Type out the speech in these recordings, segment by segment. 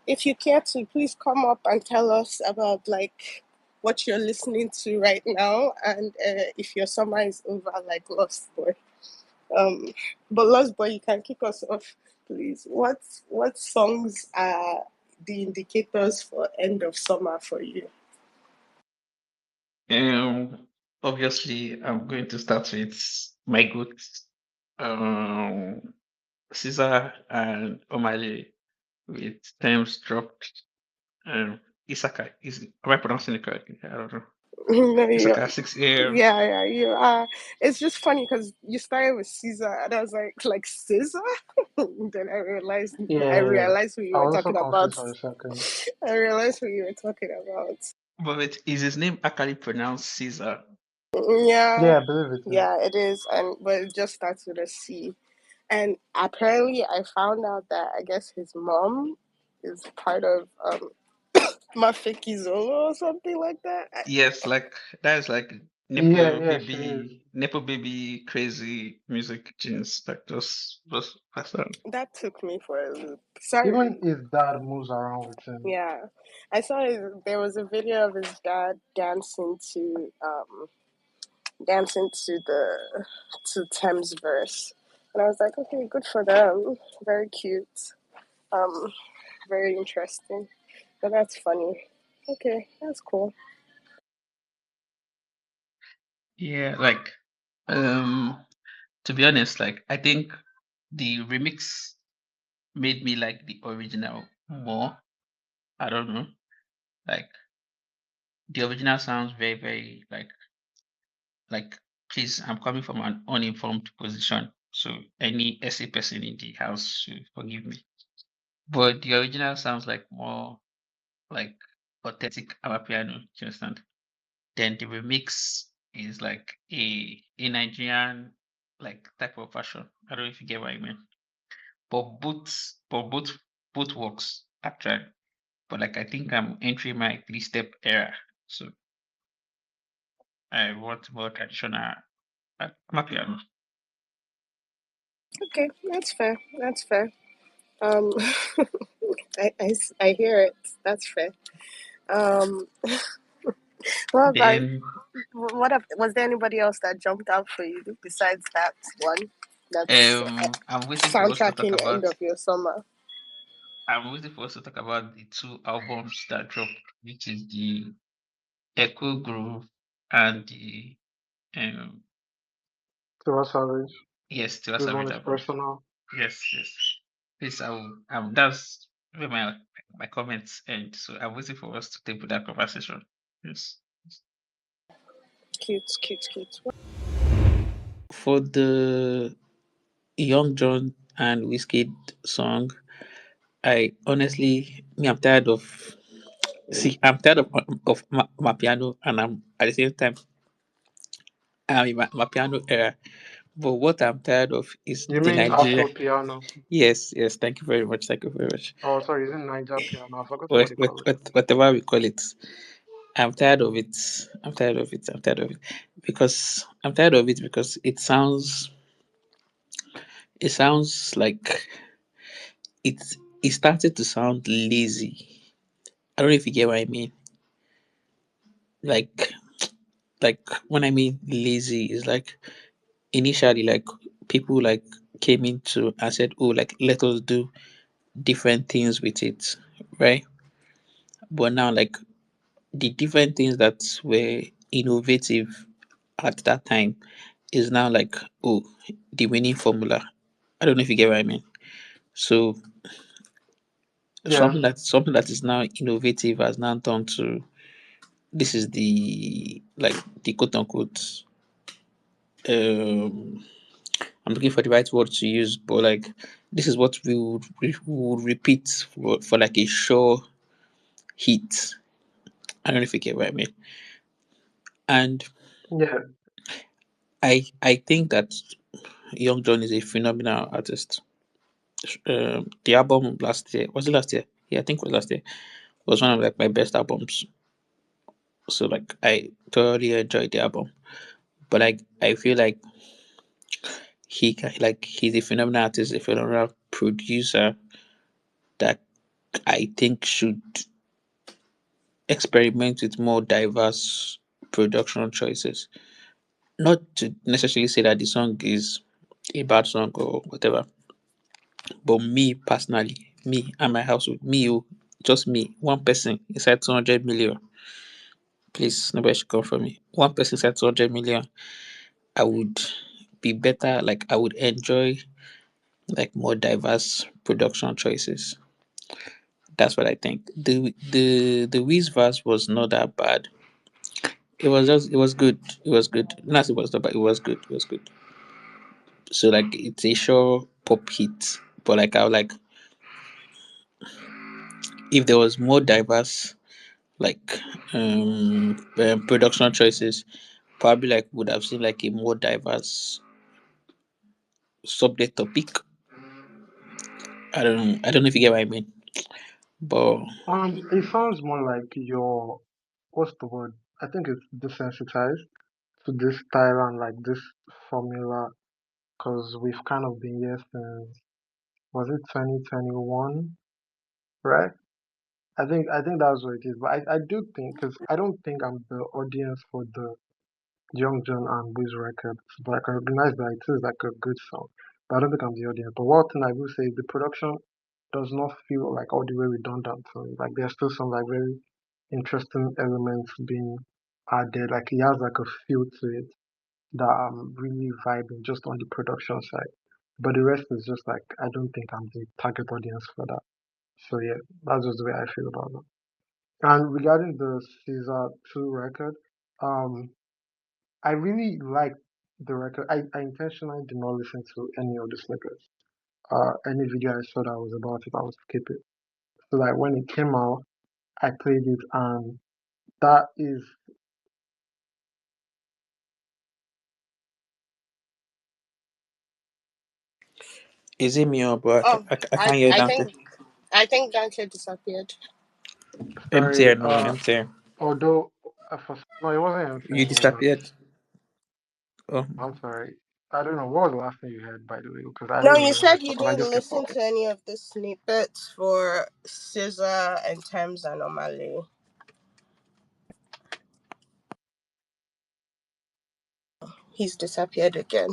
if you care to, please come up and tell us about like what you're listening to right now, and if your summer is over, like Lost Boy. But Lost Boy, you can kick us off, please. What songs are the indicators for end of summer for you? Obviously, I'm going to start with my good Ciza and Omah with Tems dropped. Isaka, am I pronouncing it correctly? I don't know. No, Isaka 6 a.m. yeah, you are. It's just funny because you started with Caesar, and I was like Caesar. Then I Yeah, realized who you I were was also talking about. confused for a second. I realized who you were talking about. But is his name actually pronounced Caesar? Yeah, Yeah, I believe it is. yeah, it is, but it just starts with a C. And apparently, I found out that I guess his mom is part of Mafiki Zolo or something like that. Yes, like that is like Yeah, she is. Nepo baby, crazy music genes. Like those person. That took me for a loop. Sorry. Even his dad moves around with him. Yeah, I saw there was a video of his dad dancing to Tems verse, and I was like, okay, good for them. Very cute. Um, very interesting. But that's funny. Okay, that's cool. Yeah, like to be honest, like I think the remix made me like the original more. I don't know. Like the original sounds very, very like please, I'm coming from an uninformed position. So any SA person in the house should forgive me. But the original sounds like more like authentic Amapiano, do you understand? Then the remix is like a Nigerian like type of fashion. I don't know if you get what I mean. But both works actually. But like I think I'm entering my 3-step era. So I want more traditional Amapiano. Okay, that's fair. That's fair. Um, I hear it. That's fair. Um, what about Then was there anybody else that jumped out for you besides that one? That's I'm waiting for us to talk soundtracking end about of your summer. the two albums that dropped, which is the Echo Groove and the um Tiwa Savage. yes, Tiwa This one Savage is album. personal. Yes, yes. Please, I will, that's where my comments end. So I'm waiting for us to table that conversation. Yes. Cute. For the Young John and Wizkid song, I honestly, I'm tired of. See, I'm tired of my piano, and I'm at the same time, I'm in my piano era. But what I'm tired of is You the mean Nigeria. Afro piano? Yes. Thank you very much. Thank you very much. Oh, sorry, is it Niger piano? I forgot what they call it. Whatever we call it, I'm tired of it. I'm tired of it. I'm tired of it because it sounds like it's it started to sound lazy. I don't know if you get what I mean. Like like when I mean lazy is like initially like people like came into and said, oh, like let us do different things with it, right? But now like the different things that were innovative at that time is now like, oh, the winning formula. I don't know if you get what I mean. So Yeah, something that is now innovative has now turned to this is the like the quote unquote um I'm looking for the right word to use, but like this is what we would repeat for like a sure hit. I don't know if you get what I mean. And yeah. I think that Young John is a phenomenal artist. The album last year, was it last year? Yeah, I think it was last year. Was one of like my best albums. So like I thoroughly enjoyed the album. But like I feel like he's a phenomenal artist, a phenomenal producer that I think should experiment with more diverse production choices. Not to necessarily say that the song is a bad song or whatever, but me personally, me and my household, me, just me, one person inside 200 million. Please, nobody should come for me. One person inside 200 million, I would be better. Like, I would enjoy like more diverse production choices. That's what I think. The Wiz verse was not that bad. It was good. It was good. Not it was not bad. It was good. It was good. So like it's a sure pop hit, but like I would like if there was more diverse like production choices, probably like would have seen like a more diverse subject topic. I don't know if you get what I mean. But It sounds more like your what's the word? I think it's desensitized to this style and like this formula because we've kind of been here since was it 2021, right? I think that's what it is. But I do think because I don't think I'm the audience for the Young John and Wiz record, but I can recognize that it is like a good song. But I don't think I'm the audience. But one thing I will say, the production does not feel like all the way redundant to me. Like there's still some like very interesting elements being added. Like he has like a feel to it that I'm really vibing just on the production side. But the rest is just like I don't think I'm the target audience for that. So yeah, that's just the way I feel about it. And regarding the Caesar 2 record, um, I really liked the record. I intentionally did not listen to any of the snippets. Any video I saw that was about it, I would skip it. So like when it came out, I played it, and that is is it me or bro? Oh, I can't hear I Dante. think Dante disappeared. sorry. MTN, no MTN. Although no, it wasn't You anything. It was disappeared. Oh, I'm sorry. I don't know what was the last thing you heard, by the way, because I No, didn't you realize said you because I didn't just kept listen talking. to any of the snippets for Ciza and Tems and Omah. He's disappeared again.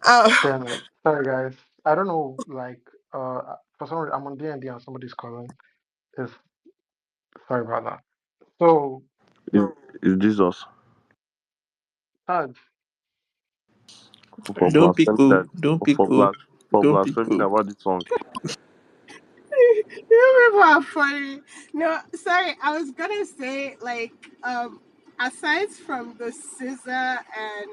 Um, Damn it. Sorry, guys. I don't know. Like, for some reason, I'm on D&D and somebody's calling. Is sorry about that. So, Is Jesus Taj, for don't pick blaspheming who. that Don't pick who. for Don't pick blaspheming who. about the song? you people are funny. No, sorry, I was gonna say aside from the scissor and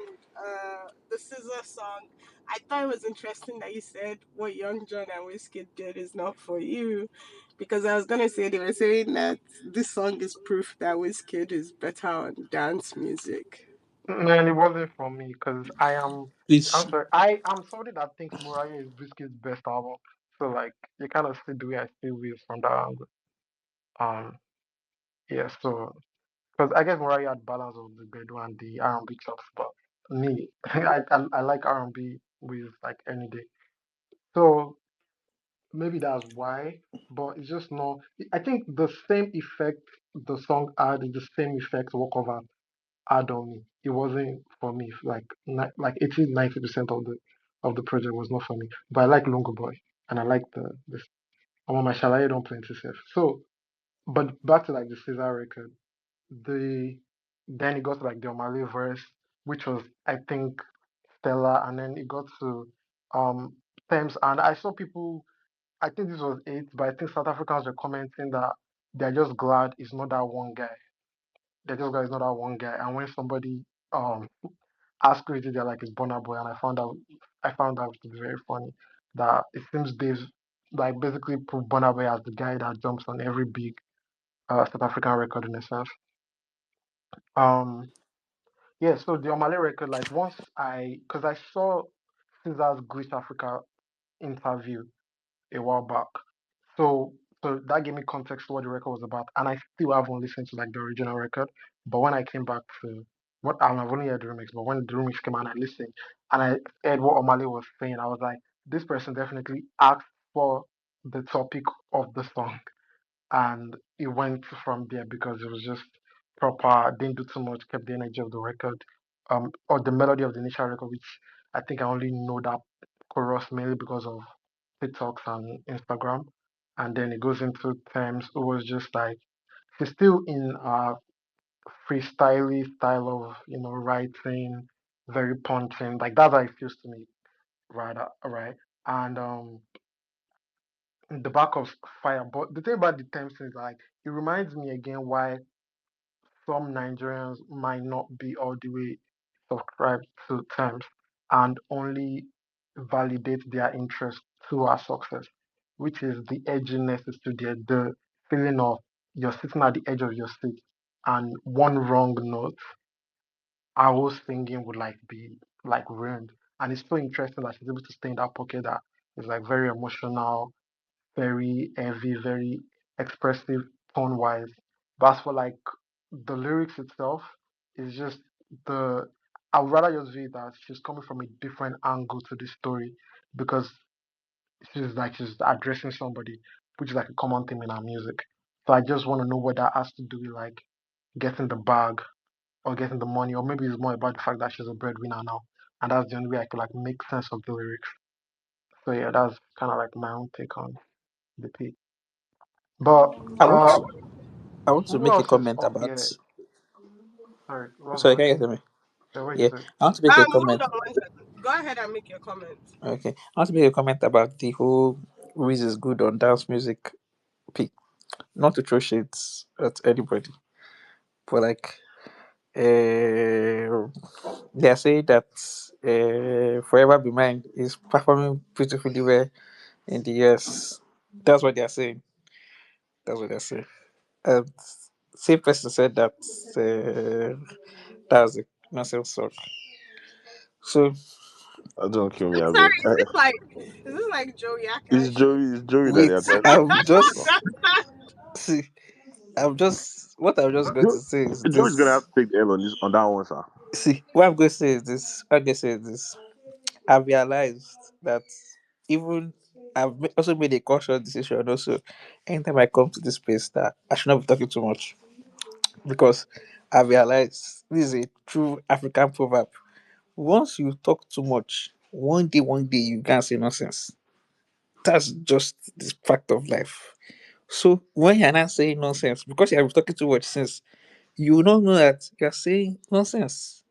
the scissor song, I thought it was interesting that you said what Young John and Wizkid did is not for you, because I was gonna say they were saying that this song is proof that Wizkid is better on dance music. man, it wasn't for me because I am. Please. I'm sorry. I'm somebody that thinks Mariah is Wizkid's best album. So like, you kind of see the way I see Wiz from that angle. Um, yeah. So because I guess Mariah had balance of the Bedu and the R&B chops, but me, I like R&B with like any day. So maybe that's why, but it's just not. I think the same effect the song had is the same effect Walkover had on me. It wasn't for me. Like 80-90% of the project was not for me. But I like Lungo Boy and I like the this. I'm on my Shalaye don't play into self. So, but back to like the Caesar record, the then it got to like the Omale verse, which was I think stellar, and then it got to um Thames, and I saw people. I think this was it, but I think South Africans were commenting that they're just glad it's not that one guy. They're just glad it's not that one guy. And when somebody asked who it is, they're like it's Burna Boy, and I found out to be very funny that it seems they've like basically put Burna Boy as the guy that jumps on every big South African record in a sense. Um, yeah. So the Omale record, like once because I saw Caesar's Greece Africa interview a while back. So so that gave me context to what the record was about. And I still haven't listened to like the original record. But when I came back to what I've only heard the remix, but when the remix came out, I listened and I heard what Omale was saying. I was like, this person definitely asked for the topic of the song. and it went from there because it was just proper. Didn't do too much, kept the energy of the record, or the melody of the initial record, which I think I only know that chorus mainly because of TikToks and Instagram, and then it goes into Tems, who was just like she's still in a freestyle style of writing, very punching, like that's how it feels to me, right, and the back of fire. But the thing about the Thames is like it reminds me again why some Nigerians might not be all the way subscribed to Thames and only validate their interest to our success, which is the edginess is to the feeling of you're sitting at the edge of your seat and one wrong note, our whole singing would like be like ruined. And it's so interesting that she's able to stay in that pocket that is like very emotional, very heavy, very expressive tone wise. But as for like the lyrics itself, it's just the I would rather just read that she's coming from a different angle to the story because she's addressing somebody, which is like a common theme in our music. So I just want to know what that has to do with like getting the bag or getting the money, or maybe it's more about the fact that she's a breadwinner now, and that's the only way I could like make sense of the lyrics. So yeah, that's kind of like my own take on the piece. But I want I want to who make a else is comment up? about. Yeah, sorry, what's Sorry, that? can you hear me? Yeah, what you Yeah, say? I want to make a Hold comment. on one second. Go ahead and make your comment. Okay, I want to make a comment about the whole Wiz is good on dance music pick. Not to throw shades at anybody, but like they are saying that Forever Be Mine is performing beautifully well in the US. That's what they are saying. That's what they're saying. And same person said that that was a nonsense song. So Don't kill me, I'm I sorry. beg. Is this like Joey It's Akashi? Joey. It's Joey that they wait, are trying to I'm put on this one. just see. I'm just what I'm just going to say is Joey's gonna have this. to take the L on this on that one, sir. See, what I'm going to say is this. What I'm going to say is this. I've realized that even also made a conscious decision. Also, anytime I come to this place, that I should not be talking too much because I realized this is a true African proverb. Once you talk too much, one day you can't say nonsense. That's just the fact of life. So when you're not saying nonsense, because you have been talking too much since, you will not know that you're saying nonsense.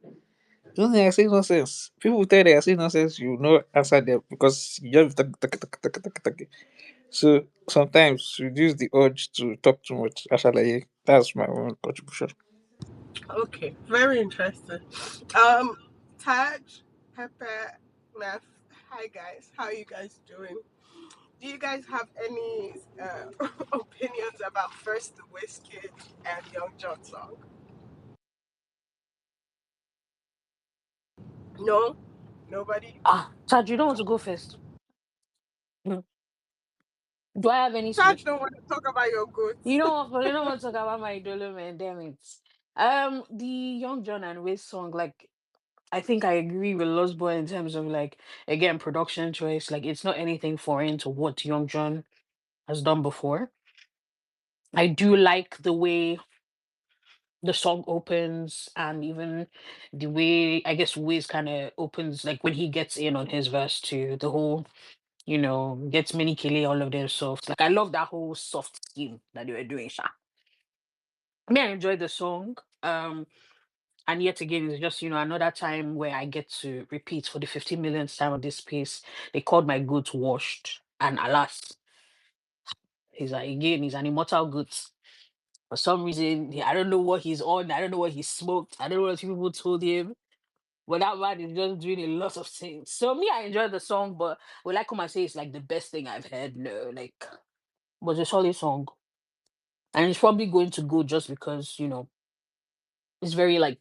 You don't think you're saying nonsense. People will tell you that you're saying nonsense, you will not answer them because you just talking. So sometimes reduce the urge to talk too much. Actually, that's my own contribution. Okay, very interesting. Taj, Pepper, Meth. Hi guys, how are you guys doing? Do you guys have any opinions about first the Wizkid and Young John song? No, nobody. Chad, you don't want to go first. Hmm. Do I have any Taj space? don't want to talk about your You goods. know, but you don't want to talk about my idol, man. Damn it. The Young John and Wiz song, like, I think I agree with Lost Boy in terms of like, again, production choice. Like, it's not anything foreign to what Young John has done before. I do like the way the song opens, and even the way I guess Wiz kind of opens, like when he gets in on his verse to the whole, gets mini Kele, all of their soft. Like I love that whole soft scheme that they were doing. Sha. I mean, I enjoyed the song. And yet again, it's just another time where I get to repeat for the 50 millionth time of this space. They called my goat washed, and alas, he's an immortal goat. For some reason, I don't know what he's on. I don't know what he smoked. I don't know what people told him. But that man is just doing a lot of things. So me, I enjoyed the song, but will I come and say it's like the best thing I've heard? No, like, was a solid song, and it's probably going to go just because it's very like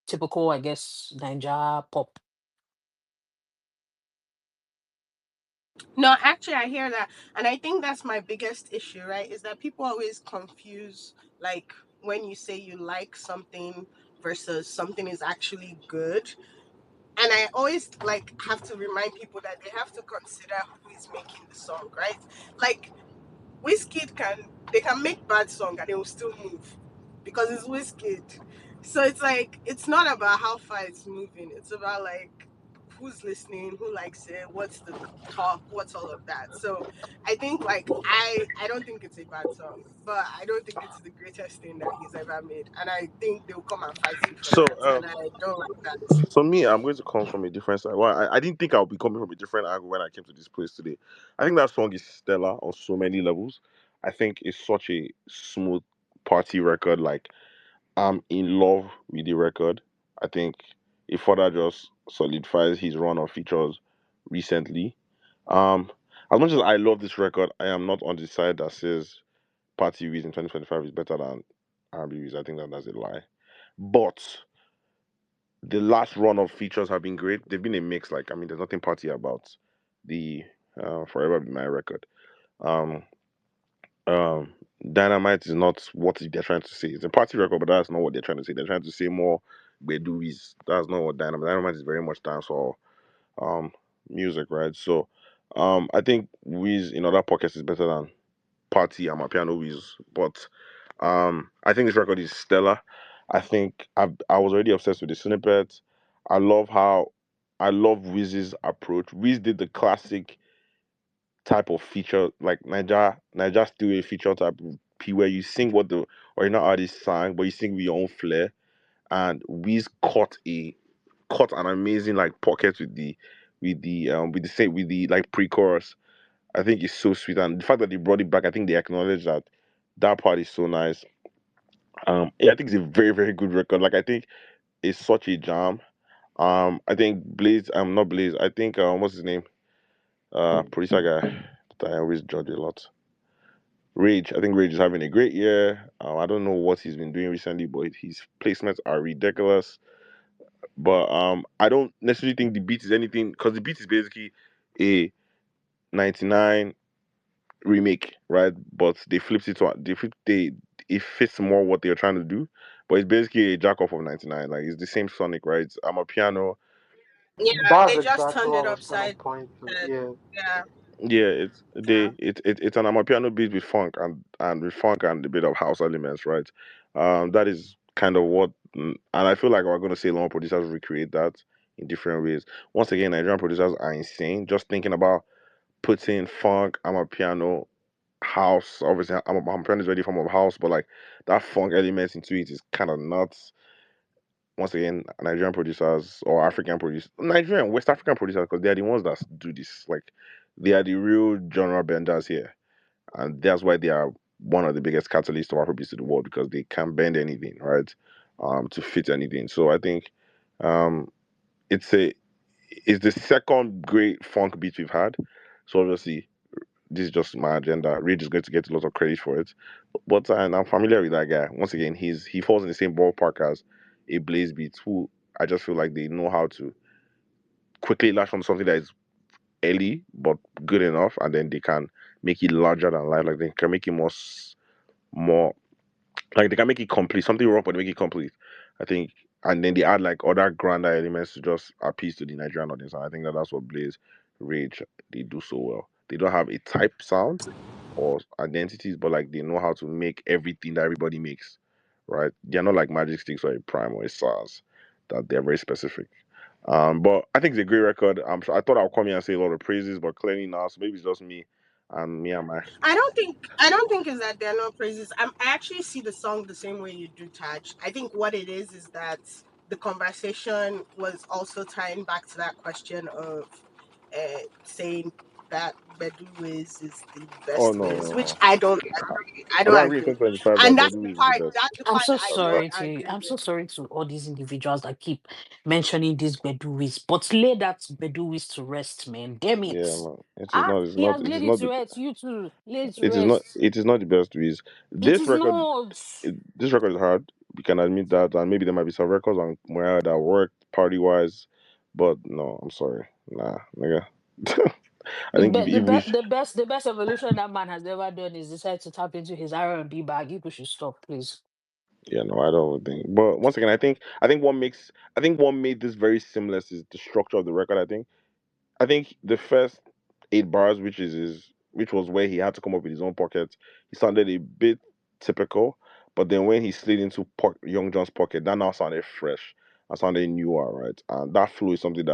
typical, I guess, Ninja pop. No, actually, I hear that. And I think that's my biggest issue, right? Is that people always confuse, like, when you say you like something versus something is actually good. And I always, have to remind people that they have to consider who is making the song, right? Like, Wizkid can make bad song and it will still move because it's Wizkid. So it's like it's not about how far it's moving. It's about like who's listening, who likes it, what's the talk, what's all of that. So I think like I don't think it's a bad song, but I don't think it's the greatest thing that he's ever made. And I think they'll come and fight him for So, that. And I don't like that. so me, I'm going to come from a different side. Well, I didn't think I would be coming from a different angle when I came to this place today. I think that song is stellar on so many levels. I think it's such a smooth party record. Like, I'm in love with the record. I think it further just solidifies his run of features recently. Um, as much as I love this record, I am not on the side that says Party Wiz in 2025 is better than R&B Wiz. I think that that's a lie. But the last run of features have been great. They've been a mix. Like, I mean, there's nothing party about the Forever Be My record. Um, um, Dynamite is not what they're trying to say. It's a party record, but that's not what they're trying to say. They're trying to say more Beduis. That's not what Dynamite is. Very much dancehall um music, right? So, I think Wiz in other pockets is better than Party and my piano Wiz, but I think this record is stellar. I was already obsessed with the snippets. I love how I love Wiz's approach. Wiz did the classic type of feature, like Niger still a feature type of P where you sing what the original artist sang, but you sing with your own flair. And Wiz caught an amazing like pocket with the same with the like pre-chorus. I think it's so sweet, and the fact that they brought it back, I think they acknowledge that that part is so nice. Yeah, I think it's a very very good record. Like I think it's such a jam. I think Blaze, not Blaze. I think what's his name? Producer guy that I always judge a lot. Rage. I think Rage is having a great year. I don't know what he's been doing recently, but his placements are ridiculous. But I don't necessarily think the beat is anything because the beat is basically a 99 remake, right? But they flipped it to they flipped they it fits more what they're trying to do. But it's basically a jack off of 99. Like it's the same Sonic, right? I'm a piano. Yeah, That's they just exactly turned what it I was gonna upside. point to. Uh, Yeah, yeah, Yeah, yeah. it's an amapiano beat with funk and with funk and a bit of house elements, right? That is kind of what, and I feel like we're going to see a lot of producers recreate that in different ways. Once again, Nigerian producers are insane. Just thinking about putting funk, amapiano, house. Obviously, amapiano is already a form of house, but like that funk elements into it is kind of nuts. Once again, Nigerian producers or African producers, Nigerian, West African producers, because they are the ones that do this. Like, they are the real genre benders here, and that's why they are one of the biggest catalysts of Afrobeats to the world because they can bend anything, right? To fit anything. So I think, um, it's a it's the second great funk beat we've had. So obviously, this is just my agenda. Rage is going to get a lot of credit for it, but and I'm familiar with that guy. Once again, he falls in the same ballpark as a Blaze Beats, who I just feel like they know how to quickly latch on something that is early but good enough, and then they can make it larger than life. Like they can make it more like they can make it complete. Something wrong, but they make it complete. I think, and then they add like other grander elements to just appease to the Nigerian audience. And I think that that's what Blaze, Rage, they do so well. They don't have a type sound or identities, but like they know how to make everything that everybody makes. Right? They're not like Magic Sticks or a Prime or a SARS. That they're very specific. But I think it's a great record. I thought I'll come here and say a lot of praises, but clearly now, so maybe it's just me and my. I don't think is that there are no praises. I actually see the song the same way you do, Taj. I think what it is that the conversation was also tying back to that question of saying that Bedu is the Oh best no, Wiz, no, which no. I don't agree. I I don't don't agree agree, with 2025 that and that's the Bedu is the part. best. That's the I'm part so I That's not. don't sorry to agree I'm so with. sorry to all these individuals that keep mentioning these Bedouis, but lay that Bedouis to rest, man. Damn it. Yeah, man. It is Ah, not. It's he not. has It is laid it not to the. rest. You too. Lay it to It is not. rest. It is not the best ways. It This is record. not. This record is hard. We can admit that, and maybe there might be some records on Mariah that worked party wise, but no, I'm sorry, nah, nigga. I The, think be- the, if we, be- the best evolution that man has ever done is decide to tap into his R&B bag. People should stop, please. yeah, no, I don't think. But once again, I think what made this very seamless is the structure of the record. I think the first 8 bars, which is which was where he had to come up with his own pocket, he sounded a bit typical. But then when he slid into Young John's pocket, that now sounded fresh. That sounded newer, right? And that flow is something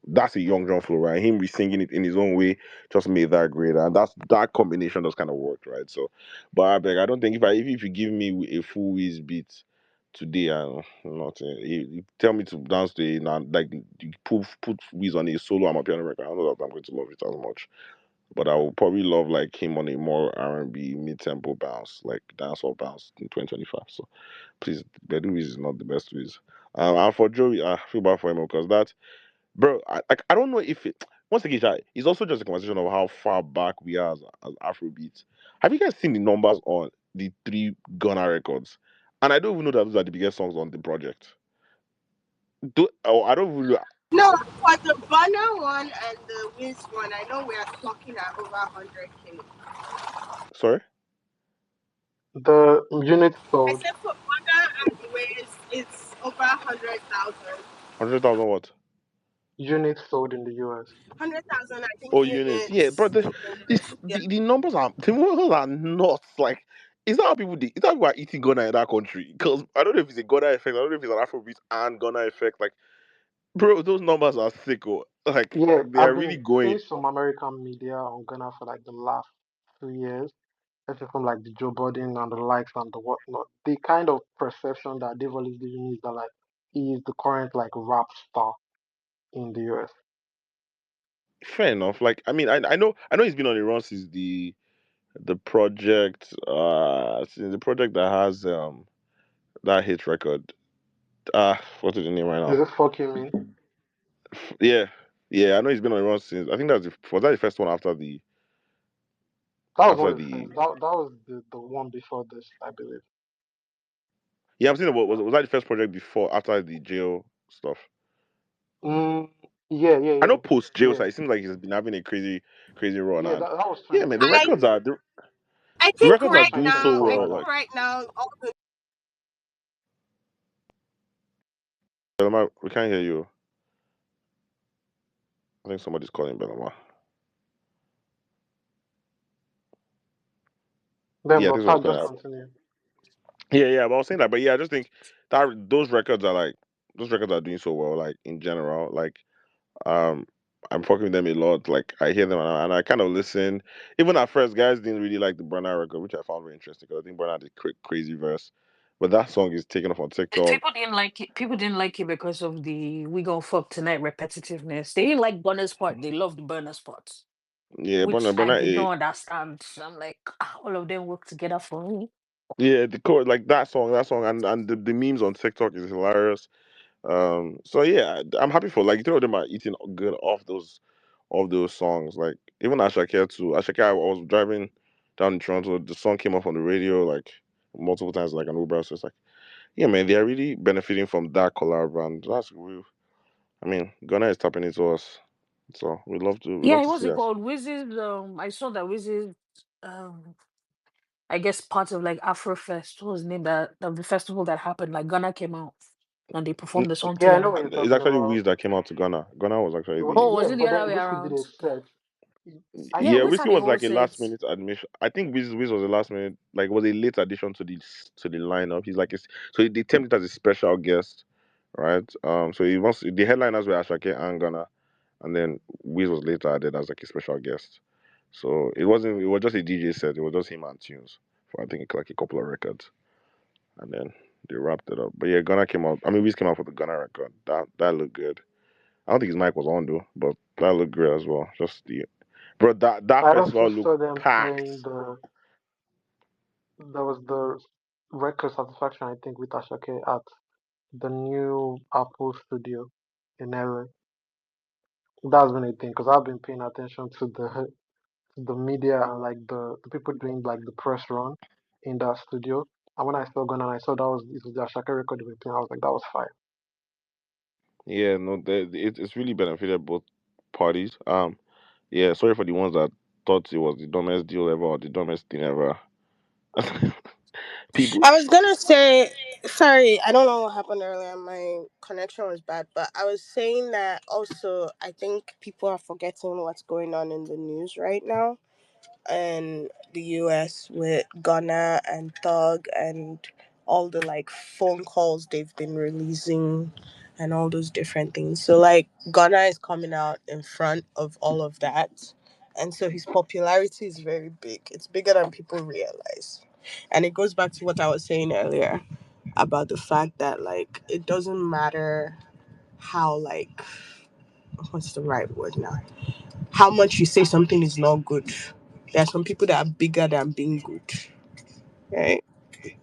that's a Young John flow, right? Him re-singing it in his own way just made that great, and that combination just kind of worked, right? So, but I beg, I don't think if you give me a full Wiz beat today, I'm not you tell me to dance to it, and like you put Wiz on a solo on my piano record, I don't know that I'm going to love it as much, but I will probably love like him on a more R&B mid-tempo bounce, like dancehall bounce in 2025. So please, Bedu Wiz is not the best Wiz. And for Joey, I feel bad for him because that. Bro, I don't know if it. Once again, it's also just a conversation of how far back we are as Afrobeats. Have you guys seen the numbers on the three Ghana records? And I don't even know that those are the biggest songs on the project. I don't really. No, for the Burna one and the Wiz one, I know we are talking at over 100K. Sorry, The units I sold. said for Burna and Wiz, it's over 100,000. 100,000 what? Units sold in the US. 100,000, I think, Oh, units. Yeah, units. but Yeah. the numbers are nuts. Like, is that how people is that how people are eating Ghana in that country? Because I don't know if it's a Ghana effect. I don't know if it's an Afrobeat and Ghana effect. Like, bro, those numbers are sick. Oh. Like, Yeah, they're I've really been going. seeing some American media on Ghana for like the last 2 years. Especially from like the Joe Budden and the likes and the whatnot. The kind of perception that they've always given me is that like he is the current like rap star in the US. Fair enough. Like, I mean, I know he's been on a run since the project, since the project that has that hit record. What is the name right Is now? it fucking me? Yeah, yeah. I know he's been on a run since. I think was that the first one That was after not the the. first. That was the one before this, I believe. Yeah, I'm saying was that the first project before after the jail stuff? Mm, yeah, yeah, I yeah, know post jail, yeah, so it seems like he's been having a crazy run, yeah. and That was yeah, man, the 2020. And records are the, I the think records That are was right doing so now, 2024 I well. rather. think Like, right now, all the Belema, we can't hear you. I think somebody's calling Belema. Then, Yeah, I but think someone's Pat, just calling. continue. Yeah, but I was saying that, but yeah, I just think that those records are doing so well, like in general. Like, um, I'm fucking with them a lot. Like, I hear them and I kind of listen. Even at first, guys didn't really like the Burna record, which I found very interesting because I think Burna had a crazy verse, but that song is taken off on TikTok. People didn't like it. People didn't like it because of the "we gonna fuck tonight" repetitiveness. They didn't like Burner's part. They loved Burner's part, Yeah, which I Burna, did not understand. I'm like, all of them work together for me. yeah, the chord, like that song, and the memes on TikTok is hilarious. So yeah, I'm happy for like three of them are eating good off those songs. Like even Ashake too. Ashake, I was driving down in Toronto. The song came off on the radio like multiple times, like an Uber. So it's like, yeah, man, they are really benefiting from that collab, and that's real. I mean, Ghana is tapping into us, so we love Yeah, to what's see it that. called? Wiz's. I saw that Wiz's. I guess part of like Afrofest. What was the name that of the festival that happened? Like Ghana came out and they N- performed the song Yeah, I know together. what you're It's talking actually about. Wiz that came out to Ghana. Ghana was actually Oh, the was Yeah, it the but other then way Whiskey did around? a set. I Yeah, Yeah, think Wiz Whiskey had a was whole like a set. last minute admission. I think Wiz was a last minute, like was a late addition to the lineup. He's like, so they tempted as a special guest, right? So he wants the headliners were Ashake and Ghana, and then Wiz was later added as like a special guest. So it wasn't. It was just a DJ set. It was just him and tunes for I think like a couple of records, and then they wrapped it up. But yeah, Ghana came out. I mean, Wiz came out for the Ghana record. That looked good. I don't think his mic was on though, but that looked great as well. Just the bro, that I also festival looked saw them packed. playing there was the record satisfaction I think with Ashake at the new Apple studio in LA. That's been a thing because I've been paying attention to the media and like the people doing like the press run in that studio. And when I saw Ghana and I saw that was it was the Ashake record they were playing, I was like, that was fire. Yeah, no, it's really benefited both parties. Yeah, sorry for the ones that thought it was the dumbest deal ever or the dumbest thing ever. People, I was gonna say, sorry, I don't know what happened earlier. My connection was bad, but I was saying that also, I think people are forgetting what's going on in the news right now. in the US with Ghana and Thug and all the like phone calls they've been releasing and all those different things. So like Ghana is coming out in front of all of that. And so his popularity is very big. It's bigger than people realize. And it goes back to what I was saying earlier about the fact that like it doesn't matter how like what's the right word now? How much you say something is not good. There are some people that are bigger than being good. Right?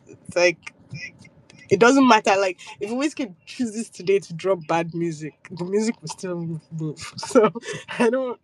It's like it doesn't matter. Like if Wizkid chooses today to drop bad music, the music will still move. So I don't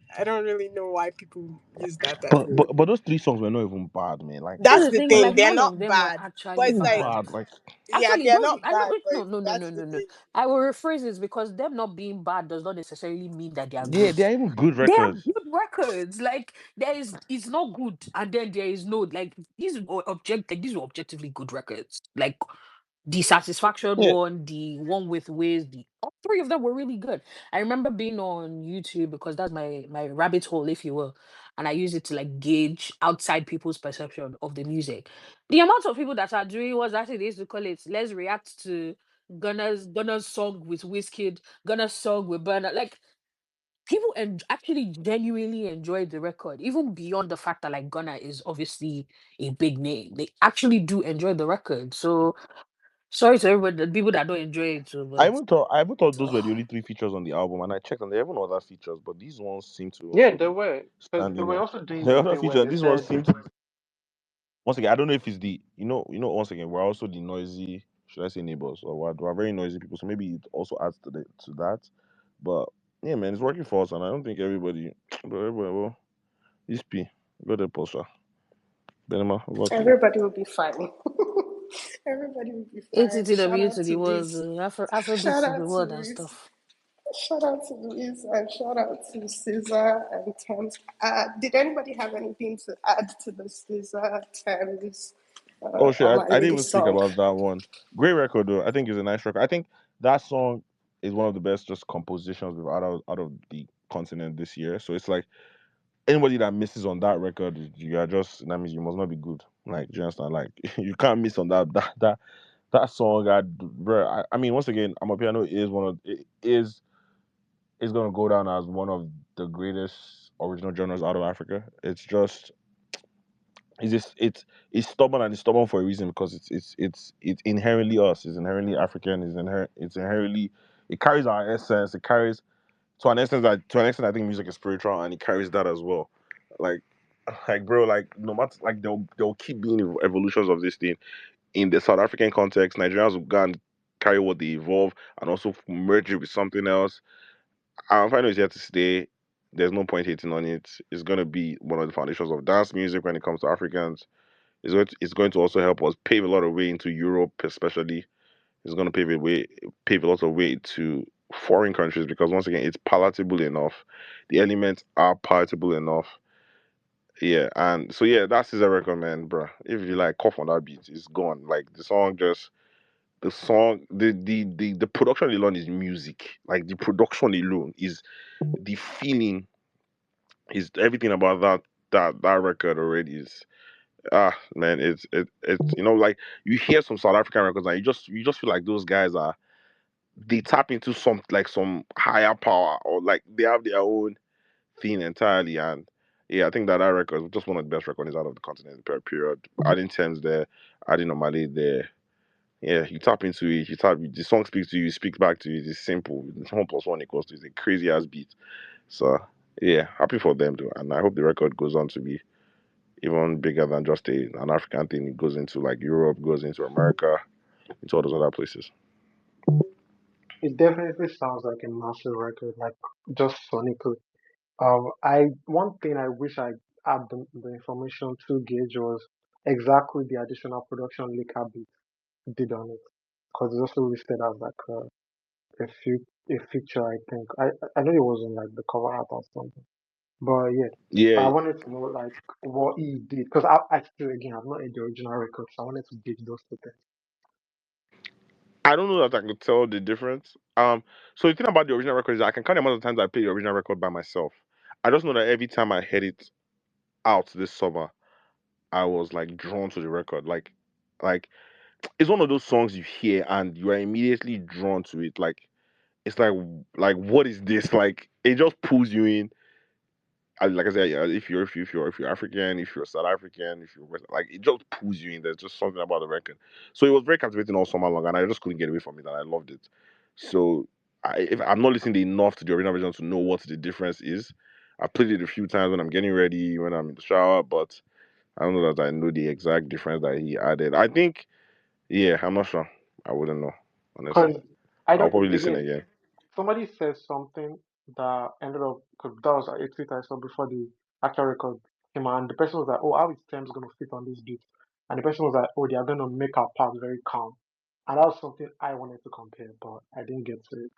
really know why people use that as But a. but but those three songs were not even bad, man. Like That's That's the the thing. thing. Like They're none of not them were bad, but actually it's like bad. bad, like yeah, Actually, they're those not I don't bad. But no no no no that's the no no. thing. I will rephrase this because them not being bad does not necessarily mean that they are yeah, good. they're even good They are records. good records. Like there is, it's not good, and then there is no like these were objectively good records. Like the Satisfaction Yeah, one, the one with Wiz, the all three of them were really good. I remember being on YouTube because that's my rabbit hole, if you will, and I use it to like gauge outside people's perception of the music. The amount of people that are doing what's actually they used to call it, let's react to Gunna's song with Wizkid, Gunna's song with Burner. Like people actually genuinely enjoyed the record, even beyond the fact that like Gunna is obviously a big name. They actually do enjoy the record. So sorry to everybody, the people that don't enjoy it too, but I even thought those were the only three features on the album, and I checked and there were even other features, but these ones seem to Yeah, also they be were. Because they standing were out. also doing The this other thing where features, they these ones said, seem to once again. I don't know if it's the once again we're also the noisy. Should I say neighbors or what? We're very noisy people, so maybe it also adds to that. But yeah, man, it's working for us, and I don't think everybody, but everybody, well, this P, go there, Porsche, Benema, over to you. Everybody will be fine. Everybody will be fine. Shout ATTW out to the to world, Wiz. Afrobeats Shout to the out to world and Wiz. stuff. Shout out to Wiz and shout out to Ciza and Tems. Did anybody have anything to add to the Ciza Tems Oh shit, I didn't Omah even speak song? about that one. Great record though. I think it's a nice record. I think that song is one of the best just compositions we've out of the continent this year. So it's like anybody that misses on that record, you are just that means you must not be good. Like do you understand? Like you can't miss on that song. Bro, I mean once again, Amapiano is one of it is gonna go down as one of the greatest original genres out of Africa. It's stubborn and it's stubborn for a reason because it's inherently us. It's inherently African. It's inherently it carries our essence. It carries to an extent I think music is spiritual and it carries that as well. Like like bro, like no matter like there'll keep being evolutions of this thing in the South African context. Nigerians will go and carry what they evolve and also merge it with something else. Our final is here to stay. There's no point hating on it. It's gonna be one of the foundations of dance music when it comes to Africans. It's going to also help us pave a lot of way into Europe, especially. It's going to pave a lot of way to foreign countries because once again, it's palatable enough. The elements are palatable enough. Yeah, and so yeah, that's his recommend, bro. If you like cough on that beat, it's gone. Like the production alone is music. Like the production alone is the feeling is everything about that record already is man, it's like you hear some South African records and you just feel like those guys are they tap into some higher power or like they have their own thing entirely. And yeah, I think that record is just one of the best records out of the continent per period. Adding Thames there, adding Omah there. Yeah, you tap into it, the song speaks to you, you speak back to you, it's simple. It's 1 + 1 = 2, it's a crazy ass beat. So yeah, happy for them though. And I hope the record goes on to be even bigger than just an African thing. It goes into like Europe, goes into America, into all those other places. it definitely sounds like a massive record, like just sonically. I one thing I wish I had the information to gauge was exactly the additional production Lika beat did on it, because it's also listed as like a feature. I think I know it wasn't like the cover art or something, but yeah. I Yeah, wanted to know like what he did because I still again I've not heard the original record, so I wanted to gauge those two things. I don't know that I could tell the difference. So the thing about the original record is I can count the amount of times I played the original record by myself. I just know that every time I heard it, out this summer, I was like drawn to the record. Like it's one of those songs you hear and you are immediately drawn to it. Like it's like what is this? Like it just pulls you in. Like I said, yeah, if you're African, if you're South African, if you're West, like it just pulls you in. There's just something about the record. So it was very captivating all summer long, and I just couldn't get away from it, and I loved it. So if I'm not listening enough to the original version to know what the difference is, I played it a few times when I'm getting ready, when I'm in the shower, but I don't know that I know the exact difference that he added. I think, yeah, I'm not sure. I wouldn't know, honestly. Because I I'll don't, probably listen again, again. somebody said something that ended up, because that was a tweet I saw before the actual record came out, and the person was like, oh, how is Thames going to fit on this beat? And the person was like, oh, they are going to make our part very calm. And that was something I wanted to compare, but I didn't get to it.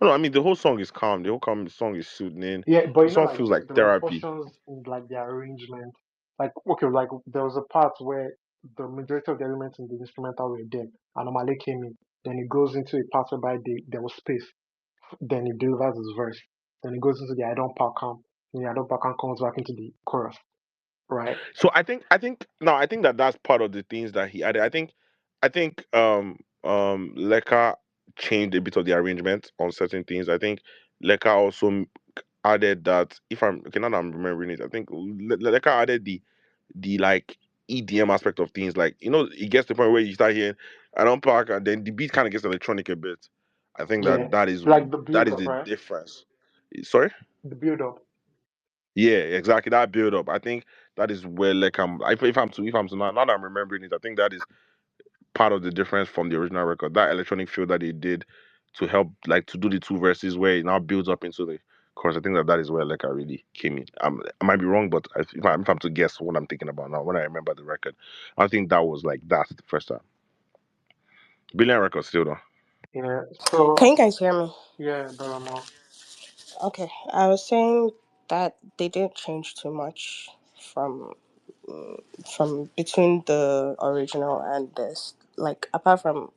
No, I mean the whole song is calm. The whole song is soothing. Yeah, but The you know, song like feels like there were therapy. portions in like the arrangement, like okay, like there was a part where the majority of the elements in the instrumental were there, and Omale came in. Then it goes into a part whereby there was space. Then he delivers his verse. Then it goes into the I don't pack calm. Then the I don't pack calm comes back into the chorus, right? So I think that that's part of the things that he added. I think Leka changed a bit of the arrangement on certain things. I think Leka also added that if I'm okay now that I'm remembering it, I think Leka added the like EDM aspect of things. Like it gets to the point where you start hearing an unpack and then the beat kind of gets electronic a bit. I think Yeah, like the that build is up, the right? difference. Sorry. The build up. Yeah, exactly. That build up. I think that is where like if I'm to now that I'm remembering it, I think that is part of the difference from the original record. That electronic feel that they did to help like to do the two verses where it now builds up into the chorus. I think that is where like I really came in. I might be wrong, but if I'm to guess what I'm thinking about now, when I remember the record, I think that was like that the first time. Billion record still though. Yeah. Can So you guys hear me? yeah, Belamo. Okay, I was saying that they didn't change too much from from between the original and this. Like apart from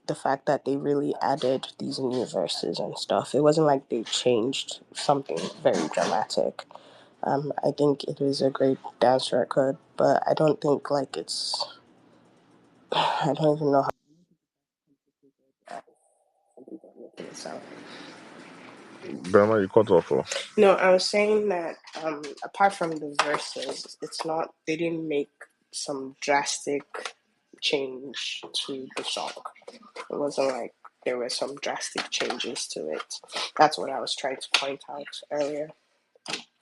the fact that they really added these new verses and stuff, it wasn't like they changed something very dramatic. I think it is a great dance record, but I don't think like it's. I don't even know how to sound. Bama, you cut off. Oh. No, I was saying that apart from the verses, it's not. They didn't make some drastic change to the song. It wasn't like there were some drastic changes to it. That's what I was trying to point out earlier.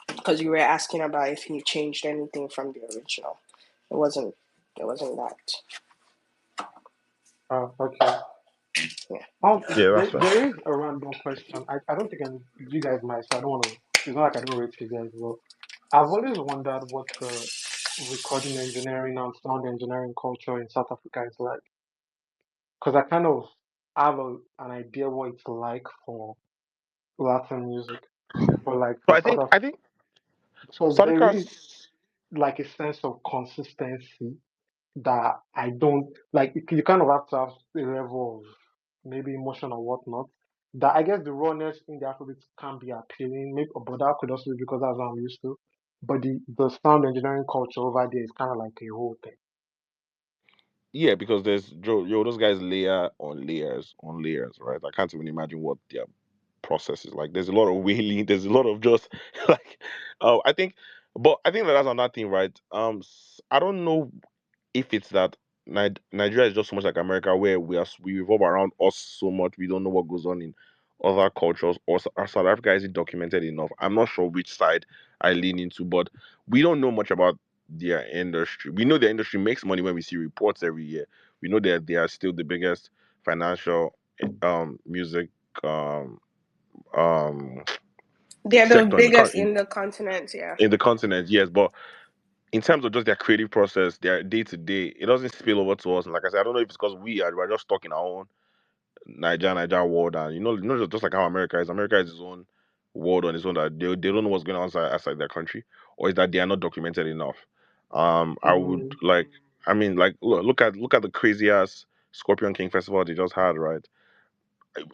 Because you were asking about if he changed anything from the original. It wasn't. It wasn't that. Okay. Yeah. Yeah, that's There, fine. there is a random question. I don't think you guys might, so I don't want to. It's not like I don't rate you guys, but I've always wondered what the recording engineering and sound engineering culture in South Africa is like. Because I kind of have an idea what it's like for Latin music, but like So for I South think Africa, I think so South there is Africa's like a sense of consistency that I don't like. You kind of have to have a level of maybe emotion or whatnot. That I guess the rawness in the Afrobeat can be appealing, maybe, but that could also be because that's what I'm used to. But the sound engineering culture over there is kind of like a whole thing. yeah, because there's those guys layer on layers, right? I can't even imagine what their process is like. There's a lot of wailing, there's a lot of just like I think but I think that's another thing, right? I don't know if it's that Nigeria is just so much like America, where we revolve around us so much, we don't know what goes on in other cultures, or South Africa isn't documented enough. I'm not sure which side I lean into, but we don't know much about their industry. We know the industry makes money when we see reports every year. We know that they are still the biggest financial music um um They're the sector in the biggest in the continent, yeah. continent, yes, but in terms of just their creative process, their day to day, it doesn't spill over to us. And like I said, I don't know if it's because we're just stuck in our own Niger world, and just like how America is. America is its own world on its own, that they don't know what's going on outside their country, or is that they are not documented enough. I would Mm, like, I mean, like look at the crazy ass Scorpion King festival they just had, right?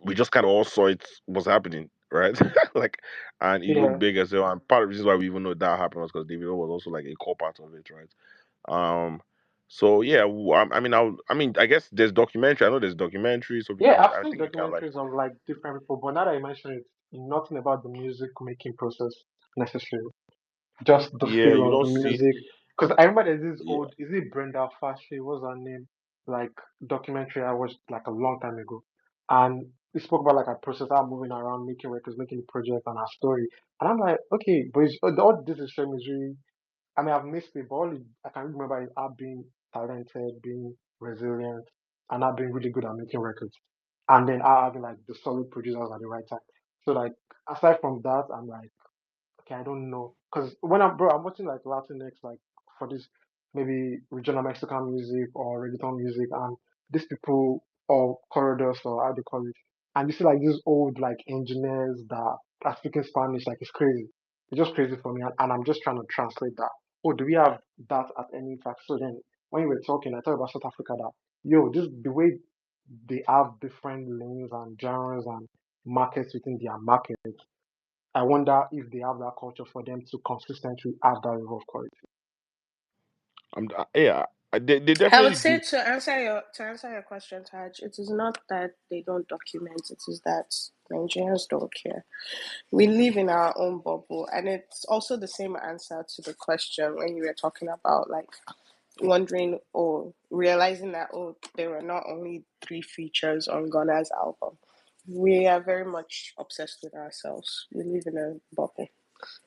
We just kind of all saw it was happening, right? Like, and it looked Yeah. big as well. And part of the reason why we even know that happened was because Davido was also like a core part of it, right? Um, so yeah, I mean, I guess there's documentary. I know there's documentary, so Yeah, I've I seen think you can like, documentaries of like different people, but now that you mention it, nothing about the music making process necessarily. Just the yeah, feel you of don't the see, music. Because I remember there's this yeah, old, is it Brenda Fashy? What's her name? Like documentary I watched like a long time ago, and it spoke about like a process, how moving around, making records, making the project, and her story. And I'm like, okay, but all this is showing is really. I mean, I've missed it, but I can remember is her being talented, being resilient, and her being really good at making records. And then her having like the solid producers at the right time. So like aside from that, I'm like. Okay, I don't know. Because I'm watching like Latinx, like for this maybe regional Mexican music or reggaeton music, and these people or corridors or how they call it, and you see like these old like engineers that are speaking Spanish, like it's crazy. It's just crazy for me, and I'm just trying to translate that. Oh, do we have that at any fact? So then, when you were talking, I thought about South Africa. That this the way they have different lanes and genres and markets within their market. I wonder if they have that culture for them to consistently have that level of quality. yeah, they I would definitely say do. to answer your question, Taj, it is not that they don't document, it is that Nigerians don't care. We live in our own bubble, and it's also the same answer to the question when you were talking about like wondering or realizing that there were not only 3 features on Ghana's album. We are very much obsessed with ourselves. We live in a bubble,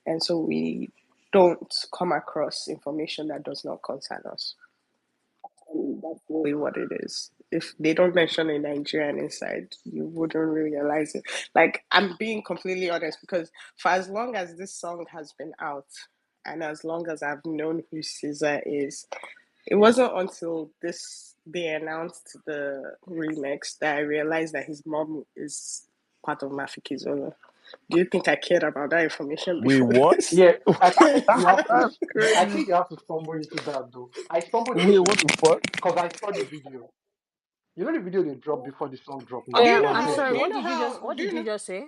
and so we don't come across information that does not concern us. That's really what it is. If they don't mention a Nigerian inside, you wouldn't realize it. Like, I'm being completely honest because for as long as this song has been out and as long as I've known who Ciza is, it wasn't until this they announced the remix that I realized that his mom is part of Mafikizolo. Do you think I cared about that information Wait, before what? this? Yeah, I think you have to. That's I crazy. think you have to stumble into that though. I stumbled Wait, into what it the fuck? because I saw the video. You know the video they dropped before the song dropped Do now you know on I'm how? sorry. Do Elstee. you What know did you how? just What Do did you you know? just say?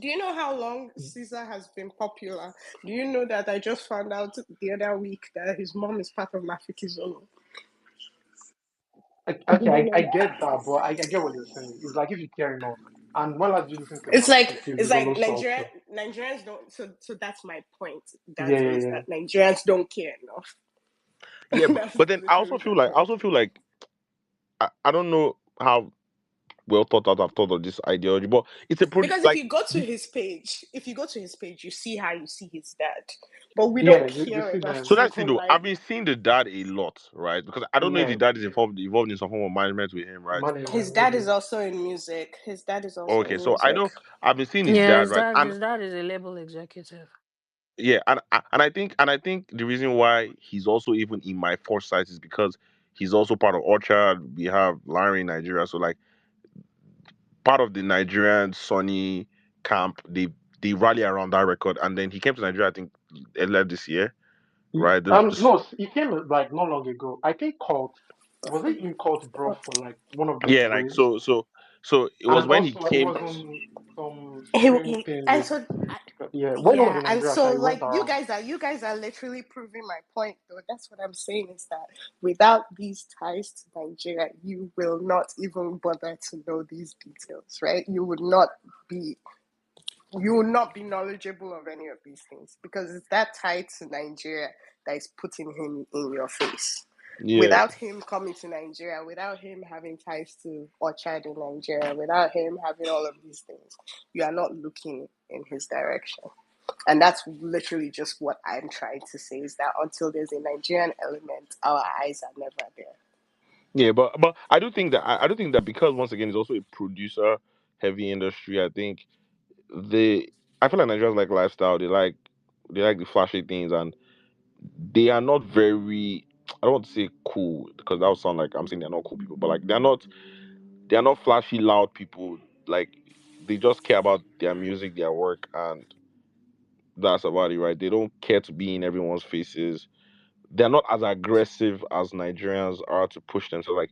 Do you know how long Caesar has been popular? Do you know that I just found out the other week that his mom is part of Mafikizolo? Okay, I get that, but I get what you're saying. It's like if you care enough, and when last did you listen to It's like Mafikizolo it's like song too? Nigerians don't. So that's my point. That Yeah, yeah, is yeah. that Nigerians don't care enough. Yeah, That's but then literally my I point. also feel like I don't know how well thought out I've thought of this ideology, but it's a Because if like you go to the, his page, you see how you see his dad. But we don't Yeah, you care see enough them. so to that's it even though. like I've been seeing the dad a lot, right? Because I don't know if the Yeah, dad is involved in some form of management with him, right? his management dad is maybe. also in music. His dad is also Okay, in so I music. know I've been seeing his Yeah, dad, right? And his dad is a label executive. yeah, and I think the reason why he's also even in my foresight is because he's also part of Orchard. We have Larry in Nigeria, so like part of the Nigerian Sonny camp, they rally around that record, and then he came to Nigeria, I think earlier this year, right? No, he came like not long ago. I think Cult was it in Cult bro for like one of those Yeah, like waves, so it was and when he also he came. was on some he, stream he thing and with so yeah. When he was Yeah, in and Nigeria, so he went like around. you guys are literally proving my point though. That's what I'm saying is that without these ties to Nigeria, you will not even bother to know these details, right? Be you will not be knowledgeable of any of these things because it's that tied to Nigeria that is putting him in your face. Yeah, Without him coming to Nigeria, without him having ties to Orchard in Nigeria, without him having all of these things, you are not looking in his direction. And that's literally just what I'm trying to say is that until there's a Nigerian element, our eyes are never there. yeah, but I do think that because once again it's also a producer heavy industry. I think they I feel like Nigerians like lifestyle. They like the flashy things, and they are not very. I don't want to say cool because that would sound like I'm saying they're not cool people, but like they are not flashy loud people. Like they just care about their music, their work, and that's about it, right? They don't care to be in everyone's faces. They're not as aggressive as Nigerians are to push themselves. Like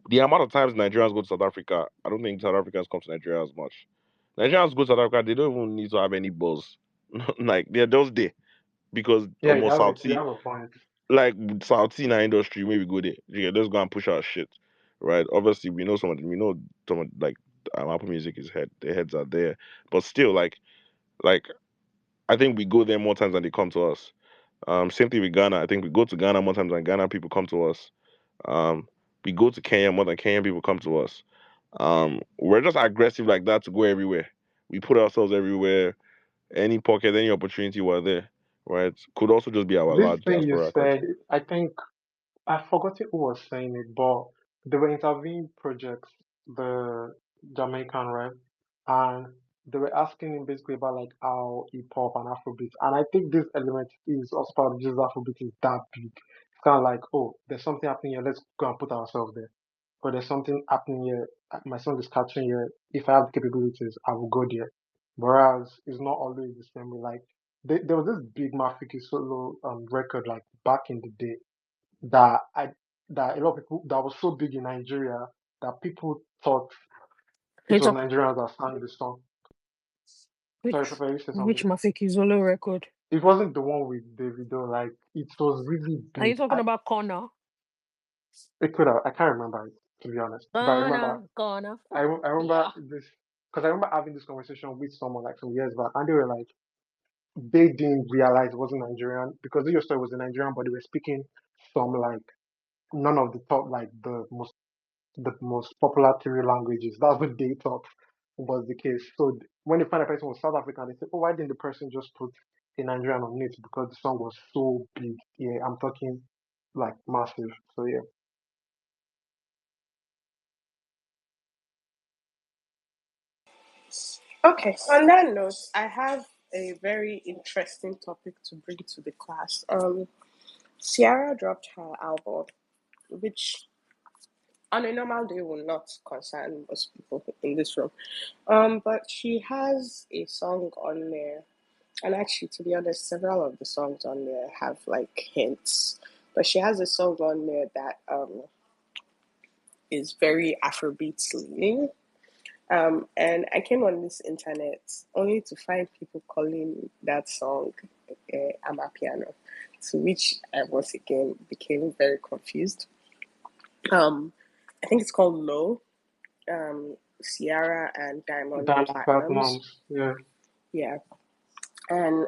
the amount of times Nigerians go to South Africa, I don't think South Africans come to Nigeria as much. Nigerians go to South Africa, they don't even need to have any buzz. Like they're just there because Yeah, almost you Southie, have a point. like Southie in our industry, maybe go there. Yeah, just go and push our shit, right? Obviously, we know some of like Apple Music is their heads are there, but still, like I think we go there more times than they come to us. Same thing with Ghana. I think we go to Ghana more times than Ghana people come to us. We go to Kenya more than Kenyan people come to us. We're just aggressive like that to go everywhere. We put ourselves everywhere. Any pocket, any opportunity, we're there. Right? Could also just be our This large thing you diaspora record. said, I think I forgot who was saying it, but they were interviewing projects, the Jamaican, right? And they were asking him basically about like how hip hop and Afrobeat. And I think this element is also part of just Afrobeat is that big. It's kind of like, oh, there's something happening here, let's go and put ourselves there. Or there's something happening here, my song is catching here. If I have the capabilities, I will go there. Whereas it's not always the same way. Like there was this big Mafiki solo record like back in the day that I that a lot of people that was so big in Nigeria that people thought it It's was a Nigerians that sang the song. Sorry, which Papa, you say which something. Mafiki Zolo record? It wasn't the one with Davido. Like it was really Are you big. talking about Corner? It could have. I can't remember it to be honest. But I remember. Corner. I remember Yeah. this because I remember having this conversation with someone like some years back, and they were like, they didn't realize it wasn't Nigerian because they just thought it was a Nigerian, but they were speaking some like none of the top like the most popular three languages. That's what they thought was the case. So when they find a person was South African, they say, "Oh, why didn't the person just put a Nigerian on it?" Because the song was so big. Yeah, I'm talking like massive. So yeah, Okay, on that note, I have a very interesting topic to bring to the class. Ciara dropped her album, which on a normal day will not concern most people in this room. But she has a song on there, and actually, to be honest, several of the songs on there have like hints. But she has a song on there that is very Afrobeats leaning. And I came on this internet only to find people calling that song Amapiano, to which I once again became very confused. Um, I think it's called Low. Ciara and Diamond Diamond Platinums. Platnumz. Yeah, Yeah. And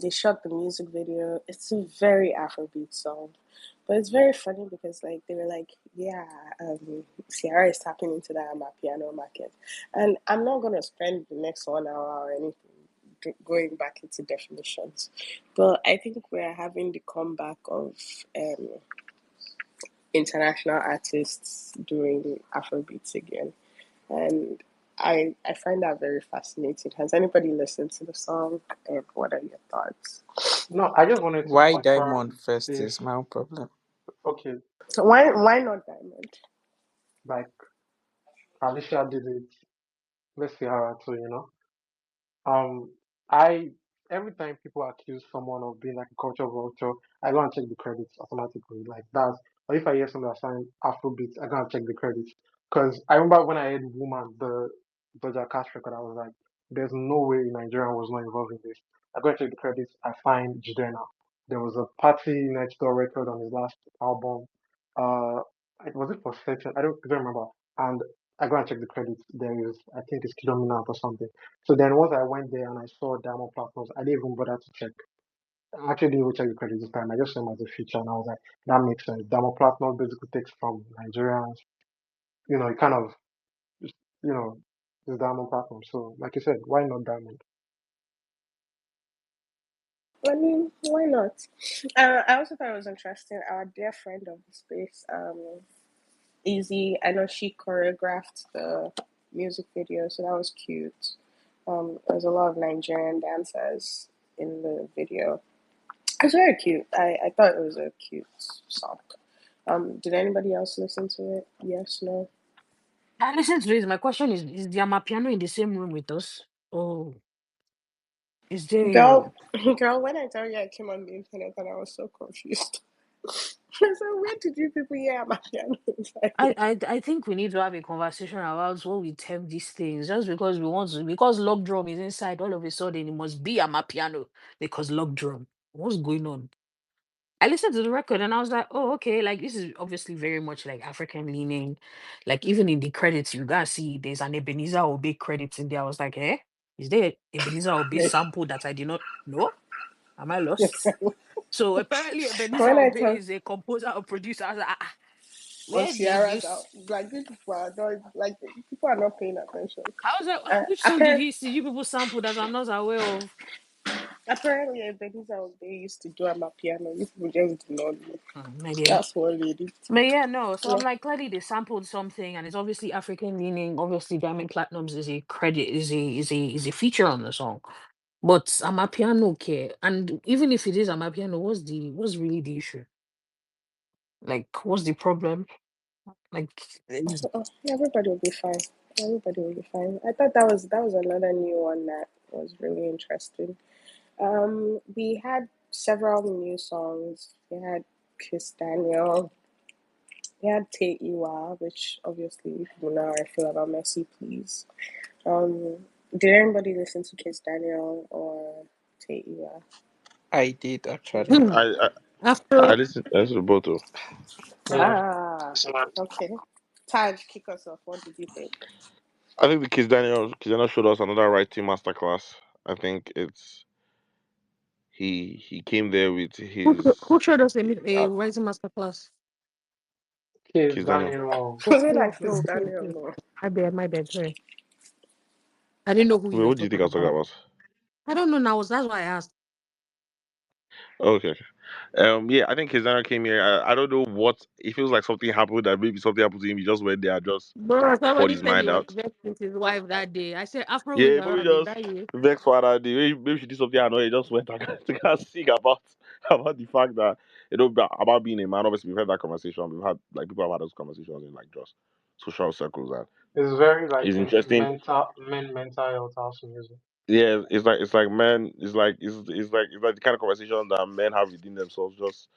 they shot the music video. It's a very Afrobeat song. But it's very funny because like they were like, yeah, Ciara is tapping into that piano market. And I'm not gonna spend the next 1 hour or anything going back into definitions. But I think we're having the comeback of um, international artists doing Afrobeats again. And I find that very fascinating. Has anybody listened to the song? And what are your thoughts? no, I just wanted to Why confirm Diamond first if is my own problem. okay, So why not Diamond? like Alicia did it. Let's see how too, you know. Um, I every time people accuse someone of being like a culture vulture, I go and check the credits automatically. Like that's or if I hear somebody saying Afrobeat, I go and check the credits. Because I remember when I heard Woman, the Doja Cat record, I was like, there's no way Nigeria was not involved in this. I go and check the credits, I find Jidena. There was a Party Next Door record on his last album. Was it for Certain? I don't remember. And I go and check the credits. There is, I think it's Kidominant or something. So then once I went there and I saw Diamond Platforms, I didn't even bother to check. I actually didn't even check the credits this time. I just saw them as a feature and I was like, that makes sense. Diamond Platforms basically takes from Nigerians. You know, it kind of, just, you know, it's Diamond Platforms. So like you said, why not Diamond? I mean, why not? I also thought it was interesting. Our dear friend of the space, Easy. I know she choreographed the music video, so that was cute. There's a lot of Nigerian dancers in the video. It's very cute. I thought it was a cute song. Did anybody else listen to it? Yes, no. I listened to this. My question is the Amapiano in the same room with us? Oh, is there Girl, girl, when I tell you I came on the internet and I was so confused. So where did you people hear Amapiano? I think we need to have a conversation about what we term these things. Just because we want to, because lock drum is inside, all of a sudden it must be a piano because lock drum. What's going on? I listened to the record and I was like, oh, okay, like this is obviously very much like African leaning. Like even in the credits, you gotta see there's an Ebenezer Obey credits in there. I was like, eh, is there Ebenezer Obey sample that I did not know? Am I lost? So apparently Ebenezer When I Obey talk is a composer or producer. I was like, on where did Ciara's this? out, like these people are not like people are not paying attention. I was like, which song did Apparently, he see you people sample that I'm not aware of? apparently, Ebenezer they used to do Amapiano. These people just do not know. Maybe. That's what they did. But yeah, no. So I'm Yeah. like, clearly they sampled something, and it's obviously African leaning. Obviously, Diamond Platinums is a credit, is a feature on the song. But Amapiano, okay, and even if it is Amapiano, what's really the issue? Like, what's the problem? Like, Oh, everybody will be fine. Everybody will be fine. I thought that was another new one that was really interesting. We had several new songs. We had Kiss Daniel. We had Iwa, which obviously people know how I feel about Mercy Please. Did anybody listen to Kiss Daniel or Iwa? I did actually. I after listen to both of. Yeah. Ah, okay. Taj, kick us off. What did you think? I think the Kiss Daniel showed us another writing masterclass. I think it's he came there with his who showed us a uh, rising masterclass? Kids Kiss Daniel. Daniel. Was it Oh, like Kiss oh, okay, Daniel? okay. No. My bad, sorry. I didn't know who you Wait, were what do you think talking I was talking about. about? I don't know now. That's why I asked. Okay. Yeah, I think Kiss Daniel came here. I don't know what it feels like something happened that maybe something happened to him. He just went there and just Bro, poured somebody his said he mind was out. vexed with his wife that day. I said Afro is Yeah, maybe around. Is just that you? vex for that day. Maybe she did something annoying. He just went and to go and sing about the fact that about being a man. Obviously, we've had that conversation. We've had like people have had those conversations in like just social circles, and It's very like it's into interesting. mental health house music. Yeah, it's like men. It's like the kind of conversation that men have within themselves. Just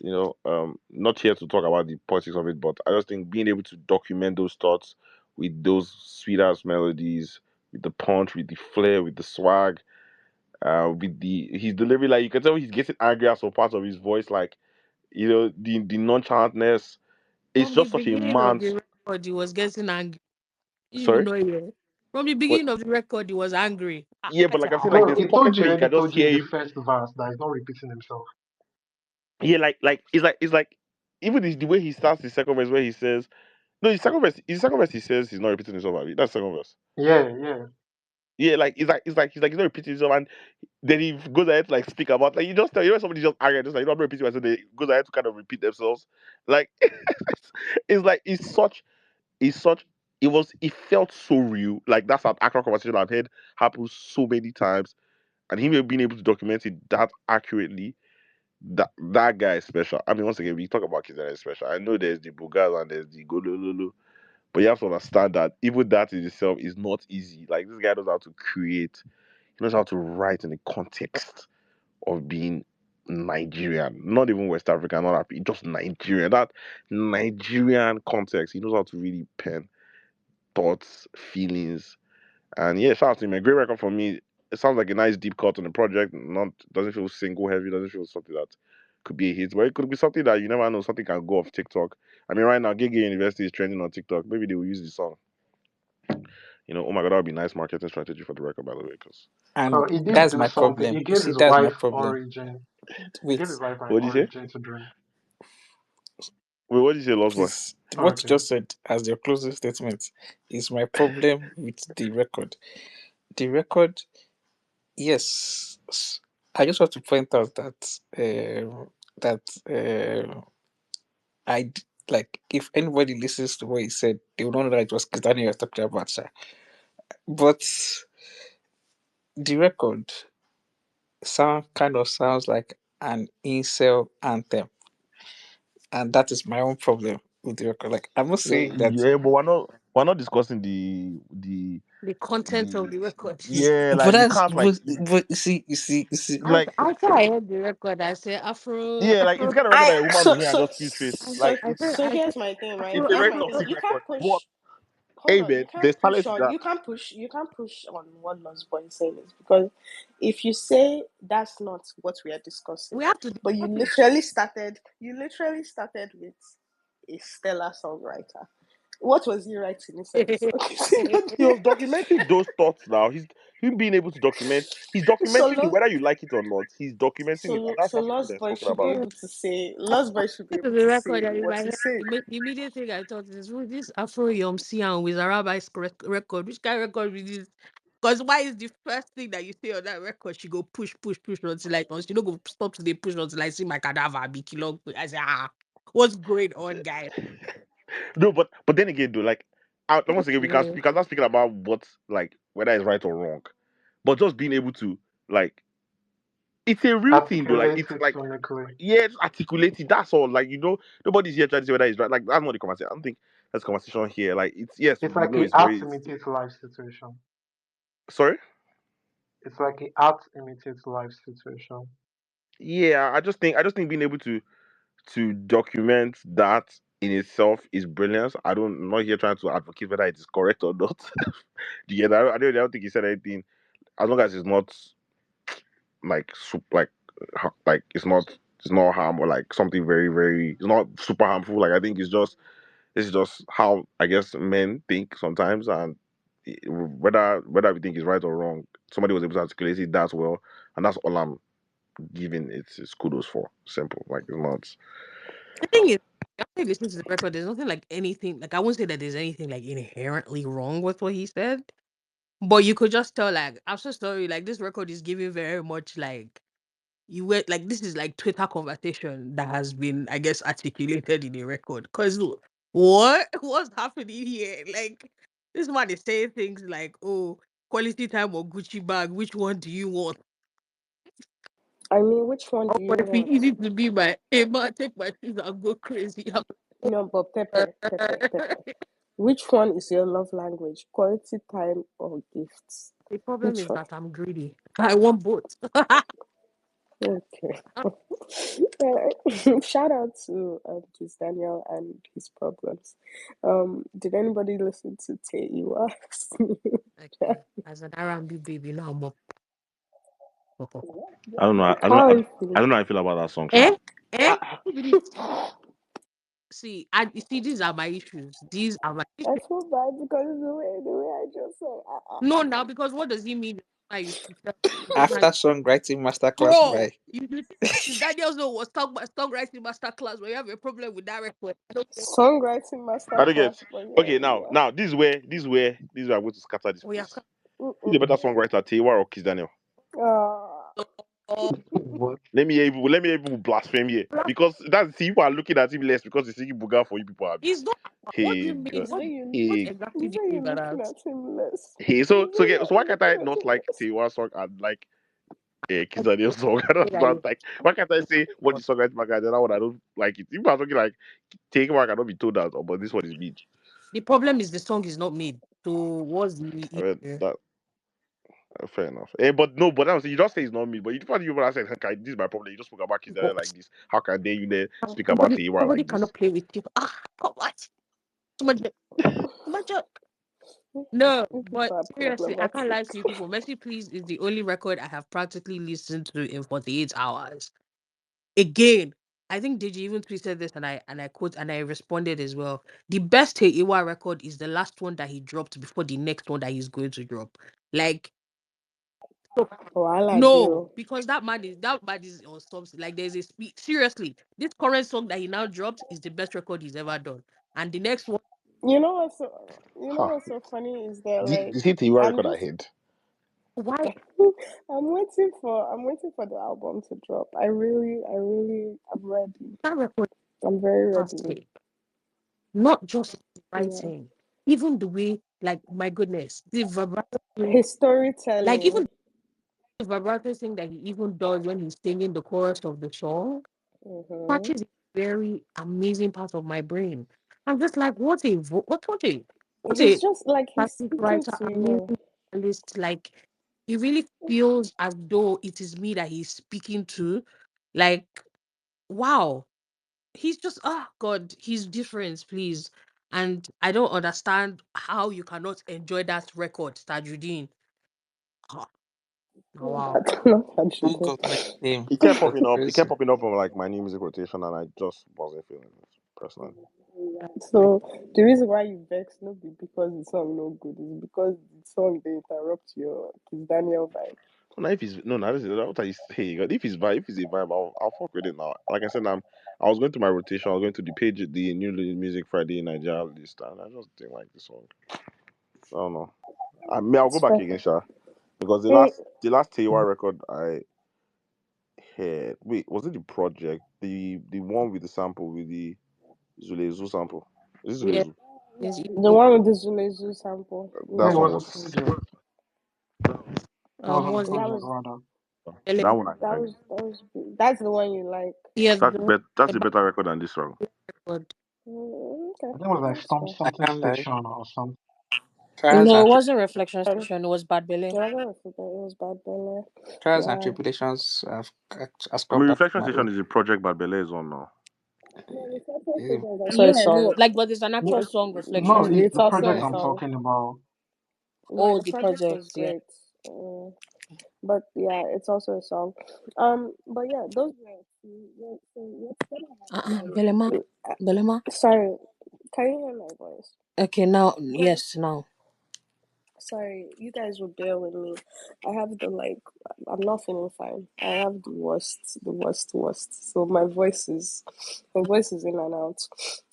not here to talk about the politics of it, but I just think being able to document those thoughts with those sweet ass melodies, with the punch, with the flair, with the swag, with the his delivery, like you can tell he's getting angry at some parts of his voice, like the nonchalantness. It's From the just such a beginning of man's. the record, he was getting angry. You will Sorry, know here. From the what? beginning of the record, he was angry. Yeah, but I said, like I'm saying, like Bro, there's he told pockets you where you already can just told you in hear the him. first verse that he's not repeating himself. Yeah, like it's like even the way he starts the second verse where he says no, the second verse he says he's not repeating himself. Abi. That's the second verse. Yeah, yeah. Yeah, like he's not repeating himself, and then he goes ahead to like speak about like you just tell somebody just angry, just like I'm not repeating myself. They goes ahead to kind of repeat themselves. Like it's like it's such it felt so real. Like that's an actual conversation I've heard happen so many times, and him being able to document it that accurately. That guy is special. I mean, once again, we talk about kids that are special. I know there's the Bugas and there's the Golololo, but you have to understand that even that in itself is not easy. Like this guy knows how to create, he knows how to write in the context of being Nigerian, not even West African, not happy, just Nigerian. That Nigerian context, he knows how to really pen thoughts, feelings, and yeah, shout out to him. A great record for me. It sounds like a nice deep cut on the project. Not doesn't feel single heavy. Doesn't feel something that could be a hit, but it could be something that you never know. Something can go off TikTok. I mean, right now, Gigi University is trending on TikTok. Maybe they will use the song. Oh my god, that would be nice marketing strategy for the record, by the way. Because Oh, And he did that's do my something. problem. He You gave see, his that's my wife problem. origin. He gave Wait, his wife an what did you say? origin to drink. Wait, what did you say, Lost Boy? please. Oh, What you okay. just said as your closing statement is my problem with the record. The record, yes. I just want to point out that like if anybody listens to what he said, they will not know that it was Kizani you was talking about, sir. But the record sounds like an incel anthem, and that is my own problem with the record. Like I'm not saying that. Yeah, but we're not. we're not discussing The content of the the record. yeah, But like you that's can't like but you see like After I heard the record, I said Afro, yeah, like it's Afro, kind of record I that a woman will so hear and so just feel face. so Like it's so I said here's my thing, right? Afro, it's a Here's very my Afro. thing. toxic You can't record. But push. Hold hey on. You man, can't there's talent push to on. that. You can't push on what Lost Boy is saying is because if you say that's not what we are discussing, We have to but discuss it. you literally started with a stellar songwriter. What was he writing inside the song? He was documenting those thoughts now. He's him being able to document. He's so documenting it, Lost whether you like it or not. He's documenting it, and that's so not something Lost that's Boy spoken should be about. Yeah. able to say Lost Boy should be To able the to record say and in what my he head, said. the immediate thing I thought is, who this Afro Yomsi and with Arabi's record? Which kind of record is this? Because why is the first thing that you say on that record? She go push, push, push until she don't go stop to the push until I see my cadaver be killed. I say, what's going on, guys? No, but then again, though, like once again, Yeah. we can start speaking about what like whether it's right or wrong, but just being able to like it's a real thing, though. Like Articulate it's it like sonically. yeah, it's articulated. That's all. Like nobody's here trying to say whether it's right. Like that's not the conversation. I don't think that's the conversation here. Like it's yes, It's we like know a it's art very. imitates life situation. Sorry. It's like a art imitates life situation. Yeah, I just think being able to document that in itself is brilliance. I'm not here trying to advocate whether it is correct or not. Yeah, I don't think he said anything. As long as it's not like like like it's not harm or like something very it's not super harmful. Like I think it's just how I guess men think sometimes, and whether we think is right or wrong, somebody was able to articulate it that well, and that's all I'm giving it's kudos for. Simple, like it's not. The thing is, after you listen to the record, there's nothing like anything, like I wouldn't say that there's anything like inherently wrong with what he said. But you could just tell, like, I'm so sorry, like this record is giving very much like you were like this is like Twitter conversation that has been, I guess, articulated in a record. Cause what's happening here? Like this man is saying things like, "Oh, quality time or Gucci bag, which one do you want?" I mean, which one Oh, do you but if it's want? easy to be my hey man, take my shoes and go crazy. No, but Pepe. Which one is your love language? Quality time or gifts? The problem Which is one? that I'm greedy. I want both. Okay. Shout out to Kiss Daniel and his problems. Did anybody listen to Teiwa? Okay. As an R&B baby, now I'm up. I don't know. Like, how are you I feeling? don't know how I feel about that song, Sha. Eh? Eh? Ah, See, you see, these are my issues. These are my I issues. feel bad because the way I just said, No, now because what does he mean? Why you prefer- after songwriting masterclass bro? by You think if Daniels know was songwriting masterclass where you have a problem with that record? I don't get. songwriting I don't get. masterclass, but yeah, Okay, now this is where I'm going to scatter this Oh yeah. place. Who's a better songwriter, Tiwa or Kiss Daniel? Ah, Oh, What? Let me able blaspheme here because that's see people are looking at him less because he's singing Buga for you people. Abi. it's not. What do Hey you mean? God, is What? that you? What hey exactly Is do that you mean you by looking that? at him less? hey. Is So why that can't you I looking at not him like less? Tiwa song and like Kiss I Daniel song? I don't say that understand. is Like why can't I say what the songwriting back and then I don't like it? People are talking like take one cannot be told that, oh, but this one is me. the problem is the song is not made. So what's the I mean issue? that fair enough. But no, but I'm saying you just say it's not me. But you probably you said, okay, this is my problem. You just spoke about Kiss Daniel like this. How can they you there speak about Tiwa Somebody like this? cannot play with you. Come on. Too much. Too much. No, You but people are seriously, I can't lie to problematic. you people. Mercy Please is the only record I have practically listened to in 48 hours. Again, I think Digi even tweeted this and I quote and I responded as well. The best Iwa record is the last one that he dropped before the next one that he's going to drop. Like so- Wahala no, deal. because that man is on something. Like there's a seriously, this current song that he now dropped is the best record he's ever done. And the next one, You know Huh. what's so funny is that like This hit Tiwa I'm record just ahead. why I'm waiting for the album to drop. I'm ready. that record I'm very is ready. fantastic. Not just Yeah. writing, even the way, like, my goodness, the vibrato, His like, storytelling. even the vibrato thing that he even does when he's singing the chorus of the song Hmm. touches a very amazing part of my brain. I'm just like, what a. Not He's a just like he's classic speaking writer, to you. amazing list. Like he really feels as though it is me that he's speaking to. Like, wow. He's just God, he's different, please. And I don't understand how you cannot enjoy that record, Tajuddin. Ah, wow. That's not what you Thank do. God my name. It kept That's popping up. It kept crazy. popping up on like my new music rotation, and I just wasn't feeling it personally. So the reason why you vex not be because the song no good, is because the song they interrupt your Kiss Daniel vibe. No, if it's no, this is what I say. If it's vibe, if it's a vibe, I'll fuck with it now. Like I said, I was going to my rotation. I was going to the page, the new music Friday in Nigeria list, and I just didn't like the song. I don't know. I'll go It's back fair. again, Sha, because Mm, the last Tiwa record I heard. Wait, was it the project? The one with the sample with the Zulezu sample? Is it Yeah, Zulezu? it's the easy. one with the Zulezu sample. Yeah, That it Yeah. song was a was project. It was on the What's it? That project was rather. that one I that like. was that was that's the one you like. Yeah, That's the the back better record than this song. record. Okay, I think it was like that's fair. I something can't lie. station or something. No, Trials it and wasn't Reflection And Station. It was Bad Belly. the other one it was Bad Belly. trials and Yeah. tribulations has I mean, come back to Reflection my Station own. is a project, but Bele is on now. No, the second Is it? song is also a Yeah, no, song. like, but there's an actual No, song, Reflection no, it's It's the Station. also project a Yeah. I'm song. talking about. Yeah, Oh, the the project was project, yeah. great. But yeah, it's also a song. But yeah, those were so what's gonna Belema, happen? Belema. Sorry, can you hear my voice? Okay, now, Okay. yes, now. Sorry, you guys will bear with me. I have the like, I'm not feeling fine. I have the worst. So my voice is in and out.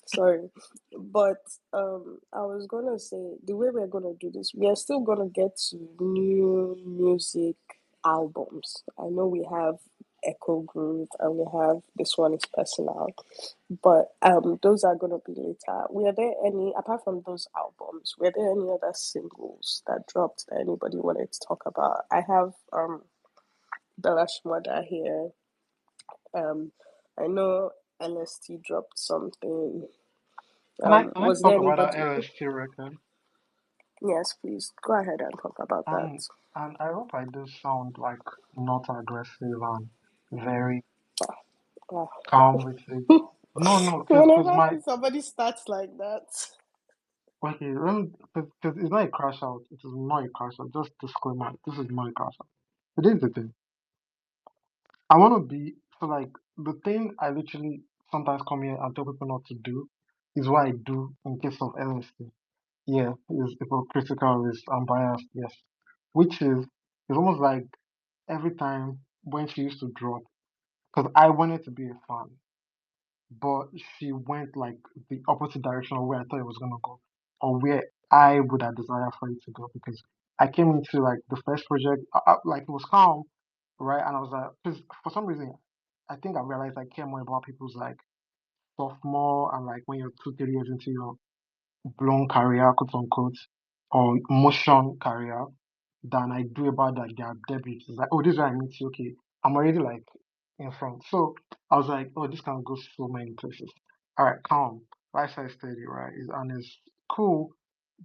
Sorry, but I was gonna say the way we're gonna do this, we are still gonna get to new music albums. I know we have Echo Groove and we have this one is personal. But those are gonna be later. Were there any apart from those albums? Were there any other singles that dropped that anybody wanted to talk about? I have Bella Shmurda here. I know Elstee dropped something. Can I Was there talk about that anybody? LST record? Yes, please go ahead and talk about that. And and I hope I do sound like not aggressive and very Ah. calm with it. No, no, because Whenever my somebody starts like that, okay, because it's not a crash out. It is not a crash out. Just disclaimer. This is not a crash out. But this is the thing. I want to be so like the thing I literally sometimes come here and tell people not to do is what I do in case of LSD. Yeah, is hypocritical, is unbiased, yes. Which is it's almost like every time when she used to drop, because I wanted to be a fan, but she went like the opposite direction of where I thought it was gonna go, or where I would have desired for it to go. Because I came into like the first project, like it was calm, right? And I was like, because for some reason, I think I realized I care more about people's like sophomore and like when you're 2, 3 years into your blown career, quote unquote, or motion career than I do about like their debut. It's like, oh, this is where I meet you. Okay, I'm already like in front. So I was like, oh, this can go so many places. All right, calm. Right side steady, right? And it's cool.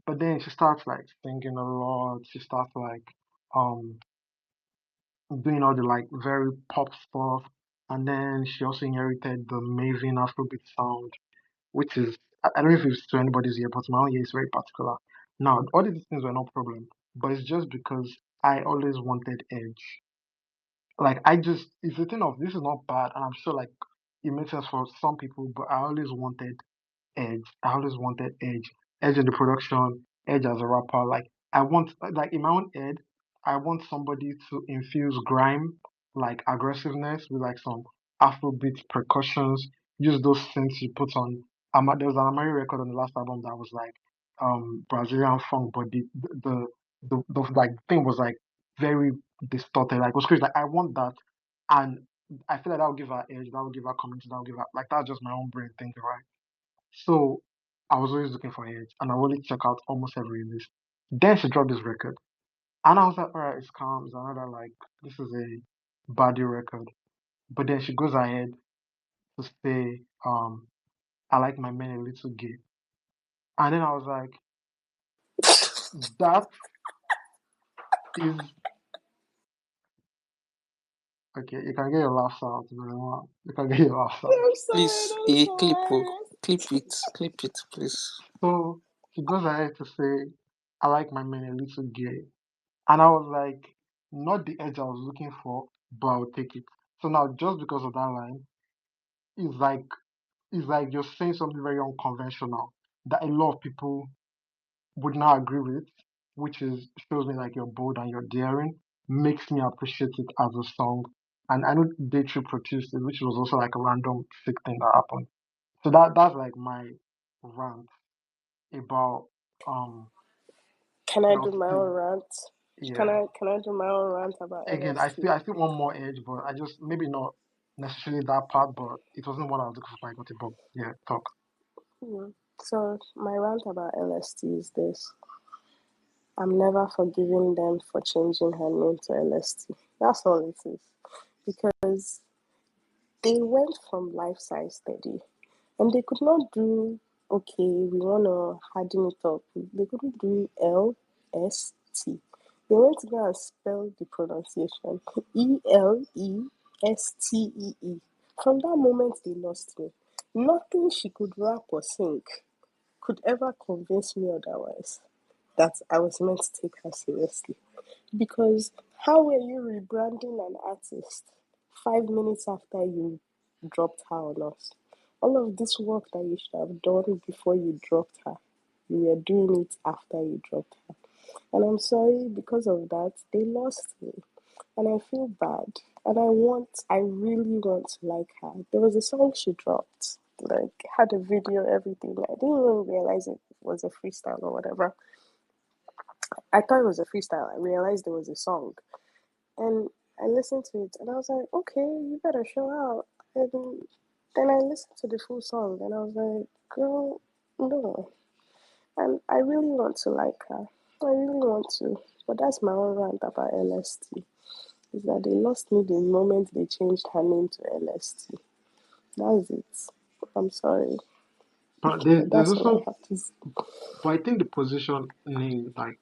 But then she starts like singing a lot. She starts like um doing all the like very pop stuff. And then she also inherited the amazing Afrobeat sound, which is I don't know if it's to anybody's ear, but my own ear is very particular. Now, all these things were no problem, but it's just because I always wanted edge. Like I just it's the thing of this is not bad, and I'm sure like it makes sense for some people, but I always wanted edge. I always wanted edge. Edge in the production, edge as a rapper. Like I want like in my own head, I want somebody to infuse grime, like aggressiveness with like some Afrobeat percussions. Use those synths you put on. There was an Amari record on the last album that was like Brazilian funk, but the like thing was like very distorted. Like it was crazy. Like I want that, and I feel like that would give her edge. That would give her community. That would give her like that's just my own brain thinking, right? So I was always looking for hits, and I really check out almost every release. Then she dropped this record, and I was like, all right, it's calm. It's another like this is a body record. But then she goes ahead to say, I like my men a little gay, and then I was like, That is okay. You can get your laughs out, man. You can get your laughs out. I'm sorry, Please, that was a clip, hilarious. clip it, please. So he goes ahead to say, "I like my men a little gay," and I was like, not the edge I was looking for, but I'll take it. So now, just because of that line, it's like you're saying something very unconventional that a lot of people would not agree with, which is shows me like you're bold and you're daring, makes me appreciate it as a song. And I know Daytree produced it, which was also like a random sick thing that happened. So that's like my rant about Can I do my Elstee. own rant? Can Yeah. I do my own rant about Again, LST? I still want more edge, but I just maybe not necessarily that part, but it wasn't what I was looking for. I got it, but yeah, talk. So my rant about LST is this: I'm never forgiving them for changing her name to LST. That's all it is, because they went from Life Size Steady, and they could not do, okay, we want to harden it up. They couldn't do LST. They went to go and spell the pronunciation ELESTEE. From that moment, they lost me. Nothing she could rap or sing could ever convince me otherwise that I was meant to take her seriously. Because how were you rebranding an artist 5 minutes after you dropped her on us? All of this work that you should have done before you dropped her, you were doing it after you dropped her. And I'm sorry, because of that, they lost me. And I feel bad. And I really want to like her. There was a song she dropped, like, had a video, everything. I didn't even realize it was a freestyle or whatever. I thought it was a freestyle. I realized it was a song. And I listened to it and I was like, okay, you better show out. And then I listened to the full song and I was like, girl, no. And I really want to like her. I really want to. But that's my own rant about LST. Is that they lost me the moment they changed her name to LST. That's it. I'm sorry. But But there's that's all I also, have to say. but I think the positioning, like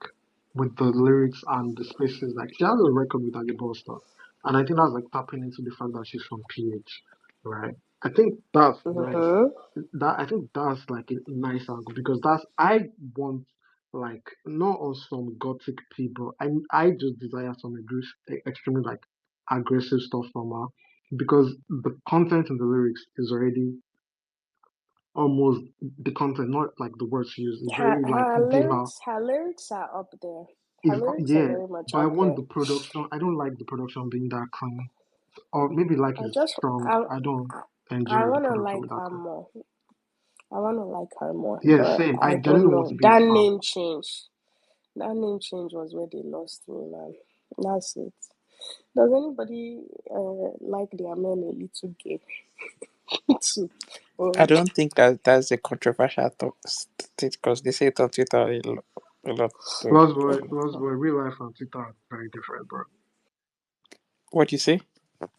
with the lyrics and the spaces, like she has a record with Adibo stuff, and I think that's like tapping into the fact that she's from PH, right? I think that's nice. Mm-hmm. That I think that's like a nice angle because that's I want like not on some gothic people. I just desire some extremely like aggressive stuff from her because the content in the lyrics is already almost the content, not like the words she used, is Her, very like her dimmer. lyrics her lyrics are up there. Her Is lyrics are yeah, very much but I up want there. the production. I don't like the production being that clean, or maybe like I it's just strong. I I don't I enjoy the wanna production like with that her clean. more. I wanna like her more, Yeah, but same. I I don't genuinely want know. to be a That fan. name change. That name change was where they lost me, man. That's it. Does anybody like their men a little gay too? I Or don't think that that's a controversial state because they say it on Twitter a lot. So, Lost boy, real life and Twitter are very different, bro. what do you say?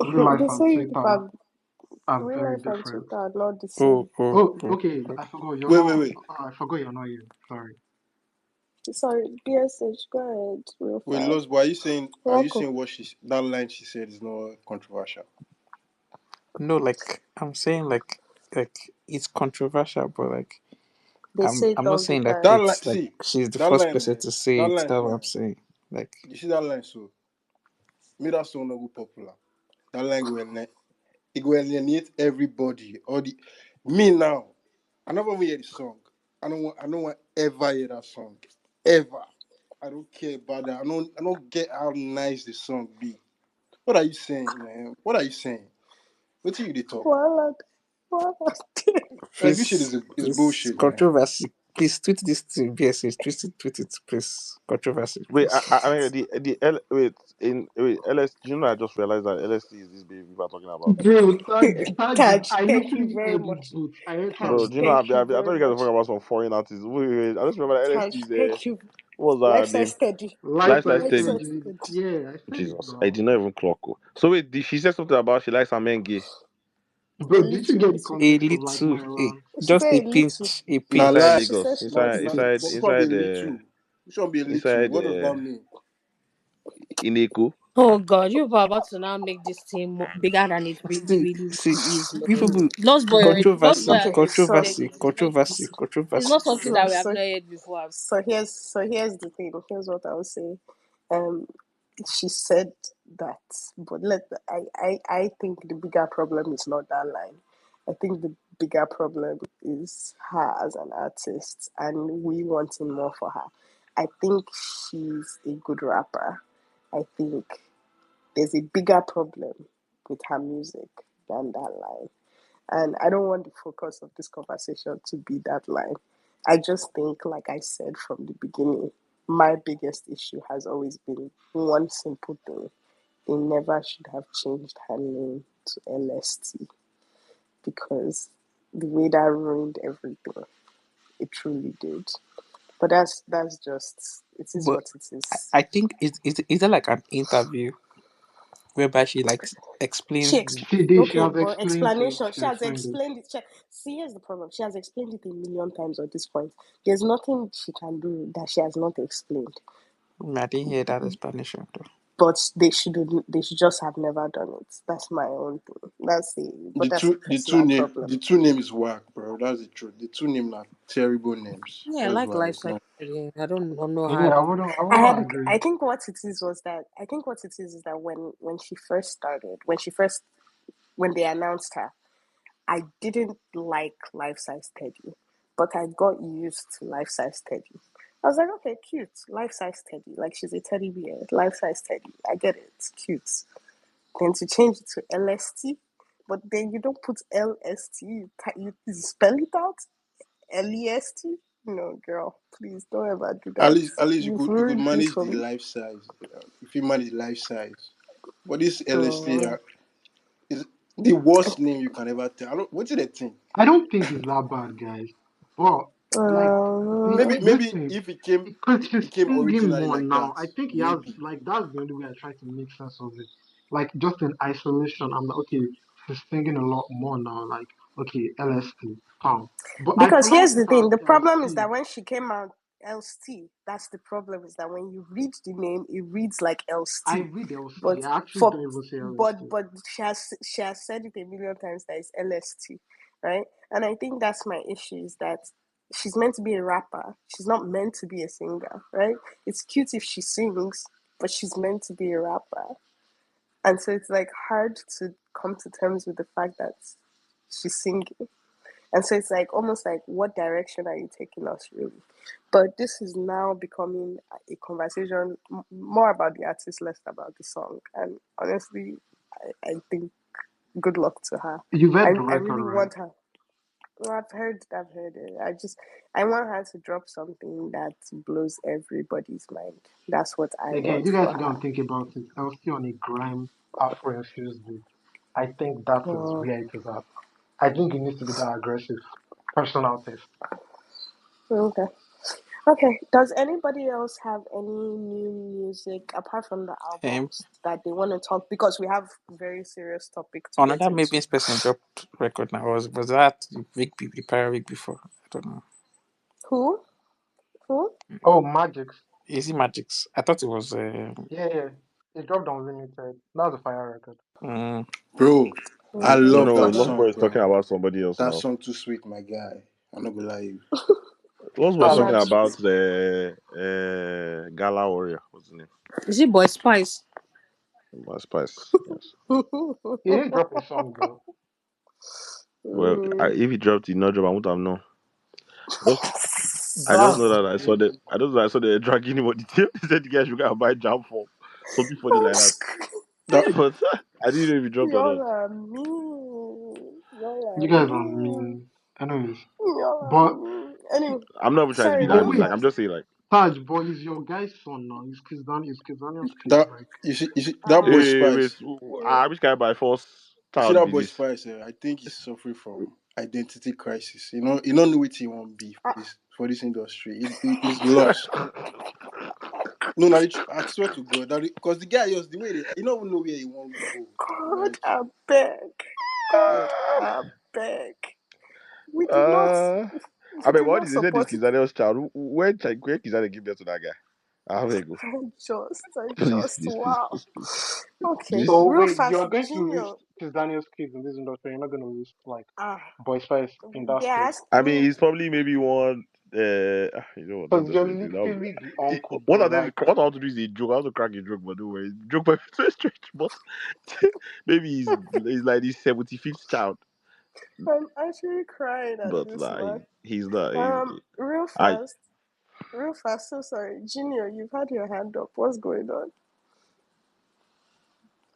Real life they and say Twitter are real very life and different. Twitter are not the Oh, same. oh, Oh, oh. okay. I forgot you're Wait, not. wait, wait. I forgot you're not here. Sorry. Sorry, BSH, go ahead, real Wait, fast. Lost, but are you Welcome. saying that line she said is not controversial? No, like I'm saying, like it's controversial, but like They say it I'm not all the saying that That time. line, it's like see, she's the that first line, person to say that it. line, That's what I'm saying. Like you see that line, so me that song not go popular. That line it will alienate everybody. All the me now. I never even hear the song. I don't want ever hear that song. Ever. I don't care about that. I don't get how nice the song be. What are you saying, man? What are you saying? What do you they talk? Voila, voila. Like this shit is please bullshit, man. controversy. Please tweet this to BSH. Tweet it, please. Controversy, Wait, please. I mean wait, LS. Do you know? I just realized that LSD is this baby we are talking about. Bro, tag it. Taj, I thank you literally very heard it much. both. I heard tag Bro, Taj, it do you know? both. thank you I thought very you guys were much. talking about some foreign artists. Wait, I just remember that Taj, LSD is thank you. what was her Life size name? steady. Lifestyle Lifestyle Life Steady. size steady. steady. Yeah, I said it Jesus, I now. did not even clock. So wait, she said something about she likes her men gay A Bro, did you little, get the little. A context of like little, my rant? She just said a a little. pinch, a Nah pinch. inside lie, She said Lagos, she nah, likes inside her. but inside probably inside little. It should be a little. inside What does that mean? in Eko. Oh God, you're about to now make this team bigger than it really, See, really, see, really is, people man. will Lost Boy controversy, Okay, already so controversy, explained it. controversy, It's controversy. not something So, that we have so not heard before. here's the thing. Here's what I was saying. Um, she said that, but I think the bigger problem is not that line. I think the bigger problem is her as an artist, and we wanting more for her. I think she's a good rapper. I think there's a bigger problem with her music than that line. And I don't want the focus of this conversation to be that line. I just think, like I said from the beginning, my biggest issue has always been one simple thing. They never should have changed her name to LST because the way that ruined everything. It truly did. But that's just it is but what it I, is. I think is there like an interview whereby she like She explains She did. She okay, has but explained it. explanation. She She has explained it. explained it. See, here's the problem. She has explained it a million times at this point. There's nothing she can do that she has not explained. I didn't hear that explanation though. But they shouldn't. They should just have never done it. That's my own thing. The That's a two the two personal name problem. the two name is whack, bro. That's the truth. The two name are terrible names. Yeah, I That's like why life it's cycle. not. Yeah, I don't know how. Yeah, I wouldn't agree. I think what it is was that I think what it is that when she first started, when they announced her, I didn't like Life Size Teddy, but I got used to Life Size Teddy. I was like, okay, cute, Life Size Teddy. Like she's a teddy bear, Life Size Teddy. I get it, it's cute. Then to change it to LST, but then you don't put LST, you spell it out, LEST. No, girl, please don't ever do that. At least You've you could ruined it manage for the me. life size. If you manage life size, but this LSD Mm. is the worst name you can ever tell. I don't. What did they think? I don't think it's that bad, guys. But like this Maybe thing, if because it she's came singing originally more like now. that, I think he has maybe. like that's the only way I try to make sense of it. Like just in isolation, I'm like, okay, she's singing a lot more now. Like okay, LST, pound. But I Because pronounce here's it the as thing: the problem is LST. that when she came out, Elstee. That's the problem. Is that when you read the name, it reads like I Elstee, read but LST. I actually for don't even say LST. but she has said it a million times that it's LST, right? And I think that's my issue is that she's meant to be a rapper. She's not meant to be a singer, right? It's cute if she sings, but she's meant to be a rapper, and so it's like hard to come to terms with the fact that she's singing. And so it's like almost like, what direction are you taking us, really? But this is now becoming a conversation more about the artist, less about the song. And honestly, I think good luck to her. You've heard the I record, really right? want her. Well, I've heard it. I want her to drop something that blows everybody's mind. That's what I Again, want you guys for should go her. and think about it. I was still on a grime Afro infused beat. I think that is Oh, where it is at. I think it needs to be that aggressive. Personal taste. okay. Okay. Does anybody else have any new music apart from the um albums that they want to talk? Because we have a very serious topic to get another into. maybe person dropped record now was that the prior week before. I don't know. Who? Who? Oh, Magics. Easy Magics. I thought it was Yeah, yeah. It dropped Unlimited. That was a fire record. um Bro, I No, Mm, love no, that Lost okay. Boy song, is talking bro. about somebody else That now. song too sweet, my guy. I'm not gonna lie you. Lost Boy is talking Salad. Magic. about the Gala Warrior. What's his name? Is it Boy Spice? My Spice. Yes. He didn't drop a song though. Well, Mm. if he dropped, he not drop. I would have known. Just, I just That's know that I saw the. crazy. I just know I saw the dragging him on the tail. He said the guy should go and buy jam for something funny like that. That But I didn't know if he dropped or Y'all not. are mean. Y'all You are guys are mean. mean. Anyways. Y'all are But mean. Anyway, I'm not even trying to sorry, be but that go mean. wait, Like I'm ahead. just saying, like, Taj, boy, is your guy's son now. Is Kizania's kid, that like you see that boy Um, hey, wait, Spice. which guy by force You see child that be boy this? Spice. I think he's suffering from identity crisis. He don't know what he want be ah, for this industry. He's lost. No, no, I swear to God, that because the guy just the way he don't even know where he want to go. God, Like, I beg. God, I beg. We do not. Uh, I We mean, do what not did they say? This support it. Kizaniel's child. When Kizania give birth to that guy? I'll make go. I Please, just, please, please, wow. please, please. Okay, This So real wait, fast, you're going to Junior. risk Kiss Daniel's kids in this industry. You're not going to risk like Ah, Boys First in that they space. asked I mean, me. he's probably maybe one. You know what? Don't Because just you're say anything. That literally the it, uncle, what bro. I Like, what I want to do is a joke. I want to crack a joke, but don't worry. Joke by so stretch, but maybe he's like this 75th child, I'm actually crying at but this, like man. he's not. Real I fast, real fast. So sorry, Junior, you've had your hand up. What's going on?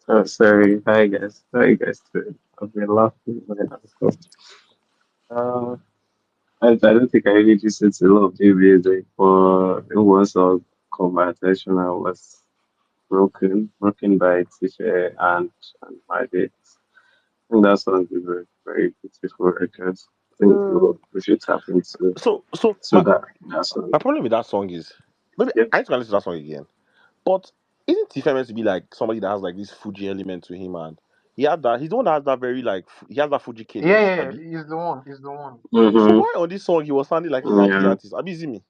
Oh, sorry. Hi, guys. How you guys doing? I've been laughing when I was uh, I don't think I really listened to a lot of new music, but it was a caught my attention. I was broken by Tisha and my date. I think that song is a very beautiful record. I think Mm. we should tap into so that song. my problem with that song is maybe Yep. I need to listen to that song again. But isn't Tifa meant to be like somebody that has like this Fuji element to him, and he had that. He's the one that has that very like he has that Fuji yeah, cadence, yeah, yeah, Abi. he's the one. He's the one. So Mm-hmm. why on this song he was sounding like a Nigerian Yeah. artist? Abi, is it me?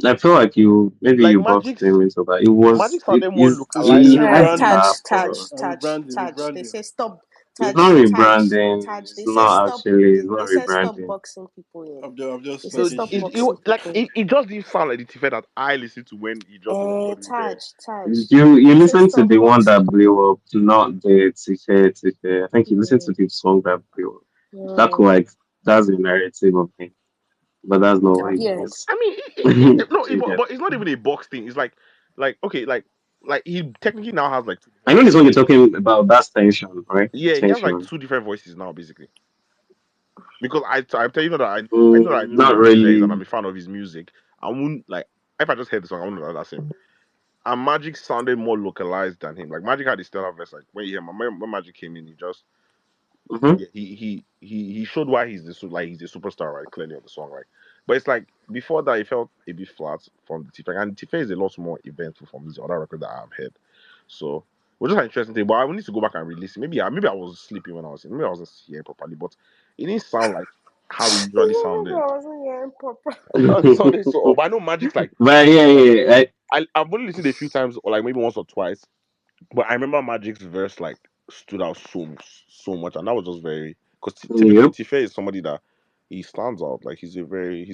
I feel like you maybe Like you boxed him into that. It Magic was sounded more localized he to had me. the Taj, rap, Taj, but Taj. They rebranding. say stop. it's Taj, not Taj, rebranding. Taj. It's They say not stop. actually. It's They not say stop rebranding. boxing people in. I've just They say No, said the stop shit. boxing like people in. it just didn't sound like the Tifa that I listened to when he dropped the record with Taj, Taj. You They say listen to stop the one that boxing. blew up, not the Tife. I think you listen to Mm, the song that blew up. That could, mm. like that's the narrative of him, but that's not what Have he you heard? does. I mean, no, Yeah. but it's not even a box thing. It's like okay, like he technically now has like two I different know this voices. one you're talking about. That's tension, right? Yeah, he has like Tension. two different voices now, basically. Because I tell you know that I know Not who Tifa is and really. I'm a fan of his music. I wouldn't like if I just heard the song, I wouldn't know that's him. And Magic sounded more localized than him. Like Magic had a stellar verse. Like when you hear when Magic came in, he just Hmm. yeah, he showed why he's the superstar, right? Clearly on the song, right? But it's like before that, it felt a bit flat from the Tifa, and Tifa is a lot more eventful from these other records that I've heard. So, which is an interesting thing. But I will need to go back and release it. Maybe I was sleeping when I was maybe I wasn't hearing properly, but it didn't sound like how it usually Maybe sounded. I wasn't hearing proper. It sounded so. But I know Magic's like But yeah, yeah. I've only listened a few times, or like maybe once or twice. But I remember Magic's verse like stood out so much, and that was just very because typically Yep. Tife is somebody that he stands out. Like his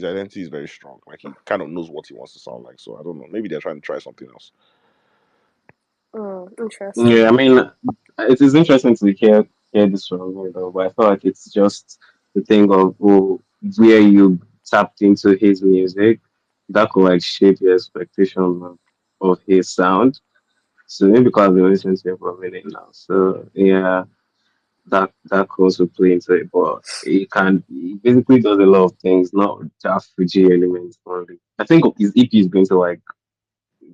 identity is very strong. Like he kind of knows what he wants to sound like. So I don't know. Maybe they're trying to try something else. Interesting. Yeah, I mean, it is interesting to hear this from you, though. But I feel like it's just the thing of where you tapped into his music that could like shape your expectation of his sound. So maybe because I've been listening to him for a minute now, so yeah, that could also play into it. But he basically does a lot of things, not just Fuji elements only. I think his EP is going to like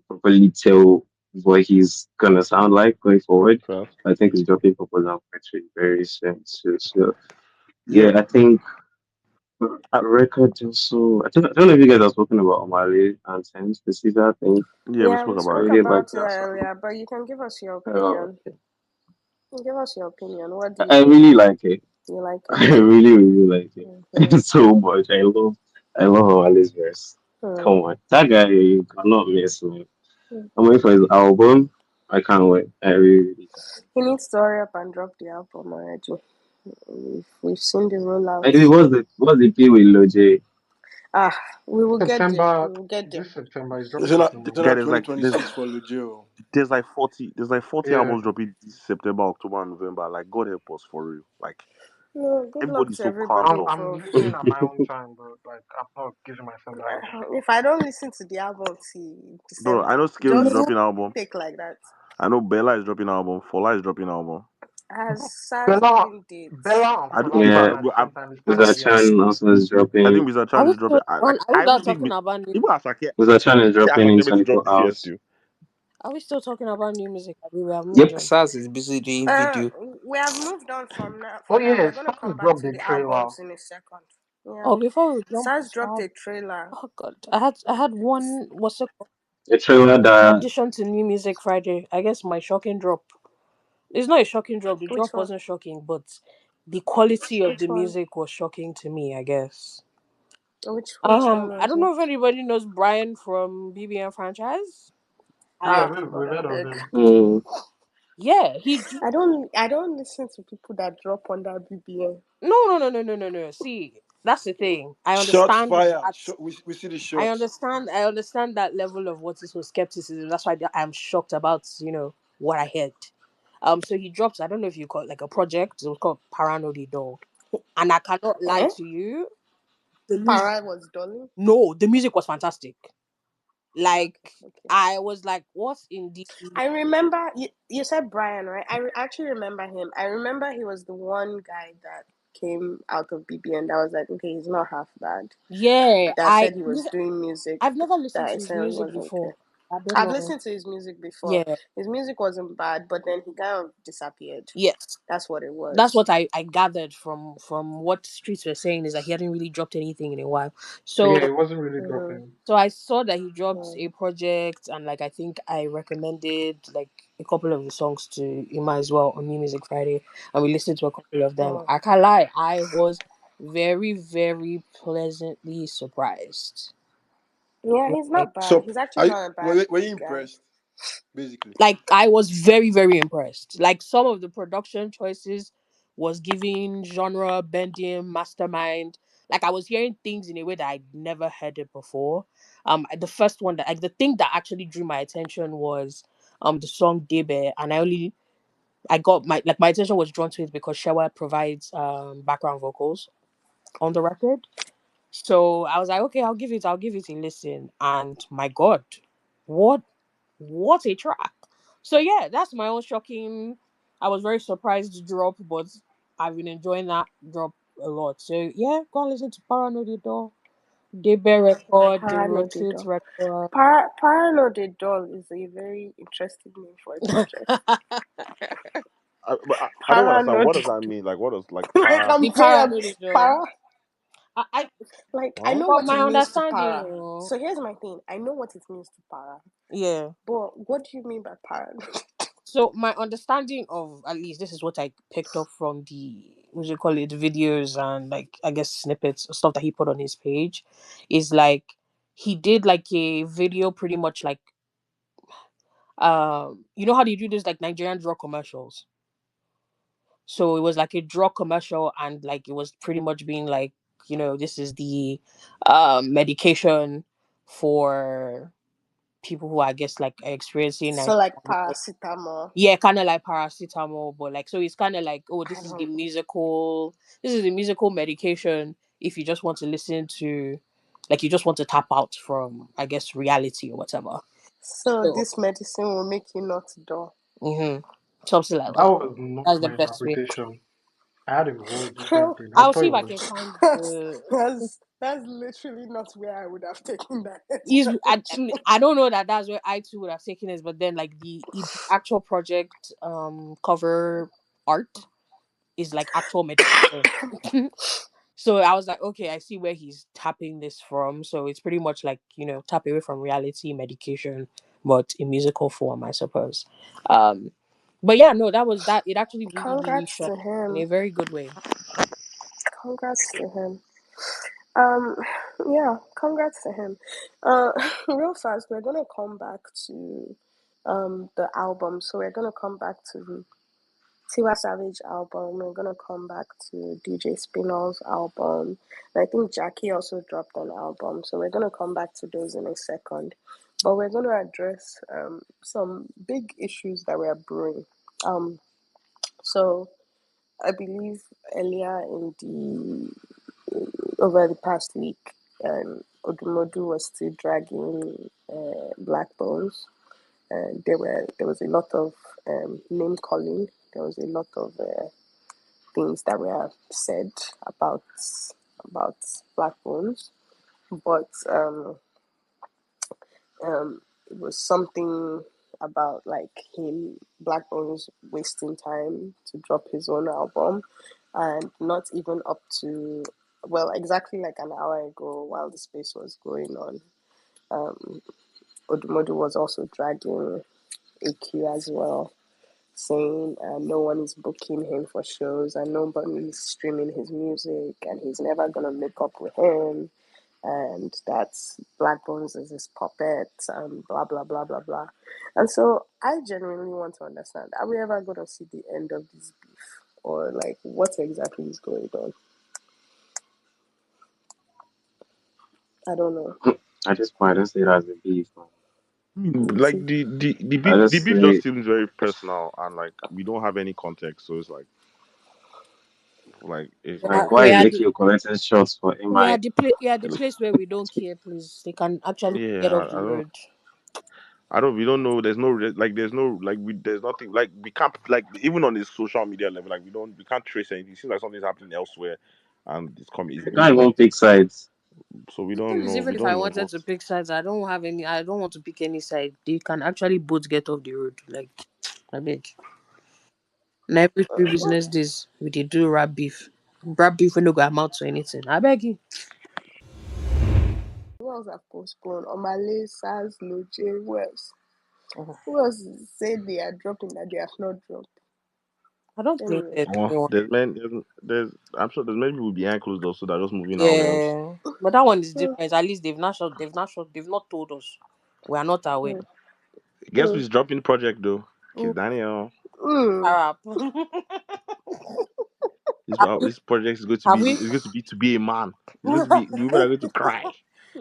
properly tell what he's gonna sound like going forward. Okay. I think he's dropping Purple and Poetry very soon. So Yeah. yeah, I think I, record also. I don't know if you guys are talking about Omale and Tems, the Ciza thing. yeah. We Yeah, spoke we I about spoke it. really like about it that song. earlier, but you can give us your Uh, opinion. Give us your opinion. What do I you really like it. you like I it? really like Mm-hmm. it so much. I love Omale's verse. Come Hmm. on, that guy you cannot miss, man. Hmm. I'm waiting for his album. I can't wait. I really can't wait. He needs to hurry up and drop the album already. We've seen the I do. rollouts. What's the P with Loj? Ah, we will get there. We September, will get there. this September, is It's dropping not September. it's not Yeah, there's 2026 for Lugio. there's like 40 Yeah. albums dropping this September, October, and November. Like God help us for real. Like No, good luck everybody's to so everybody cranked up. I'm involved. listening at my own time, bro. Like, I'm not giving myself that headache. If I don't listen to the album till Bro, I December, know Skills is just dropping album. take like that. I know Bella is dropping album. Fola is dropping album. Has SARS Bella, given dates? Bella and I don't Fola if dropping Yeah, at the same time is kind of weird. Chan also is I think dropping. Mr. Are Chan we is dropping. still on? Are we I not even think talking about new? even Asake. Chan is See, dropping Asake in meant to drop 24 this year hours. still. Are we still talking about new music? We have moved Yep. on. SARS is busy doing Uh, video. we have moved on from now. Oh For now, yeah, we're gonna Sam come back dropped to the the trailer. albums in a second. Yeah, Oh, before we jump, SARS I dropped had, a trailer. oh god, I had one. What's it called? A trailer that Addition to New Music Friday. I guess my shocking drop. It's not a shocking drop. The Which drop one? wasn't shocking, but the quality of Which the one? music was shocking to me. I guess. Which one I was don't it? know if anybody knows Brian from BBN franchise. Yeah, Ah, we've God, I heard of beg. him. Mm. Yeah, I don't listen to people that drop on that BBN. no. See, that's the thing. I Shots understand fired. that. We see the I shots. understand. I understand that level of what is so skepticism. That's why I'm shocked about what I heard. So he dropped. I don't know if you call it like a project. It was called Paranoid Door, and I cannot lie Eh? to you. The music, Para was Dolly. no, the music was fantastic. Like Okay. I was like, what in the I remember you said Brian, right? Actually remember him. I remember he was the one guy that came out of BBN that was like, okay, he's not half bad. yeah. That said he was doing music I've never listened that to his essentially music wasn't before. good. I don't I've know. listened to his music before. Yeah. His music wasn't bad, but then he kind of disappeared. Yes. That's what it That's was. what I gathered from what streets were saying, is that he hadn't really dropped anything in a while. Yeah, So it wasn't really Mm-hmm. dropping. so I saw that he dropped Mm. a project, and like I think I recommended like a couple of the songs to Omah as well on New Music Friday, and we listened to a couple of them. Oh. I can't lie, I was very, very pleasantly surprised. Yeah, he's Like not bad. So, He's actually not a bad were you guy. impressed? Basically, I was very, very impressed. Like some of the production choices was giving genre bending, mastermind. Like I was hearing things in a way that I'd never heard it before. The first one that like the thing that actually drew my attention was the song Debe, and I got my attention was drawn to it because Shewa provides background vocals on the record. So I was like, okay, I'll give it a listen. And my God, what what a track. So yeah, that's my own shocking. I was very surprised drop, but I've been enjoying that drop a lot. So yeah, go and listen to Paranoid Door, Debe record, the Parano de Rotate Doll. record. Parano de Doll is a very interesting name for a project. I don't understand. Parano What de does that mean? Like, what does like like para? The I'm saying, Paranoid Door. para. I Like I Huh? know from what it my means to understanding, para. So here's my thing. I know what it means to para, yeah. but what do you mean by para? So my understanding of, at least this is what I picked up from the, what do you call it, videos and like I guess snippets stuff that he put on his page, is like he did like a video pretty much like you know how they do this like Nigerian drug commercials. So it was like a drug commercial, and like it was pretty much being like, this is the medication for people who I guess like are experiencing So like paracetamol. yeah, kind of like paracetamol, but like so it's kind of like, oh, I this is the don't. musical medication if you just want to listen to, like you just want to tap out from I guess reality or whatever. So So this medicine will make you not dull. mm-hmm, something like That that. was not That's the my best way. interpretation. I had a whole different Well, thing. I I'll thought see it if I was can find that's the. that's literally not where I would have taken that Is I interpretation. mean, I don't know that that's where I too would have taken it, but then like the actual project cover art is like actual medication. So I was like, okay, I see where he's tapping this from. So it's pretty much like, tap away from reality medication, but in musical form, I suppose. Um, but yeah, no, that was that. It actually really, really Congrats to shocked me in him. a very good way. Congrats to him. Um, yeah, congrats to him. Uh, real fast, we're gonna come back to the album. So we're gonna come back to the Tiwa Savage album. We're gonna come back to DJ Spinall's album. And I think Jackie also dropped an album. So we're gonna come back to those in a second. But we're gonna address some big issues that were brewing. Um, so I believe earlier in the over the past week, Odumodu was still dragging Black Bones. There was a lot of name calling. There was a lot of things that were said about Black Bones, but it was something about like him, Black Bones, wasting time to drop his own album, and not even up to, well, exactly like an hour ago while the space was going on. Um, Odumodu was also dragging AQ as well, saying no one is booking him for shows and nobody is streaming his music and he's never gonna make up with him and that's Blaqbonez is his puppet, and blah blah blah blah blah. And so I genuinely want to understand: are we ever going to see the end of this beef, or like what exactly is going on? I don't know. At this point, I don't see it as a beef. Like I the just beef just say, seems very personal, and like we don't have any context, so it's like it's like, not. why We is are Eki collecting shots for MI? we are the place where we don't care, please. They can actually get Yeah, off the I don't. road. I don't. We don't know. There's no like. There's no like. There's nothing like. We can't like even on this social media level. Like we don't. We can't trace anything. It seems like something's happening elsewhere, and it's coming. It's You being can't even brought. pick sides. So we The don't thing is, know. even We if I don't know wanted what. to pick sides, I don't want to pick any side. They can actually both get off the road. Like, I beg. Na every three business days we dey do rap beef. Rap beef will no go amount to anything. I beg you. Who else have postponed? Omale, Saz, Loje, who else? Oh, Who else said they are dropping that they have not dropped? I don't think Anyway, there's Oh, anyone. there's. I'm sure there's many people behind closed doors, so they're just moving out names. Yeah, but that one is mm, different. At least they've not told us. We are not aware. mm, Guess who's dropping project though? Kiss Mm, Daniel. mm, Arab. have we? This project is going to Have be we? to be a man. It's going to be the women are going to cry.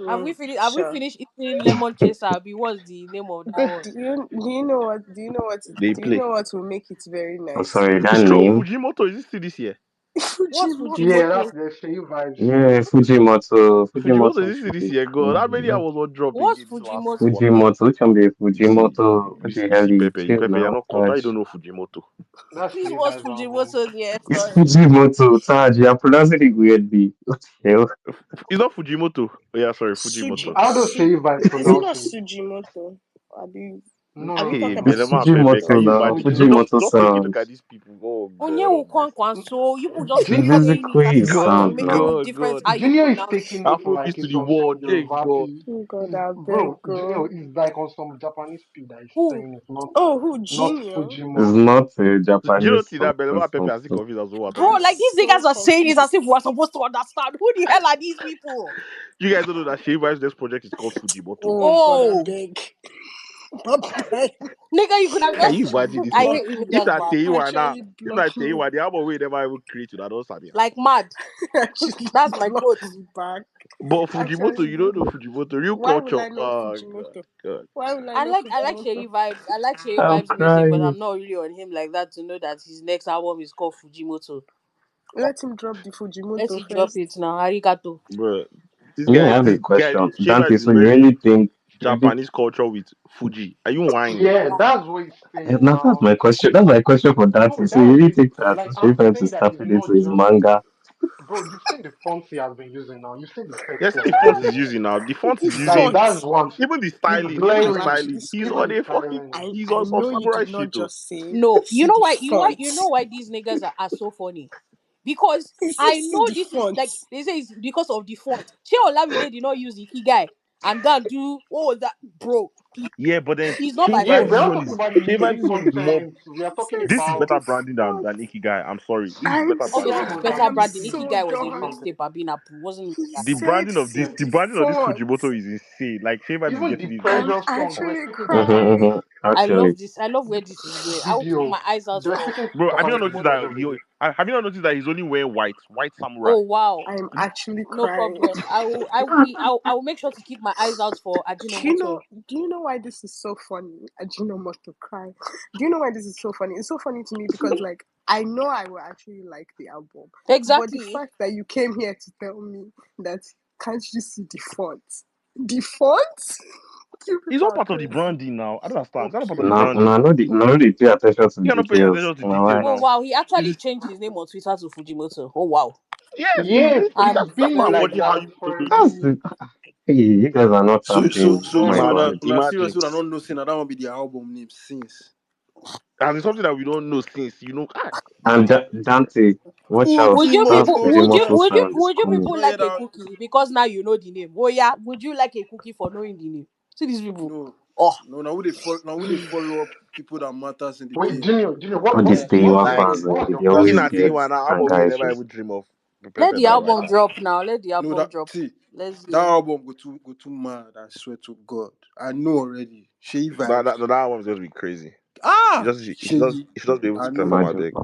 Have we finished? Have we sure. finished eating lemon chaser? Abi, what's the name of that one? They do you play. know what will make it very I'm nice? sorry, that It's true. name. Fuji Moto is it still this year? Fuji What's Moto. Yeah, that's Fujimoto? the Seyi Vibez shit. Yeah, Fuji Moto. Fuji Fuji Moto Moto is it still should this be year? God, how many Fuji. hours will drop What's again this last Fujimoto? Fuji quarter? Moto. Which one be Fuji Moto? What the You hell see, is Pepe, chill You're now? not culture. You Taj. don't know Fujimoto. That's Please, Seyi what's Vibez album. Fujimoto there? It's Sorry. Fuji Moto. Taj, you're pronouncing it weirdly. What the hell? It's not Fujimoto. Oh, yeah, sorry, Suji, Fujimoto. How does Su, Seyi Vibez is it pronounce not it? Sujimoto? No, Are we no, Hey, talking no. about It's Belema Fuji Pepe, can Moto you It's now. imagine? Fuji Fuji. Moto Just take a look at sound. these people. Oh Onyewu God, Kwankwanso. You people just keep It's Jin- saying it as basically if we want to sound God, make any now. God, difference God. how you Junior is pronounce it. taking it Afrobeats like to it's the on some world. Thanks Yoruba God. beat. oh God, Is I beg bro, go. Junior is like on some Japanese speed that is Who? saying it's not Oh, who not Junior? It's Fujimoto. not a Do you not Japanese see that Belema Pepe song. has confused as well? What Bro, talking I'm about? like these so niggas are saying it as confused. if we're supposed to understand. Who the hell are these people? You guys don't know that Shea Vibes' next project is called Fujimoto. Oh God, I Oh, beg. Bye-bye. nigga, you could have Can just. you imagine this I one? Block hate you If niggas, that man. Teiwa now, actually if block that me. Teiwa, the album we never even created, I don't sabi. Like mad. Actually That's my block quote. me back. But Fujimoto, Actually you don't block know me. Fujimoto, real Why will culture. I know Oh God, Fujimoto? God. Why will I know I like Fujimoto? Sherry vibes. I like Sherry I'm vibes music, but crying. I'm not really on him like that to know that his next album is called Fujimoto. Let him drop the Let's Fujimoto see drop first. it now. Arigato. Bro, Me, I have a question. Shea Dante, Vibes is so you merging really think you really Japanese culture with Fuji. Are you whining? Yeah, that's what he's saying now that's now. my question. That's my question for Dante. No, So you that's really it. think that Like Shave I'm Times saying is that it's tapping into not his just manga? bro, you've seen the fonts he has been using now. You've seen the Yes, text he has the been font is using. using now. The font The is Like using that's font. one. even the I'm Blaring. actually styling. He's Even on screaming. the a fucking styling. he's I on some know you samurai did shit not too. just say No, see the font. you know why these niggas are so funny? Because He said I see know the this is font. like they say it's because of the font. Che Olamide did not use the Ikigai and go and do what was that, bro? Please, Yeah, but then he's not Shea by Yeah, Vibes we're this not force. one talking is about the Shea Vibes music this one is more. content. We are He talking said This is see about better the branding font. than Ikigai. I'm sorry. This is I'm better okay. branding Obviously, than That's it's what better that Ikigai. I'm branding. music so Ikigai was a done. content. mixtape. It wasn't like He The that. said branding of see this, the the branding of this font. Fujimoto is insane. Like Shea Vibes is Even the getting it right. I'm pressure song, we're actually speaking about crying. I Actually, love this. I love where this is going. I will keep video. my eyes out They're for speaking Bro, have you not Japanese noticed pressure that video. have you not noticed that he's only wearing white samurai? Oh wow, I'm actually no crying. problem. I will make sure to keep my eyes out for Do you Ajinomoto. know? Do you know why this is so funny? Ajinomoto cry. Do you know why this is so funny? It's so funny to me because like I know I will actually like the album, but the Exactly. fact that you came here to tell me that can't you see the font? The font? You It's people all are part of the crazy. branding now. I don't understand. It's all part of the Okay. now branding. I know they pay attention to You're not paying details. attention to You know detail why? Oh now. wow, he actually It's, changed his name on Twitter to Fujimoto. Oh wow. yes, Yes, it's I'm that's why been I'm like watching how crying. that you for a That's minute. the, hey, you guys are not So so tapping. so Oh my so Bro, una god. una imagine. seriously una don't know say na that one be the album name since. And it's something that we don't know since, And God. Dante, watch out. Would you That people Fujimoto Fujimoto star. sound is would you You coming. people don't hear like a that? cookie because now you know the name? Oh yeah, would you like a cookie for knowing the name? See these people. No. Oh, No, now we dey follow up people that matters in the wait, game. Junior, All these what Teiwa Like, genre? fans, What's they your favorite always in a get genre? Tiwa now, I'm anger we never issues. even dream of let the Pepe album like that. drop now. Let the No, album that drop. see Let's That hear. album go too mad. I swear to God, I know already. Seyi Vibez. That album is going to be crazy. Ah, You should just be able I to know. perform. I Imagine. beg.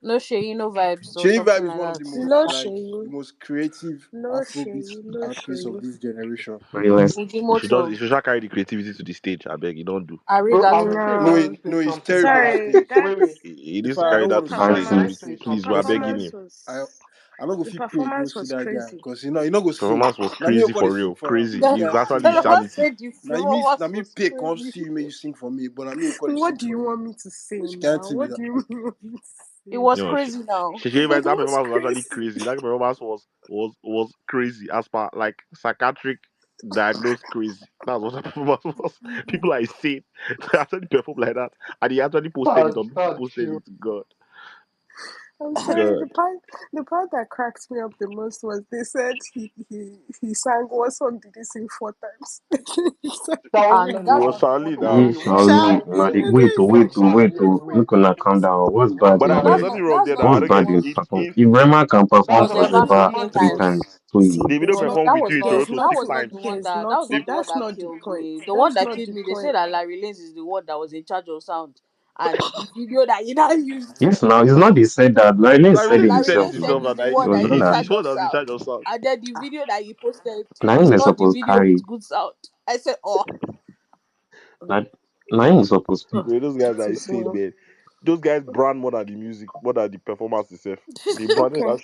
No Shay, no vibes or Seyi something Vibez is like one of that. the No the shame. most creative No Afrobeat shame. No artists of shame. this generation. Realist. Fuji You Moto. should just carry the creativity to the stage. I beg. You don't do. Bro, Arigato. No, No. no, he's something terrible on now. Sorry, stage. Wait. He If needs to I carry don't that want to to the see stage. him on Dancing. performance. stage, The Please, we are begging performance you. I was. I don't go The fit pay go performance see was that guy crazy. because you know go see. Performance was Now me crazy nobody for sing real. for him. Crazy. The The guy It's go sing actually for him. Lord insanity. said the performance Now me was pay can't crazy. see me you sing for me, but I me nobody What sing do for you him. want me to say Which can't now? tell me What that. do you want me to It say? was You know, crazy now. that It performance was was actually crazy. crazy. That performance was crazy as per like psychiatric diagnosed crazy. That's what that performance was. People are insane. They actually perform like that, and he actually posted it on Sad posted chill. it. God, I'm sorry. God. The part that cracked me up the most was they said he sang one song. Did he sing 4 times? He sang- Ah Shaoli no, It that's was now. Charlie Hey, now. Shaoli. Sha, Now Wait, they, I wait, say oh, he wait, sang oh, wait, oh. four Make una calm times. down. What's bad But in there's this? nothing wrong there now. I What's don't get bad it. in No, perform? If If Rema can perform that's because not for the Jaivah the point. bar 15 three times. times, so see, you. Davido it's not. performed That with was you in not It's Toronto that not. six was not the times. one It's that not. was not the one That's that not the killed point. me. The one That's that not killed the me, they said point. that Larry Lanes is the one that was in charge of sound. And the video that he now used, Yes, now it's not they said that. Larry Like said it really Larry said it himself Lane said himself now. he's that the It one was that the is one in that he's charge the of one that's in sound. charge of sound. And then the video that he posted now is him is not the supposed to video carry. with good sound. I said, oh, Now, now him is supposed to. Oh, Man, those guys that are is insane, well. man. Those guys brand more than the music, more than the performance itself. They branded Okay. that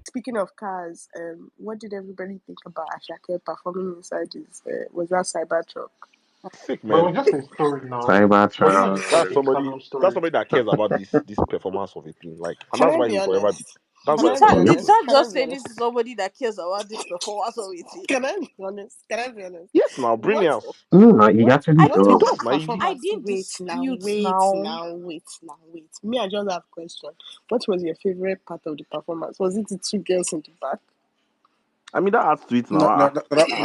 Speaking of cars, what did everybody think about Ashake performing inside his? Was that Cybertruck? sick, But man. it's just a story now. But it's Cybertron. just an Instagram That's story. somebody that cares about this performance of a thing. Like, and Can that's I why he be will forever be. honest? That's Can why I did be Tad Yep. did honest? Tad Can I just be say this honest? is somebody that cares about this performance of it? Can I be honest? Can I be honest? yes, now What brilliance. No, no, he what actually what He was does. the does now. I performance? didn't Wait now, dispute wait now. now, wait now, wait. Me, I just have a question. What was your favorite part of the performance? Was it the two girls in the back? I mean, that adds to it now.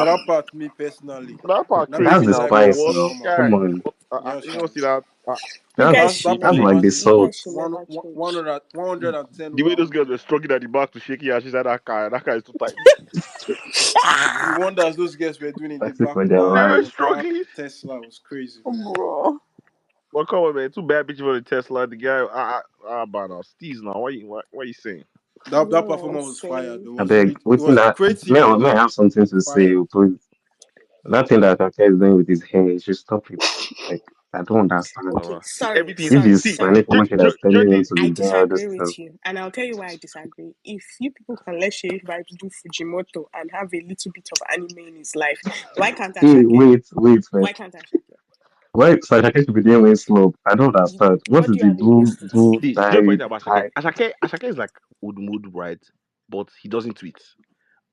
That part me personally. That part Now me That's crazy the feel now. like But one spice what now. performance. Come guy? on. What, You you don't understand? see that? You That's guys That should that that's never like ch- the performance you is salt. guys should never change. 110 The way over those 100. girls were struggling at the back to shake it, and she said that car is too tight. The wonders those guys were doing in the Fighting back for of their They that were lives. struggling. Tesla was crazy, man. Bro. But come on, man. Too bad bitch for the Tesla. The guy, but now, Steez now. What you saying? That No, I'm performance was fire saying. though. I beg, It waiting was that may creatively I have something to say, fire. please. That thing that Kaka is doing with his hair, he should stop it. Like, I don't understand. Okay, See sorry, everything. If sorry, it's See, my sorry. information that's telling him Jody. to I be doing all this disagree stuff. with you, and I'll tell you why I disagree. If you people can let Seyi Vibez do Fujimoto and have a little bit of anime in his life, why can't Hey, Ashake? wait, Why first. can't Ashake? Why Sakake should be doing way slope? I don't understand. What What did do you he have do? against it? Do See, just die? point out about Ashake. Die? Ashake is like Odumodu, right? But he doesn't tweet.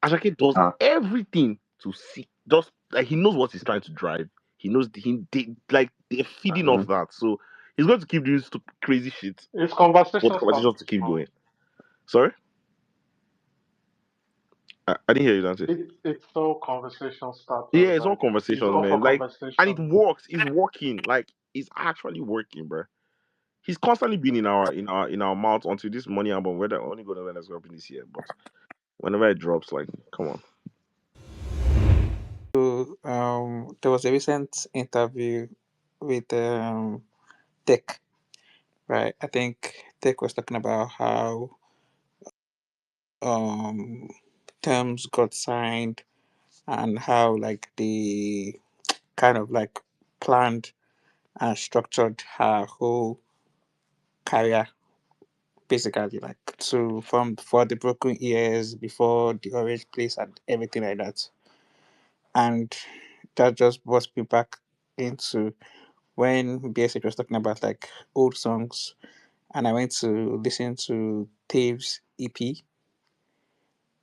Ashake does Ah, everything to see. Just like he knows what he's trying to drive. He knows they're feeding off um, that. So he's going to keep doing crazy shit. It's But the conversation conversations to starters keep now. going. Sorry, I didn't hear you, Dante. It's all conversation Yeah, starters. it's all Like it's conversations, all for man. Like, and it conversation. works. It's working. Like, it's actually working, bro. He's constantly been in our mouth until this money album. Whether only going to when it's dropping this year, but whenever it drops, like, come on. So there was a recent interview with Tech, right? I think Tech was talking about how um terms got signed and how like they kind of like planned and structured her whole career basically like to from for the broken ears before the orange place and everything like that. And that just brought me back into when BSH was talking about like old songs, and I went to listen to Taves EP,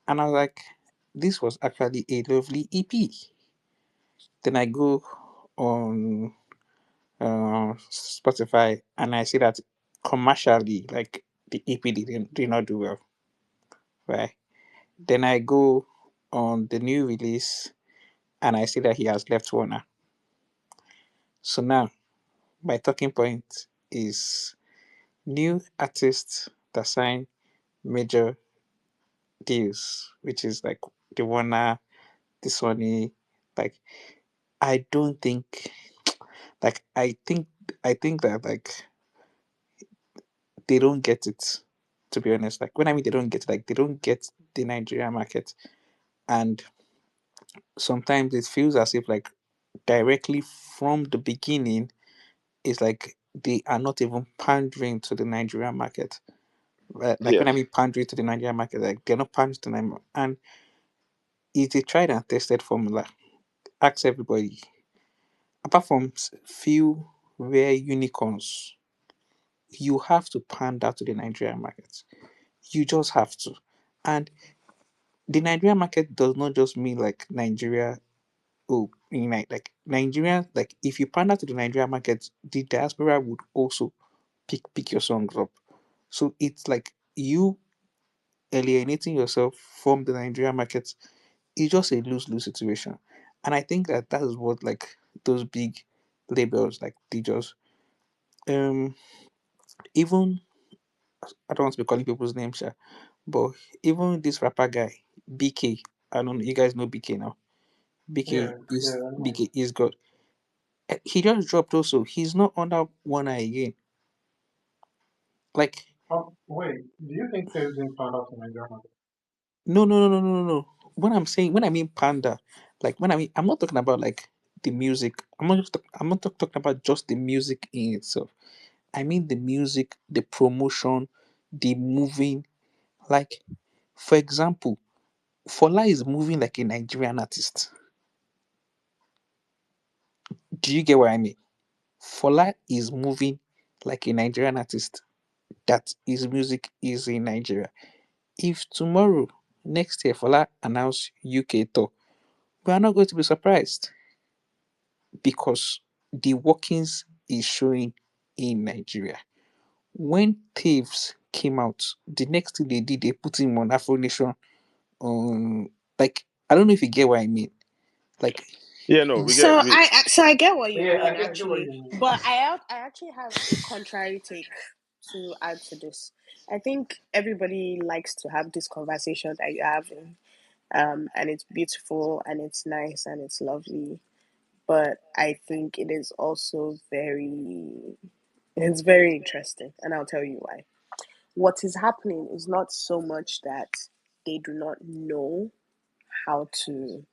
and I was like, this was actually a lovely EP. Then I go on Spotify and I see that commercially, like the EP did not do well, right? Then I go on the new release and I see that he has left Warner. So now my talking point is new artists that sign major deals, which is like the Wanna, the Sony. Like I don't think like I think that like they don't get it, to be honest. Like when I mean they don't get it, like they don't get the Nigerian market. And sometimes it feels as if like directly from the beginning it's like they are not even pandering to the Nigerian market. Right? Like when Yes. I mean pandering to the Nigerian market, like they're not pandering to them. And it's a tried and tested formula. Ask everybody. Apart from few rare unicorns, you have to pander to the Nigerian market. You just have to. And the Nigerian market does not just mean like Nigeria. Oh, in like Nigeria, like if you pander to the Nigerian market, the diaspora would also pick your songs up. So it's like you alienating yourself from the Nigerian market. It's just a lose-lose situation. And I think that that is what like those big labels like they just um even I don't want to be calling people's names, sha, but even this rapper guy BK, I don't know, you guys know BK now. Yeah, yeah, I know. BK is good. He just dropped also. He's not under one eye again. Like Wait, do you think Taves didn't find out in Nigeria? no. When I'm saying when I mean panda, like when I mean I'm not talking about like the music. I'm not talking about just the music in itself. I mean the music, the promotion, the moving. Like for example, Fola is moving like a Nigerian artist. Do you get what I mean? Fola is moving like a Nigerian artist that his music is in Nigeria. If tomorrow, next year, Fola announce UK tour, we are not going to be surprised because the workings is showing in Nigeria. When Taves came out, the next thing they did, they put him on Afro Nation. Like I don't know if you get what I mean. Like Yeah, no, we get So we I get what you Yeah, mean I get what actually, you mean. but I actually have a contrary take to add to this. I think everybody likes to have this conversation that you have, and it's beautiful and it's nice and it's lovely. But I think it is also it's very interesting, and I'll tell you why. What is happening is not so much that they do not know how to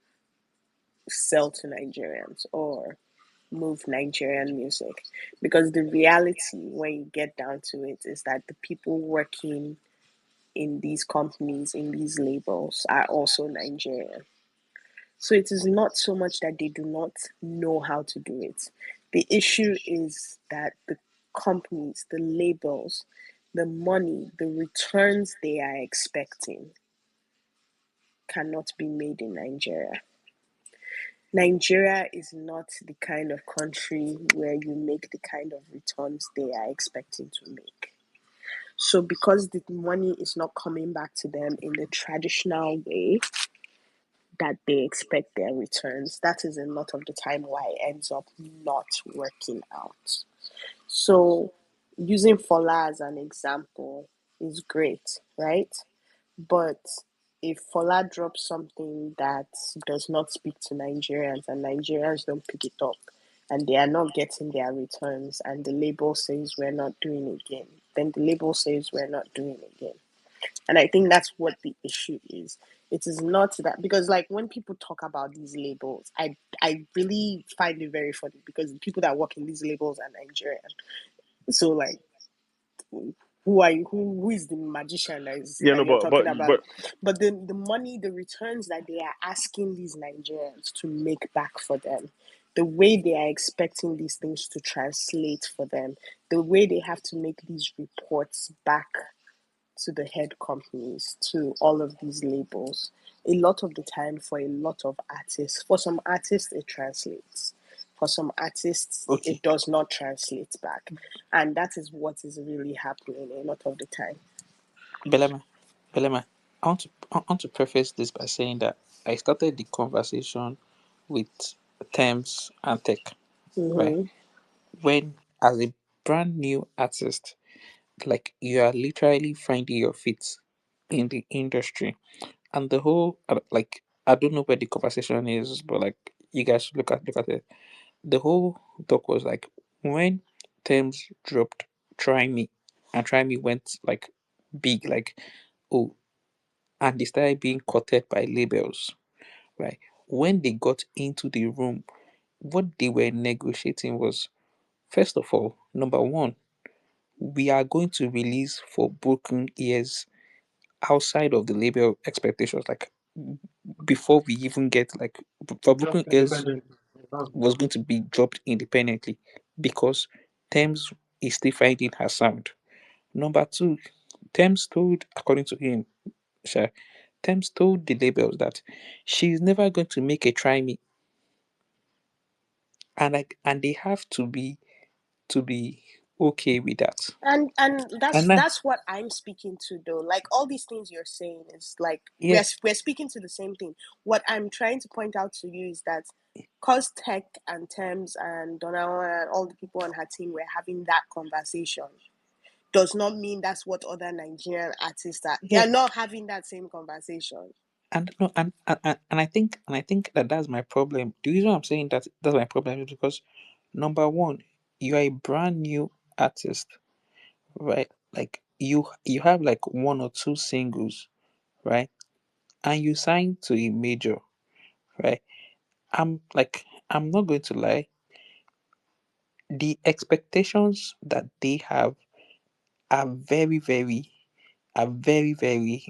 sell to Nigerians or move Nigerian music. Because the reality, when you get down to it, is that the people working in these companies, in these labels, are also Nigerian. So it is not so much that they do not know how to do it. The issue is that the companies, the labels, the money, the returns they are expecting cannot be made in Nigeria. Nigeria is not the kind of country where you make the kind of returns they are expecting to make. So, because the money is not coming back to them in the traditional way that they expect their returns, that is a lot of the time why it ends up not working out. So, using Fola as an example is great, right? But if Fola drops something that does not speak to Nigerians and Nigerians don't pick it up and they are not getting their returns and the label says we're not doing it again, then the label says we're not doing it again. And I think that's what the issue is. It is not that because like when people talk about these labels, I really find it very funny because the people that work in these labels are Nigerian. So like who are you, who is the magician yeah, that no, you're but talking but about? but But the money, the returns that they are asking these Nigerians to make back for them, the way they are expecting these things to translate for them, the way they have to make these reports back to the head companies, to all of these labels. A lot of the time, for a lot of artists, for some artists, it translates. For some artists, okay, it does not translate back. And that is what is really happening a lot of the time. Belema, Belema. I want to preface this by saying that I started the conversation with Tems and Tech, right? Mm-hmm. When as a brand new artist, like you are literally finding your feet in the industry, and the whole like I don't know where the conversation is, but like you guys should look at it. The whole talk was like when Tems dropped Try Me, and Try Me went like big, like oh, and they started being courted by labels, right? When they got into the room, what they were negotiating was first of all, number one, we are going to release for broken ears outside of the label expectations, like before we even get like for Just broken ears independent. That's good. was going to be dropped independently because Thames is still finding her sound. Number two, Thames told, according to him, sir, Thames told the labels that she's never going to make a try me, and like, and they have to be okay with that. And And that's what I'm speaking to though. Like all these things you're saying is like yeah, we're speaking to the same thing. What I'm trying to point out to you is that cause Tech and Thames and Donna and all the people on her team were having that conversation does not mean that's what other Nigerian artists are. They yeah, are not having that same conversation. and no, and I think that that's my problem. The reason I'm saying that that's my problem is because number one, you are a brand new artist, right? Like you have like one or two singles, right? And you sign to a major, right? I'm not going to lie, the expectations that they have are very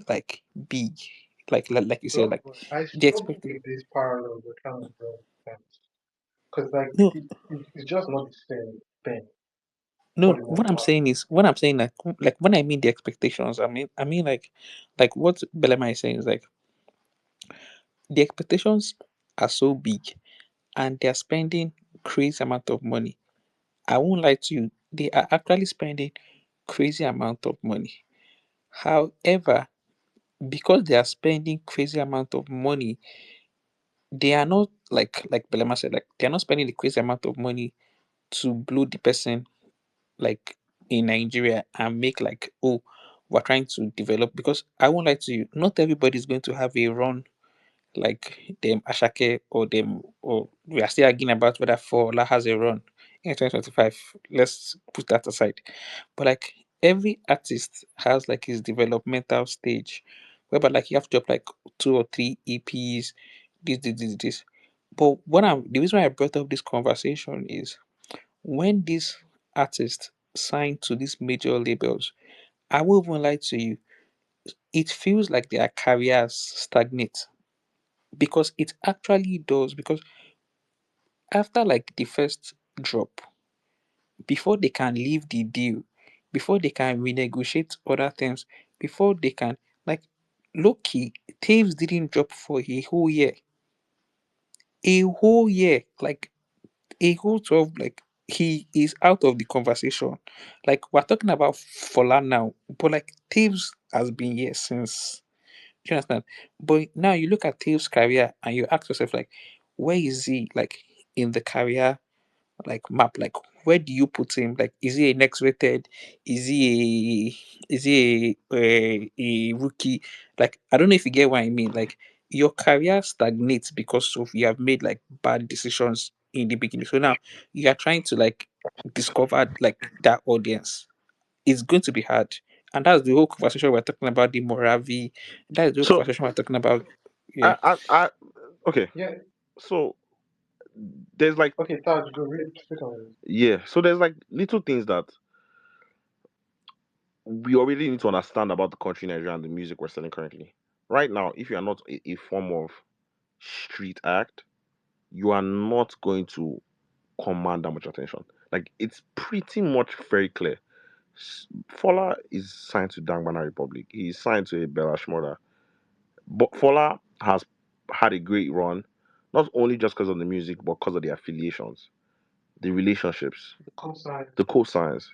like big. Like you said, So like but I the struggle expect with this parallel we're trying to draw with Thames. Because like no it's just not the same thing for no the what most I'm part. saying is what I'm saying like when I mean the expectations, I mean like what Belema is saying is like the expectations are so big and they're spending crazy amount of money. I won't lie to you, they are actually spending crazy amount of money. However, because they are spending crazy amount of money, they are not like Belema said, like they are not spending the crazy amount of money to blow the person like in Nigeria and make like oh we're trying to develop, because I won't lie to you, not everybody is going to have a run like them Ashake or them, or we are still arguing about whether Fola has a run in 2025. Let's put that aside. But like every artist has like his developmental stage, whereby like you have to drop like two or three EPs, this. But the reason why I brought up this conversation is when these artists sign to these major labels, I won't even lie to you, it feels like their careers stagnate, because it actually does. Because after like the first drop, before they can leave the deal, before they can renegotiate other terms, before they can like low key, Taves didn't drop for a whole year, like a whole 12, like he is out of the conversation. Like we're talking about Fola now, but like Taves has been here since. Do you understand? But now you look at Taves' career and you ask yourself like, where is he like in the career like map? Like where do you put him? Like is he a next rated? Is he a rookie? Like I don't know if you get what I mean. Like your career stagnates because of you have made like bad decisions in the beginning. So now you are trying to like discover like that audience. It's going to be hard. And that's the whole conversation we're talking about, the Moravi. That's the whole So conversation we're talking about. Yeah. I okay. Yeah. So there's like Okay, Taj, go read speak on it. yeah. So there's like little things that we already need to understand about the country Nigeria and the music we're selling currently. Right now, if you are not a form of street act, you are not going to command that much attention. Like it's pretty much very clear. Fola is signed to Dangbana Republic. He's signed to a Bella Shmurda. But Fola has had a great run, not only just because of the music, but because of the affiliations, the relationships, The cosign. the cosigns,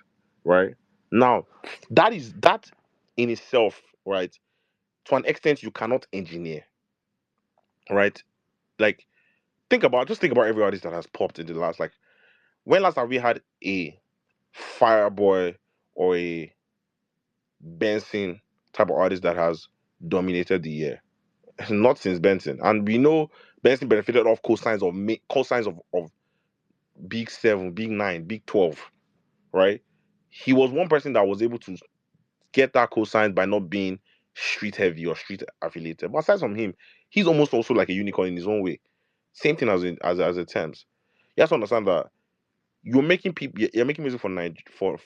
right? Now, that in itself, right? To an extent, you cannot engineer, right? Like just think about every artist that has popped in the last, like, when last have we had a Fireboy or a Benson type of artist that has dominated the year? not since Benson. And we know Benson benefited off cosigns of Big 7, Big 9, Big 12, right? He was one person that was able to get that cosign by not being street heavy or street affiliated. But aside from him, he's almost also like a unicorn in his own way. Same thing as a Tems. You have to understand that you're making music for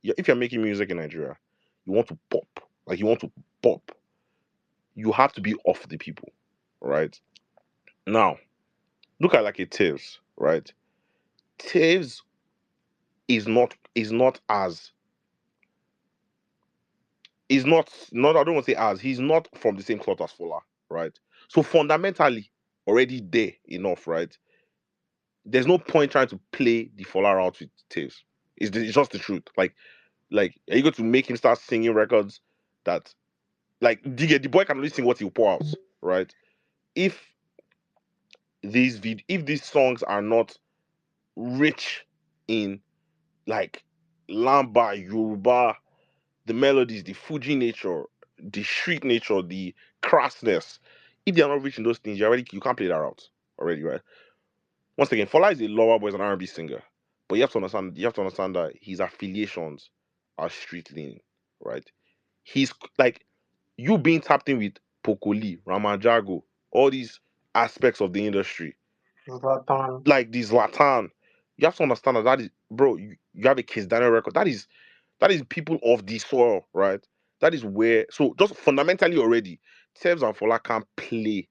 if you're making music in Nigeria, you want to pop. Like you want to pop. You have to be off the people, right? Now, look at like a Taves, right? Taves is not as is not I don't want to say as he's not from the same cloth as Fola, right? So fundamentally already there enough, right? There's no point trying to play the Fola route with Taves. It's just the truth. Like are you going to make him start singing records that like the boy can only sing what he'll pour out, right? If if these songs are not rich in like Lamba, Yoruba, the melodies, the Fuji nature, the street nature, the crassness. If they are not reaching those things, you can't play that out already, right? Once again, Fola is a lower boy, is an R&B singer, but you have to understand that his affiliations are street leaning, right? He's like you being tapped in with Pokoli, Ramajago, all these aspects of the industry, Zlatan. like this Latan. You have to understand that is, bro. You have a Kiss Daniel record. That is people of the soil, right? That is where. So just fundamentally already, Tevs and Fola can't play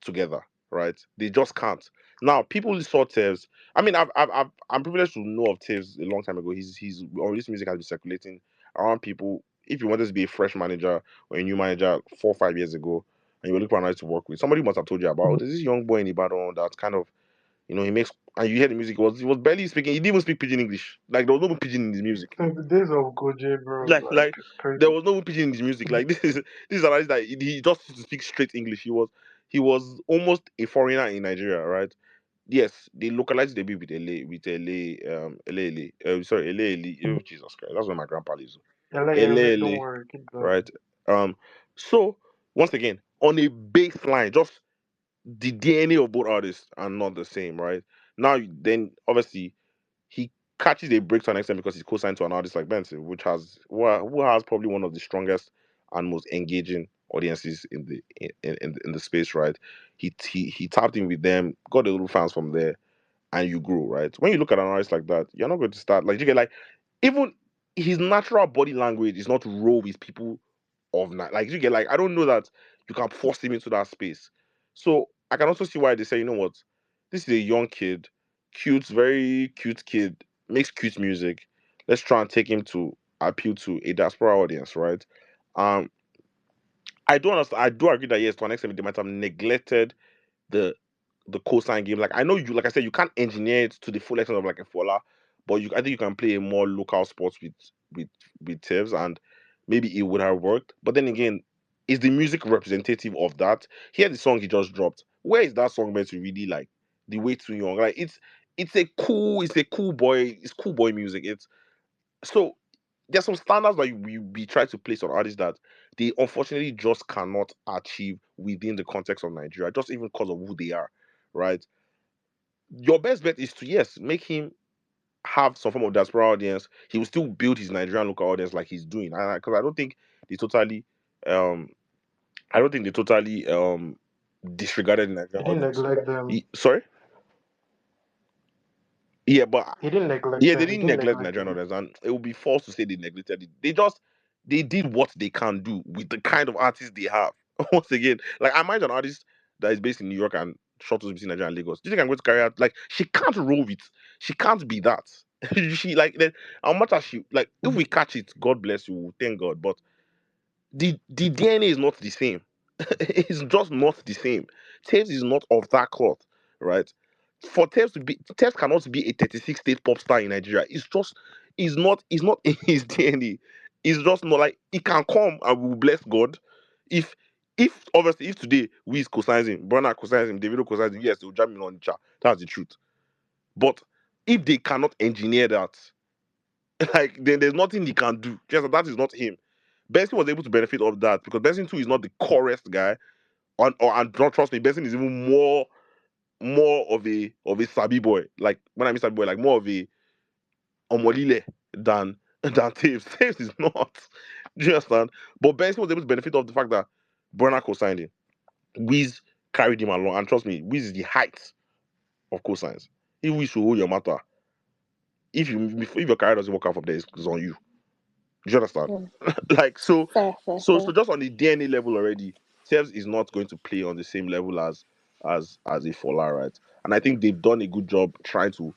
together, right? They just can't. Now, people saw Tevs. I mean, I'm privileged to know of Tevs a long time ago. His or his music has been circulating around people. If you wanted to be a fresh manager or a new manager 4 or 5 years ago, and you were looking for an artist to work with, somebody must have told you about. Oh, there's this young boy in Ibadan that kind of he makes, and you hear the music. He was barely speaking. He didn't even speak pidgin English. Like there was no pidgin in his music. Since the days of Goje, bro, like Like it's crazy. there was no pidgin in his music. Like this is an artist that he just used to speak straight English. He was almost a foreigner in Nigeria, right? Yes, they localized the bit with sorry, LA. Oh, Jesus Christ, that's where my grandpa lives. Don't LA, worry, keep going. right? So once again, on a baseline, just the DNA of both artists are not the same, right? Now, then obviously he catches a break to an extent because he's co-signed to an artist like Benson, who has probably one of the strongest and most engaging audiences in the space, right? He tapped in with them, got a little fans from there, and you grow, right? When you look at an artist like that, you're not going to start like you get like even his natural body language is not roll with people like you get like I don't know that you can force him into that space. So I can also see why they say, you know what, this is a young kid, cute, very cute kid, makes cute music. Let's try and take him to appeal to a diaspora audience, right? Um, I do understand. I do agree that yes, to an extent they might have neglected the cosign game. Like I know you, like I said, you can't engineer it to the full extent of like a Fola, but I think you can play a more local sports with Tevs, and maybe it would have worked. But then again, is the music representative of that? Hear the song he just dropped. Where is that song meant to really like the way too young? Like it's cool boy music. It's so there's some standards that we try to place on artists that they unfortunately just cannot achieve within the context of Nigeria, just even because of who they are, right? Your best bet is to yes make him have some form of diaspora audience. He will still build his Nigerian local audience like he's doing, because they totally, um, I don't think they totally disregarded the He Nigerian didn't audience. neglect them. Sorry, yeah, but He didn't neglect yeah, they them. He didn't didn't neglect the neglect Nigerian them. audience, and it would be false to say they neglected it. They did what they can do with the kind of artists they have. Once again, like I mind an artist that is based in New York and shuttles between Nigeria and Lagos. Do you think I'm going to carry out like she can't roll with? She can't be that. She like then how much as she like if we catch it, God bless you, we'll thank God. But the DNA is not the same. It's just not the same. Taves is not of that cloth, right? For Taves cannot be a 36 state pop star in Nigeria. It's not in his DNA. It's just not like it can come and we will bless God. If if obviously if today Wiz cosigns him, Burna cosigns him, Davido cosigns him, yes, they'll jam him on the chart. That's the truth. But if they cannot engineer that, like then there's nothing he can do. Just that is not him. Benson was able to benefit of that because Benson too is not the chorus guy, And don't trust me, Benson is even more of a sabi boy. Like when I mean sabi boy, like more of a omolile than Taves. Taves is not. Do you understand? But Benson was able to benefit of the fact that Burna co-signed him. Wiz carried him along, and trust me, Wiz is the height of cosigns. If Wiz should hold your matter, if your career doesn't work out from there, it's on you. Do you understand? Mm. Like Fair, fair, so fair. just on the DNA level already, Tevs is not going to play on the same level as a Fola, right? And I think they've done a good job trying to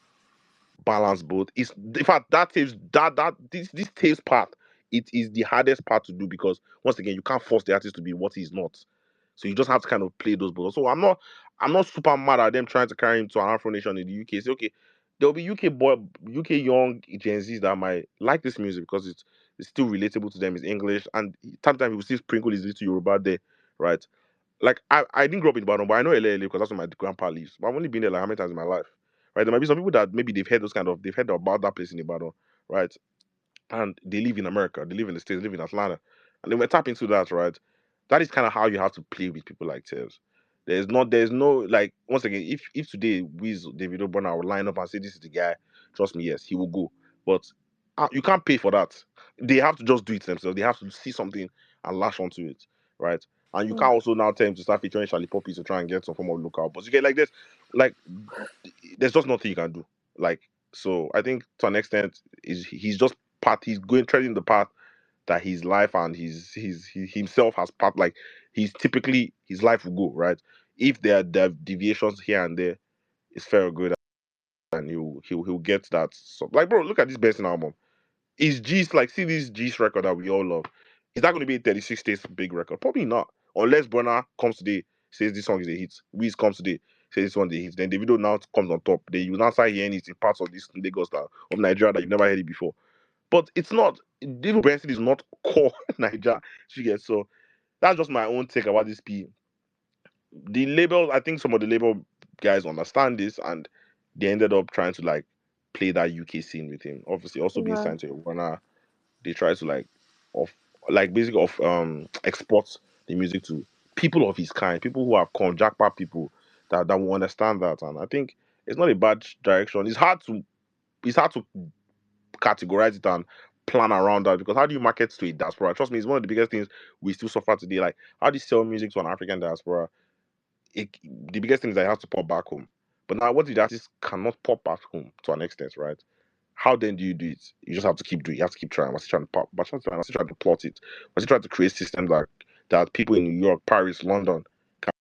balance both. It's in fact that Taves that this Taves part, it is the hardest part to do because once again you can't force the artist to be what he's not. So you just have to kind of play those balls. So I'm not super mad at them trying to carry him to an Afro Nation in the UK. Say okay, there'll be UK young Gen Zs that might like this music because it's still relatable to them. It's English, and time to time you will still sprinkle his little Yoruba there, right? Like I didn't grow up in Ibadan, but I know LA because that's where my grandpa lives. But I've only been there like how many times in my life, right? There might be some people that maybe they've heard about that place in Ibadan, right? And they live in America, they live in the States, they live in Atlanta, and they were tap into that, right? That is kind of how you have to play with people like Tevs. There's no like once again, if today Wiz Davido Burna will line up and say this is the guy, trust me, yes, he will go. But you can't pay for that. They have to just do it themselves. They have to see something and lash onto it, right? And you Mm. can't also now tell him to start featuring Charlie Poppy to try and get some form of local. But you get like this, like there's just nothing you can do. Like so, I think to an extent, is he's just he's going treading the path that his life and he himself has part like he's typically his life will go right. If there are deviations here and there, it's fair or good, and he'll get that. So, like bro, look at this Benson album. Is G's like see this G's record that we all love? Is that going to be a 36 states big record? Probably not, unless Burna comes today says this song is a hit. Wiz comes today says this one is a hit. Then the video now comes on top. Then you now start hearing it in parts of this Lagos that of Nigeria that you've never heard it before. But it's not. Even Brentford is not core Niger. You get so that's just my own take about this P. The label, I think some of the label guys understand this, and they ended up trying to like play that UK scene with him. Obviously, also being Yeah. signed to Warner, they try to of basically export the music to people of his kind, people who have come jackpot people that will understand that. And I think it's not a bad direction. It's hard to categorize it and plan around that because how do you market to a diaspora? Trust me, it's one of the biggest things we still suffer today. Like, how do you sell music to an African diaspora? The biggest thing is that you have to pop back home. But now, what if the artist cannot pop back home to an extent, right? How then do you do it? You just have to keep doing it. You have to keep trying. I'm still trying to pop, but I'm still trying to plot it. I'm still trying to create systems that people in New York, Paris, London can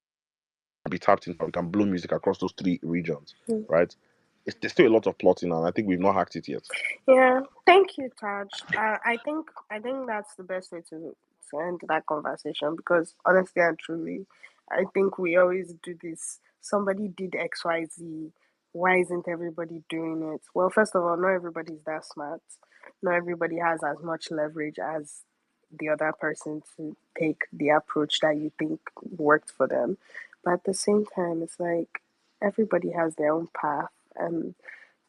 be tapped into. We can blow music across those three regions, Mm. right? There's still a lot of plotting, and I think we've not hacked it yet. Yeah. Thank you, Taj. I think that's the best way to end that conversation because honestly and truly, I think we always do this. Somebody did XYZ. Why isn't everybody doing it? Well, first of all, not everybody's that smart. Not everybody has as much leverage as the other person to take the approach that you think worked for them. But at the same time, it's like everybody has their own path, and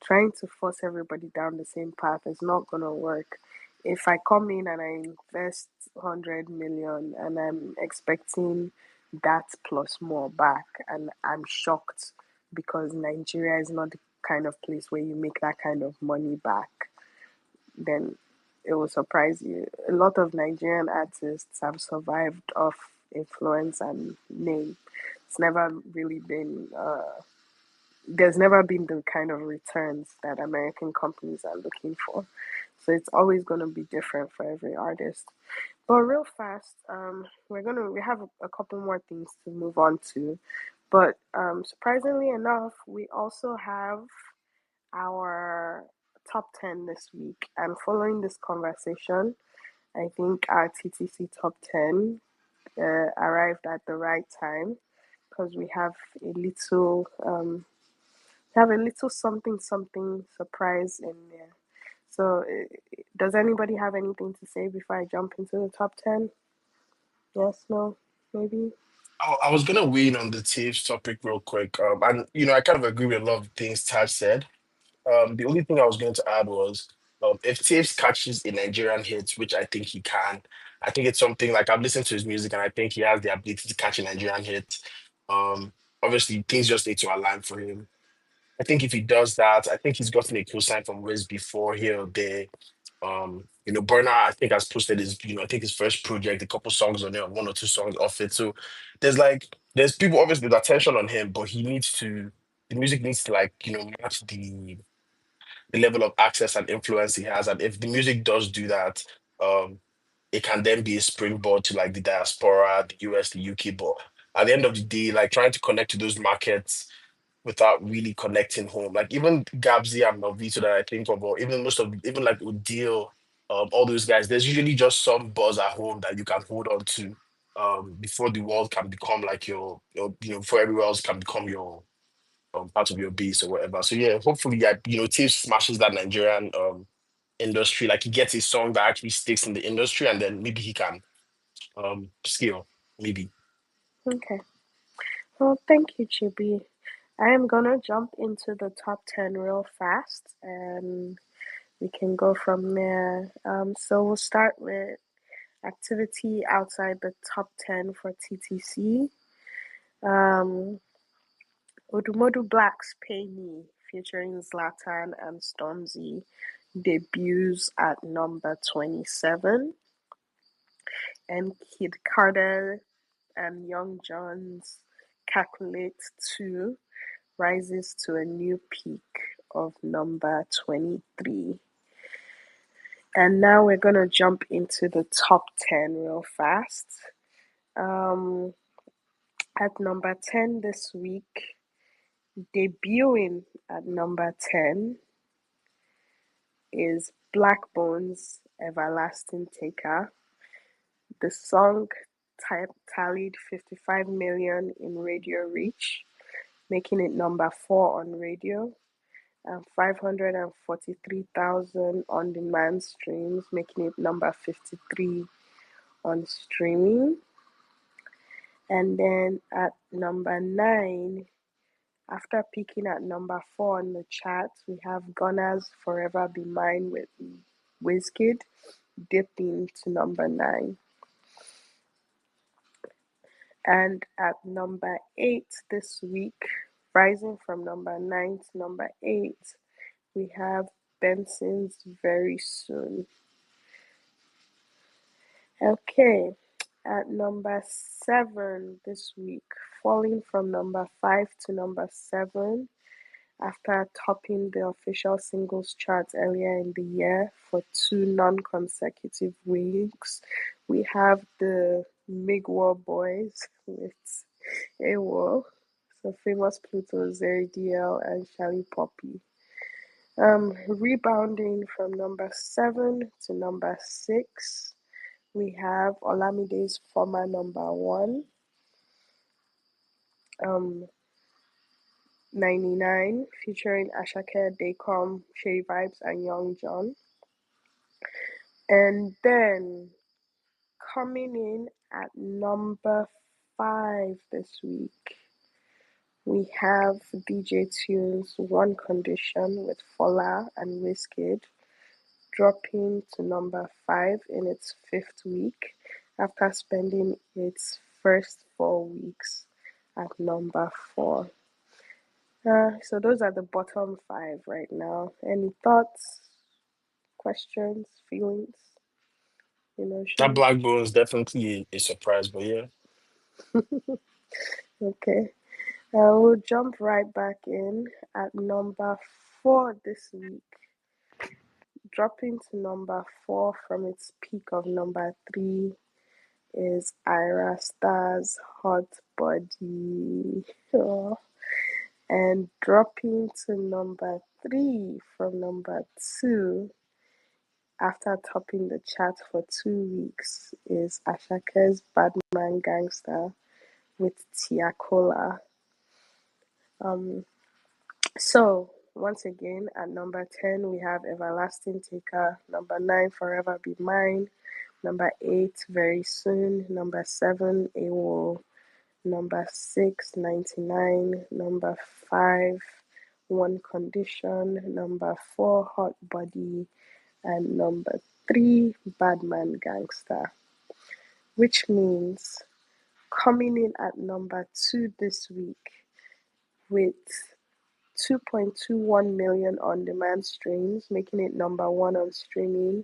trying to force everybody down the same path is not going to work. If I come in and I invest 100 million and I'm expecting that plus more back, and I'm shocked because Nigeria is not the kind of place where you make that kind of money back, then it will surprise you. A lot of Nigerian artists have survived off influence and name. It's never really been there's never been the kind of returns that American companies are looking for. So it's always going to be different for every artist. But real fast, we have a couple more things to move on to. But surprisingly enough, we also have our top 10 this week. And following this conversation, I think our TTC top 10 arrived at the right time because we have a little something something surprise in there. So, does anybody have anything to say before I jump into the top 10? Yes, no, maybe? I was gonna weigh in on the Taves topic real quick. And I kind of agree with a lot of things Taj said. The only thing I was going to add was if Taves catches a Nigerian hit, which I think he can, I think it's something like I've listened to his music and I think he has the ability to catch a Nigerian hit. Obviously, things just need to align for him. I think if he does that, I think he's gotten a co-sign from Wiz before here or there. Burner, I think has posted his, I think his first project, a couple songs on it, one or two songs off it. So there's people obviously with attention on him, but the music needs to match the level of access and influence he has. And if the music does do that, um, it can then be a springboard to like the diaspora, the US, the UK. But at the end of the day, like trying to connect to those markets without really connecting home. Like even Gabsy and Melvito that I think of, or even even like Udil, all those guys, there's usually just some buzz at home that you can hold on to before the world can become like before everywhere else can become your part of your base or whatever. So yeah, hopefully, yeah, Tips smashes that Nigerian industry. Like he gets a song that actually sticks in the industry, and then maybe he can scale. Maybe. Okay. Well, thank you, Chibi. I am gonna jump into the top 10 real fast and we can go from there. So we'll start with activity outside the top 10 for TTC. Um, Odumodu Black's Pay Me featuring Zlatan and Stormzy debuts at number 27, and Kid Carter and Young John's Calculate 2 rises to a new peak of number 23. And now we're going to jump into the top 10 real fast. At number 10 this week, debuting at number 10 is Blaqbonez' Everlasting Taker. The song tallied 55 million in radio reach, making it number 4 on radio, and 543,000 on demand streams, making it number 53 on streaming. And then at number 9, after peaking at number 4 on the charts, we have Gunna's Forever Be Mine with Wizkid dipping to number 9. And at number 8 this week, rising from number 9 to number 8, we have Benson's Very Soon. Okay, at number 7 this week, falling from number 5 to number 7, after topping the official singles chart earlier in the year for 2 non-consecutive weeks, we have the Migwa Boys with AWOL, so Famous Pluto, Zeri DL, and Shally Poppy. Rebounding from number 7 to number 6, we have Olamide's former number 1, 99, featuring Ashake, Daycom, Seyi Vibez, and Young John. And then coming in at number 5 this week, we have DJ Tunes One Condition with Fola and Wizkid dropping to number 5 in its 5th week after spending its first 4 weeks at number 4. So those are the bottom 5 right now. Any thoughts, questions, feelings, That emotions? Black Bone is definitely a surprise, but yeah. Okay. We'll jump right back in at number 4 this week. Dropping to number 4 from its peak of number 3 is Ira Star's Hot Body. Oh. And dropping to number 3 from number 2 after topping the chart for 2 weeks is Ashake's Badman Gangster with Tiakola. So once again at number 10 we have Everlasting Taker, number 9 Forever Be Mine, number 8 Very Soon, number 7 AWOL, number 6 99, number 5 One Condition, number 4 Hot Body, and number 3 Badman Gangster. which means coming in at number 2 this week with 2.21 million on-demand streams, making it number 1 on streaming,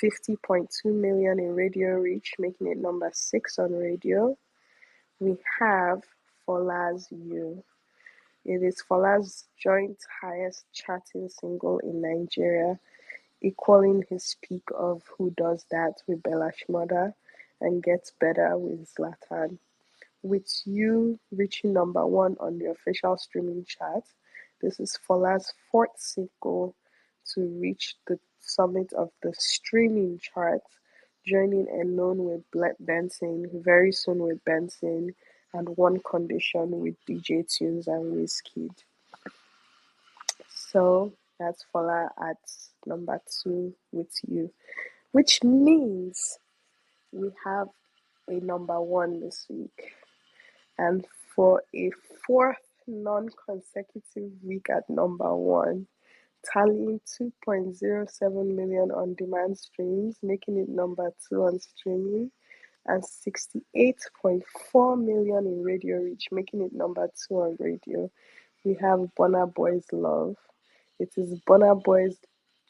50.2 million in radio reach, making it number 6 on radio. We have Fola's You. It is Fola's joint highest charting single in Nigeria, equaling his peak of Who Does That with Bella Shmurda and Gets Better with Zlatan. With You reaching number 1 on the official streaming chart, this is Fola's 4th single to reach the summit of the streaming chart, joining Alone with Benson, Very Soon with Benson, and One Condition with DJ Tunes and Wizkid. So that's Fola at number 2 with You, which means we have a number 1 this week. And for a 4th non-consecutive week at number 1, tallying 2.07 million on-demand streams, making it number 2 on streaming, and 68.4 million in radio reach, making it number 2 on radio. We have Burna Boy's Love. It is Burna Boy's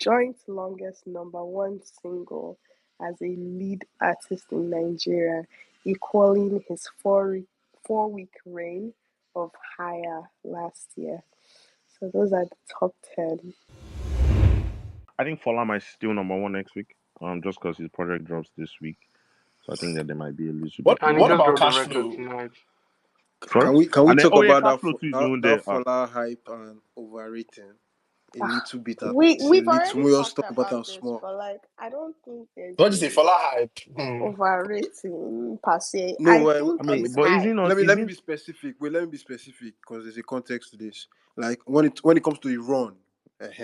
joint longest number 1 single as a lead artist in Nigeria, equaling his 4-week reign of Higher last year. So those are the top 10. I think Fola might still number 1 next week. Just because his project drops this week, so I think that there might be a little bit And he What more. just about dropped the cash record flow? tonight. Sorry, Can we and then talk about cash that flow too is that, even that there. Fola hype and overrating a little bit at least? A We've little. already We all talked talk about about them this, small. but like I don't think there's What do you say? been Fala hype. overrating per se. No, I well, think I I mean, he's mean, but is high. it not? let Is me it? be specific. Wait, let me be specific because there's a context to this. Like when it comes to Iran,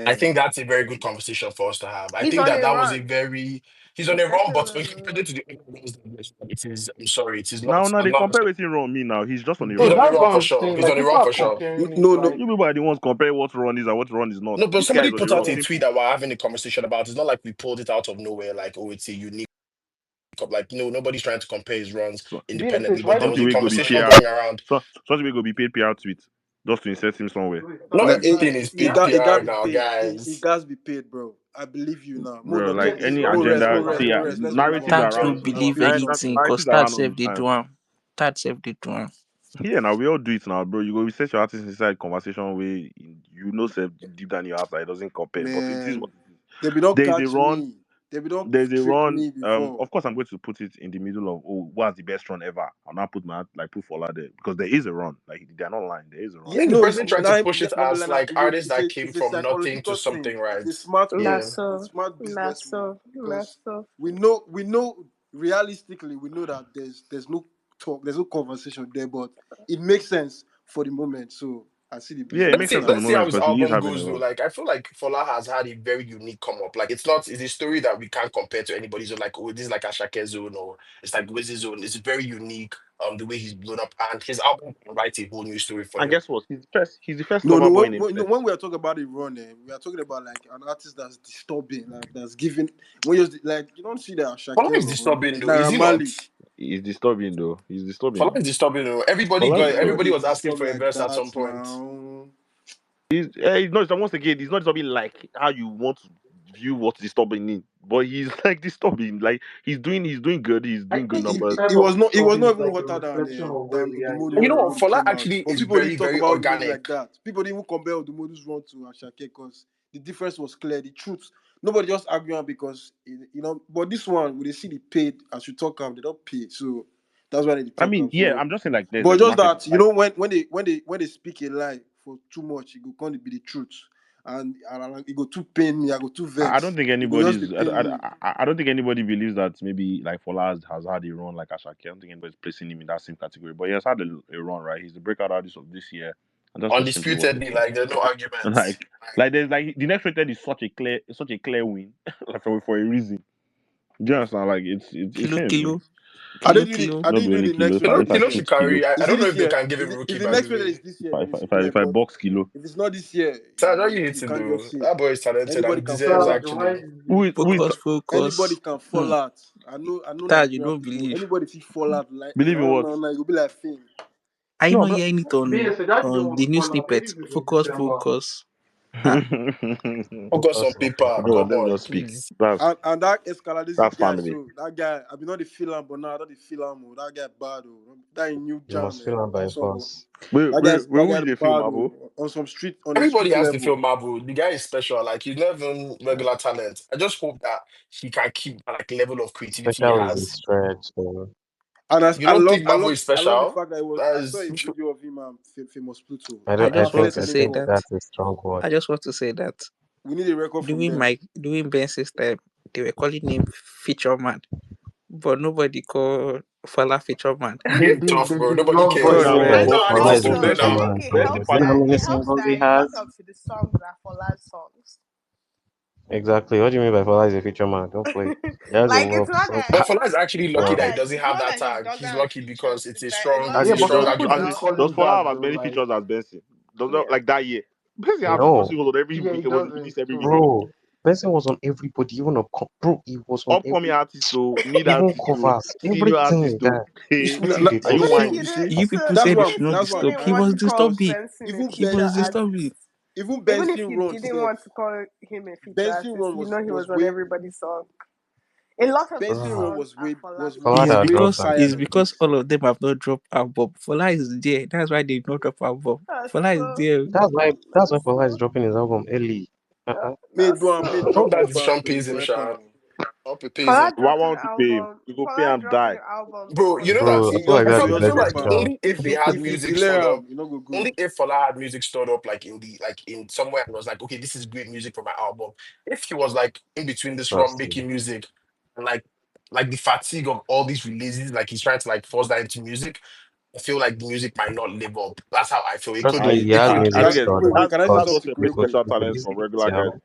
I think that's a very good conversation for us to have. I He's think on that a that was a run. very he's on He's a run, actually but when on a compared run. to the other ones that we saw, it is. I'm sorry, it is not. Now I'm they not. compare with wrong me now. He's just on a He's So run. on a that's run what for I'm sure. saying. He's Like on a people run are for sure. comparing it. no, no. Like You people are the ones comparing what run is and what run is not. No, but This guy somebody is on a put out run. a Simple. tweet that we're having a conversation about. It's not like we pulled it out of nowhere. Like, oh, it's a unique. Like, no, nobody's trying to compare his runs So independently. VSS, But why there don't was something a you we go put be like conversation PR. going around. Something we go be paid PR tweet just to insert him somewhere. Not Like everything is it paid got PR be now, paid. It guys. got to be paid, bro. I believe you now. More Bro, no like talk. any More rest. agenda, More rest. see, More rest. Let's move narratives on. are Tax around. no Let's move on. believe Let's talk. anything because Narratives are tax around all self the they time. do am. Tax self they do am. Yeah, now we all do it now, bro. You go research your artist inside conversation where self deep down in your heart that it doesn't compare, but it is Man, what it is. they be don't There is a catch run. me. They be don't There's a trick run. me before. Of course, I'm going to put it in the middle of what's the best run ever. I'll not put put Fola there because there is a run. Like they're not lying. There is a I run. Yeah, think the no, person tried to now push it let me as learn. like artists that came It's a from nothing to psychological thing. something, It's a right? smart move. Yeah. It's a Naso, smart business move Naso, because Naso. we know realistically we know that there's no talk, there's no conversation there, but it makes sense for the moment. So I see the Yeah, it business. Let's makes see. sense for the Let's see how moment his because he is album having a goes, though. run. Like, I feel like Fola has had a very unique come up. Like, it's not. It's a story that we can't compare to anybody's. So, like, oh, this is like Ashake Zone, or it's like Wiz's Zone. It's very unique. The way he's blown up, and his album can write a whole new story for And him. guess what? He's the first No, lover no. boy in No, himself. when we are talking about a run, we are talking about like an artist that's disturbing, like that's giving. When you like, you don't see that Fola is Shakel or disturbing, though. Is Naira he not? Marley. He's disturbing though. He's disturbing Fola now. is disturbing, though. Everybody Fola is got. disturbing. Everybody Nobody's was asking disturbed for a like verse at that some point. now. He's not. Once again, he's not disturbing like how you want to view what disturbing in. But he's like disturbing. Like he's doing good. He's I doing good think his numbers. style of He was disturbing not is even like a hotter reflection of where than we are in Odumodu And you know when what? life. Odumodu Fola came out. actually But is people didn't very, talk very about Odumodu like organic. that. People didn't even compare Odumodu's run to Ashake because the difference was clear. The truth. Nobody just arguing because But this one, when they see the paid as you talk they don't pay. So that's why they I talk mean, yeah, So, I'm just saying like there's but like just market. that Like when they speak a lie for too much, it go come to be the truth, and it go too pain me. I go too I vex. don't think It go just anybody's. dey pain me. I don't think anybody believes that maybe like Fola has had a run like Ashake. I don't think anybody's placing him in that same category. But he has had a run, right? He's the breakout artist of this year, and that's just simply what it Undisputedly, is. like, there's no And arguments. like there's like the next rated is such a clear win, like for a reason. Do you understand? Like it's Kilo him. kilo. Kilo kilo. Are No they be doing any the next kilos. one I Kilo, enter this Kilo year? should shoot kilo. carry. I Is it don't know this if they year? can give him If rookie, the by the next one is way. this year, then it's If clear. I But box kilo, if it's not this year, So that's all you need you to can't just do. say That boy is talented anybody and can deserves, fall So out. why actually. is this? who is Anybody Focus. can fall Hmm. out, I know That you Nigerian don't people. believe. Anybody see fall out like Believe in what? no, you go be like Fame. I No, not bro. hearing it Yeah, so that on don't the new fall out. snippet. Maybe it's in Focus, December. focus. Ah, Focus on Focus on paper. paper. Bro, Come let me on, just speak. please. And that Escaladezy That's guy, family. so that guy, I be not the feel him, but now I don't the feel him. Oh. That guy bad. Oh. That in new You jam, must feel am by that song. Oh. force. Wait, That who guy is the film, bad Abo? oh. On some street, on a Everybody street has to level. feel Marvel. The guy is special. Like he's not even regular talent. I just hope that he can keep that like level of creativity he Special is a has. stretch. So And You don't think I Marvel love is I love the special? fact that That I saw is a video of him famous Pluto. I I don't. I just That want think. first to I thing he say think dropped. that. that's a strong word. I just want to say that We need a record from during them. Benz's time, they were calling him Feature Man, but nobody called Fala Feature Man. tough, bro. They Nobody love God, boy cares. Now, Yeah, why? now. but No, It's Fola a is a also, also problem feature now. man. okay, So helps do you know that how many it helps singles he that a lot has? of the songs are for last songs. Exactly. What do you mean by Fola is a feature man? Don't play. He has a Like lot it's of not songs. that But Fola is actually lucky that he doesn't it's have not that that he tag. doesn't He's have lucky because features. it's It's a that a strong, lot it's Yeah, a of but his strong some songs people is don't argument. out. call does him Fola that have as though. many Like, features as Benson? Does not Yeah. like that year. Benson has No, singles on every yeah, he week. It was doesn't. released every week. So bro. Benson was on everybody, even bro. He was on Upcoming every, artists, though, mid even artists, though, covers, senior everything. artists, though. Guy, which Hey, No, meeting no, they are talk. you Even if whining? you didn't You people so that's said he what should even not if that's you what disturb. didn't He want was to call disturbing. Benson a even He feature was Benson disturbing. artist, even even if Benson you run didn't safe. want to call him a feature Benson artist, run you know he was was on way everybody's song. A lot of his Benson run Bro, songs are for last Fola It's songs. that way dropped because and fire it's than because this. all of them have not dropped album. Fola is there. That's why they not drop album. That's Fola is so there. that's why that's Fola is so dropping his album early. that's May I hope so drop that more decision bars though. pays You him, go help Sha. him. I hope it pays him. Fola Why dropping won't you pay him? album. You go pay Fola and die. dropping album Bro, before you know he that Bro, I He feel like just I that's feel, he the I just feel best drop like am. decision. only if they had If he music delay stored up, am, you no go good. only if Fola had music stored up like in somewhere and was like, okay, this is great music for my album. If he was like in between this run Trust me. making music and like the fatigue of all these releases, like he's trying to like force that into music, I feel like the music might not live up. That's how I feel. It Trust could me, be he it has could music I it get stored up Wait, can I say that's because something what real separates quick? special you could talents from easily regular guys. tell.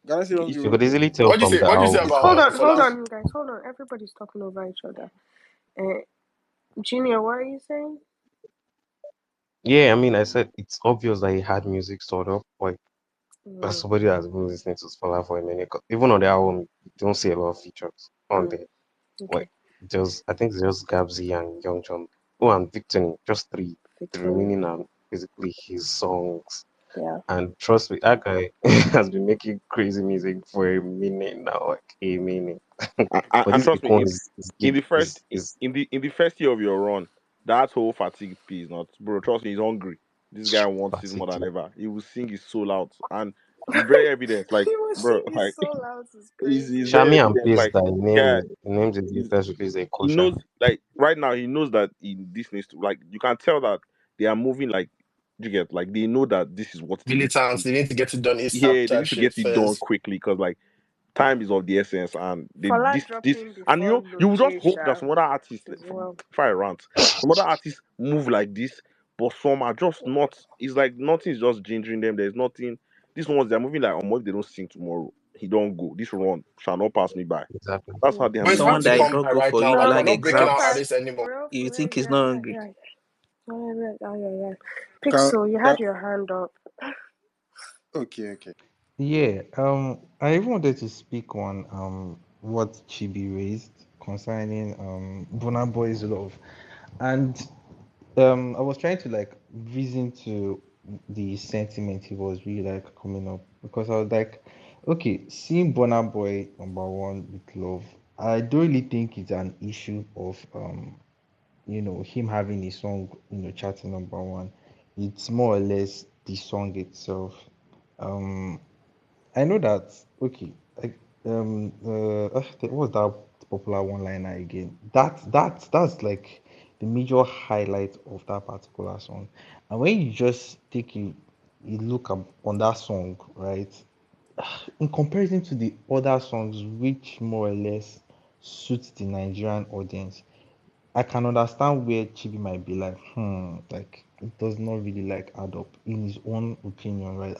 Can I say something You real could quick? easily tell from the what do you say album that. about hold Fola? on, guys, hold on. Everybody's talking over each other. Junior, what are you saying? Yeah, I mean, I said it's obvious that he had music stored up. Like, as Mm, somebody that's been listening to Spotify for a minute, 'cause even on the album, you don't see a lot of features on mm, there. okay, Like, just I think it's just Gabsy and Young John. Oh, and Victor, just three. The Victor. remaining are basically his songs. Yeah. And trust me, that guy has been making crazy music for a minute now, like a minute. But And this trust me, Econ is in big, the first is in the first year of your run, that whole fatigue piece, not bro. Trust me, he's hungry. This guy wants it more than particular. ever. He will sing his soul out, and it's very evident. Like, He was bro, singing like so loud, it's it's crazy. very Shami and evident. Pace Like, that guy, he named his he's, latest release a he kosher. knows. Like right now, he knows that this needs to. Like, you can tell that they are moving. Like, you get like they know that this is what they need to Militants, do. they need to get it done ASAP Yeah, they type need to shit get it done first. quickly because like time is of the essence, and Fola this dropping and before you will just Loj hope that Sha some other artists as well. if I rant, some other artists move like this, but some are just not. It's like nothing is just gingering them. There's nothing. These ones they're moving like if they don't sing tomorrow, he don't go. This run shall not pass me by. Exactly. That's how Mm. they are But it's moving. hard Someone to that So is come not by good right for now. you to Like Real, we're lag not breaking real out exams. fast, artists anymore. You real, think he's yeah, not yeah, hungry? yeah. Yeah, yeah, yeah, yeah. Can, Pixel, you can had your hand up. okay. Yeah, I even wanted to speak on what Chibi raised concerning Burna Boy's love, and I was trying to like reason to the sentiment he was really like coming up because I was like, okay, seeing Burna Boy number one with love, I don't really think it's an issue of him having a song charting number one. It's more or less the song itself. Um, I know that. Okay, like what was that popular one-liner again? That's like the major highlight of that particular song. And when you just take a look on that song, right? In comparison to the other songs, which more or less suits the Nigerian audience, I can understand where Chibi might be like, like it does not really like add up in his own opinion, right?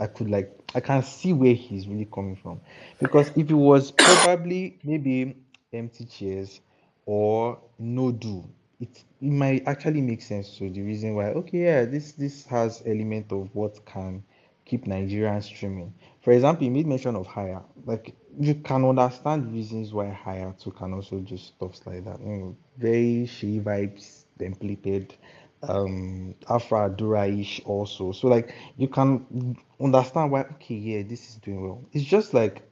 I can see where he's really coming from. Because if it was probably maybe empty chairs or no do, it might actually make sense to the reason why, okay, yeah, this has element of what can keep Nigerians streaming. For example, you made mention of Hire. Like you can understand reasons why Hire too can also do stuff like that. Very Seyi Vibez templated, Afra Dura-ish also. So like you can understand why, okay, yeah, this is doing well. It's just like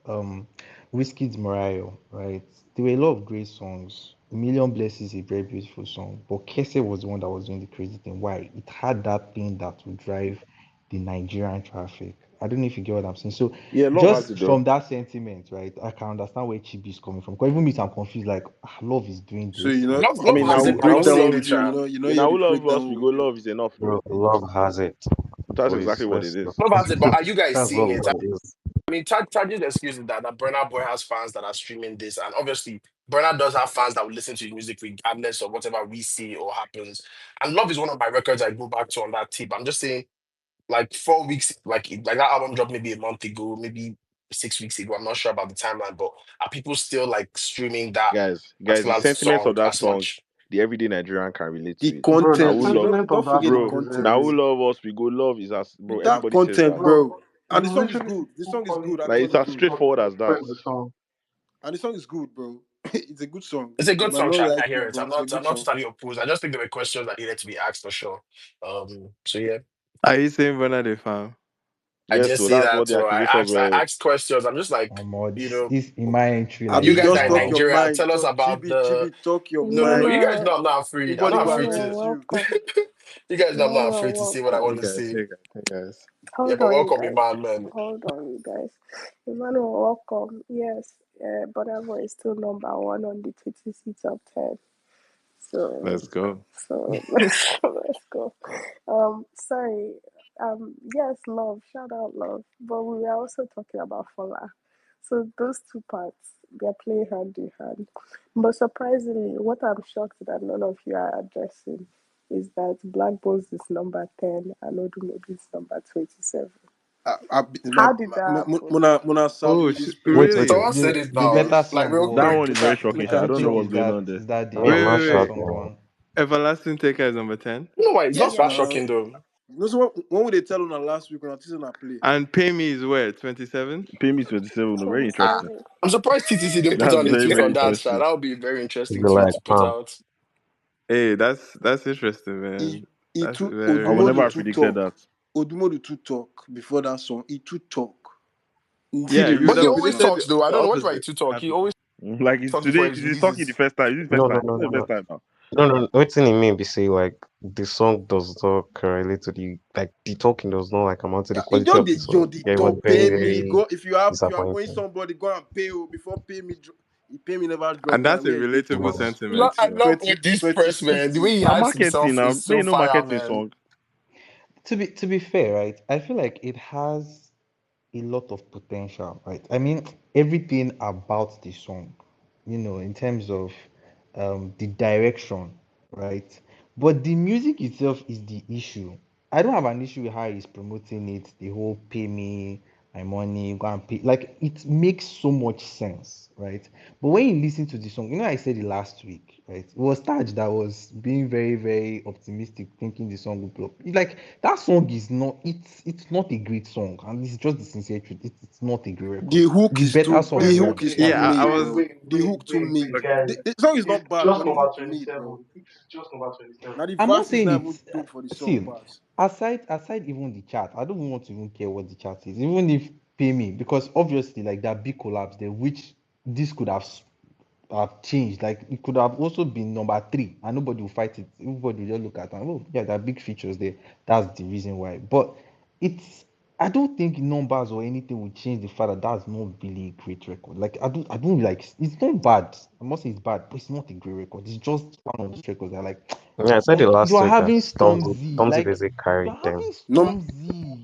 Wizkid's Mariah, right? There were a lot of great songs. A Million Blessings is a very beautiful song, but Kese was the one that was doing the crazy thing. Why? It had that thing that would drive the Nigerian traffic. I don't know if you get what I'm saying. So Yeah, love has just it though. from that sentiment, right, I can understand where Chibi is coming from. Because even me, I'm confused. Like, Love is doing So this, and Love, I love mean, you know has the it. now, I'm now not who breakdown saying love, with it, you. child. yeah, Hear now the who love us, breakdown we go with you. love is enough, bro. Bro, love has it That's for exactly his what it first is. love. Love has it, but are you guys That's seeing what it? love is. I mean, Tragic excuse is that Burna Boy has fans that are streaming this, and obviously Burna does have fans that will listen to his music regardless of whatever we see or happens. And Love is one of my records I go back to on that tip. I'm just saying, like 4 weeks, like that album dropped maybe a month ago, maybe 6 weeks ago. I'm not sure about the timeline, but are people still like streaming that Guys, the particular sentiments of song that as song, much? the everyday Nigerian can relate The to it. Bro, Now the content, who love, sentiment of don't that forget the bro? song is content. Now who heavy. love us, we go love is as, bro. That Everybody says content, that. Bro, bro. And the you song is literally good. The people song is call it good Like actually. it's as content before straightforward they as that. express the song. And the song is good, bro. It's a good song. It's a You good might song, not Sha, I like hear it, it. but it's a I'm good not song. totally opposed. I just think there were questions that needed to be asked for sure. So yeah. Are you saying Burna the farm? I Yes, just so say that's that. what the So accusations I were. asked questions. I'm just like, you know, this in my entry, you like, Abi, guys are just in talk wow. your Nigeria. mind. Tell us Talk about the. chibi, talk your No. mind. You guys Emmanuel, know I'm not free. I'm Nobody not go afraid Emmanuel, to. arrest you. welcome. You guys know I'm not afraid to Emmanuel, say what I welcome. want Hey to guys, say. hey guys, hey guys. Yeah, Hold but on, you welcome, guys. man. Hold on, you guys. Emmanuel, welcome. Yes, Bonavo is still number one on the TTC top 10. So, Let's go. let's go. Sorry. Yes, love. Shout out love. But we are also talking about Fola. So those two parts, they're playing hand in hand. But surprisingly, what I'm shocked that none of you are addressing is that Black Bones is number 10 and Odumodu is number 27. How did that happen? Muna serve Oh, you this Wait, person. wait, really? wait. Someone said it The now, better like song real That won. quick. one is very shocking. Make I I don't know Everything what's is going that on there. is that Yeah, I'm the not Wait, better wait, shocked, song man. won. Everlasting Taker is number 10. No, why it's not Yes, that Yes. now. shocking though. You know, so when would they tell on last week when I teach on play? And Pay Me is where? 27? Pay me 27. No, very interesting. 27. I'm surprised TTC didn't put That's on a very, tweet very on that. Sha. interesting. That would be a very interesting Be tweet like, to put out. Hey, that's interesting, He man. he That's too I would very never Odumodu have to interesting. predicted talk. that. Odumodu to talk before that song. He to talk. You see Yeah, the you But he the result always now. said talks though. I the don't know what's opposite right to talk. He always Like it's talks before today, he he's talking the releases. first time. Is it the no, first no, time? no, It's no, not the no. first time now. No, no. What do you mean? Be say like the song does not correlate to the like the talking does not like amount to the He quality just of the song. the Yeah, it was talk. very, Pay me. very Go if you are owing disappointing. somebody, go and pay you before pay me. He pay me never drop and now. that's a Where he did relatable today? sentiment I too. love 20 this press man. The way 2060. he Now hypes marketing himself now. is They so no fire, marketing man. song. To be fair, right? I feel like it has a lot of potential, right? I mean, everything about the song, in terms of the direction, right? But the music itself is the issue. I don't have an issue with how he's promoting it, the whole pay me my money, go and pay. Like, it makes so much sense, right? But when you listen to the song, I said it last week, right? It was Taj that was being very, very optimistic, thinking the song would blow. Like, that song is not, it's not a great song, and it's just the sincere truth. It's not a great record. The hook The is better too. songs The were hook on. is Yeah. too Yeah, I mid, was bro. The hook too mid. okay. The song is not bad, but the hook mid, bro. Now the I'm not verse is saying not even it's dope for the song see pass. aside even the chart. I don't want to even care what the chart is, even if pay me, because obviously like that big collapse there, which this could have changed. Like it could have also been number three, and nobody will fight it. Everybody will just look at and oh yeah, there are big features there. That's the reason why. But it's I don't think numbers or anything will change the fact that that's not really a great record. Like I don't like it's not bad. I'm not saying it's bad, but it's not a great record. It's just one of those records that like Yeah, I said it you last are week that having Stormzy basically carried them. No,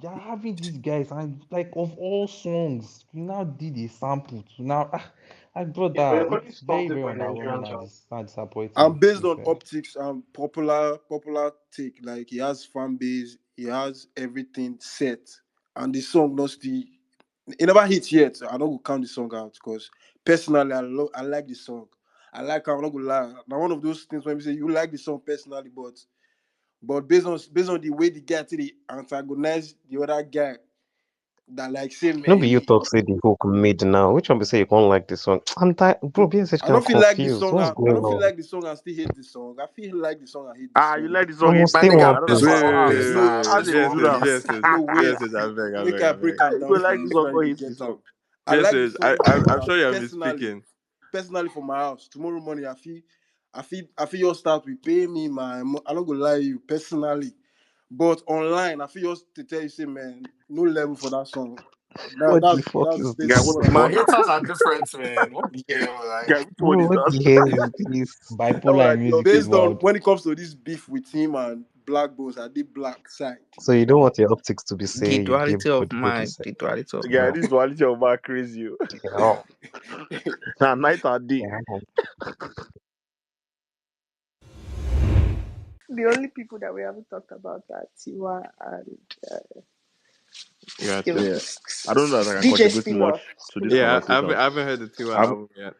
You're having these guys, and like of all songs, you now did a sample to now. I brought that. It's very, very underwhelming and it's not disappointing, and to based be on fair. optics and popular take, like he has fan base, he has everything set, and the song not still. It never hits yet. I don't go count the song out because personally, I like the song. I like how I'm not gonna lie. Now one of those things when we say you like the song personally, but based on the way the guy to the antagonize the other guy, that like say No be you man. talk say the hook made now. Which one be say you can't like this song? I'm tired, bro. BSH I can don't feel like the confused. song. What's I going don't feel on? like the song and still hate the song. I feel like the song and hate the Ah, you song. like the I song, hate must the My still nigga, song. want I don't know this to. if was I. all Wait, his no, man. how This they do one. that? No, wait. I beg, I Make beg, I I beg. break am You go down for like you the so song that you or go hate the get song? am. I like the BSH, song I'm because sure you're personally, misspeaking. for my house tomorrow morning, I feel just start with pay me my. I don't go lie you personally, but online I feel just to tell you say man, no level for that song. What the fuck That's is Guy, basically what this? what the I My fuck? feel. haters are different, man. What the hell? Guy, Like, which one Bro, is what that? the hell is this? That one Bipolar I in love music is Based this. on wild. when it comes to this beef with him and Black Bones, I did black side. So you don't want your optics to be The say you give duality of body mind. side. The duality of Guy, mind. this duality of man crazy. You. Yeah, Nah, night and day. yeah. The only people that we haven't talked about are Tiwa and Yeah, you know, too. Yeah. I don't know that I can DJ contribute too much Spinall. to this Yeah, Spinall. conversation. I haven't heard the Tiwa I haven't, album yet.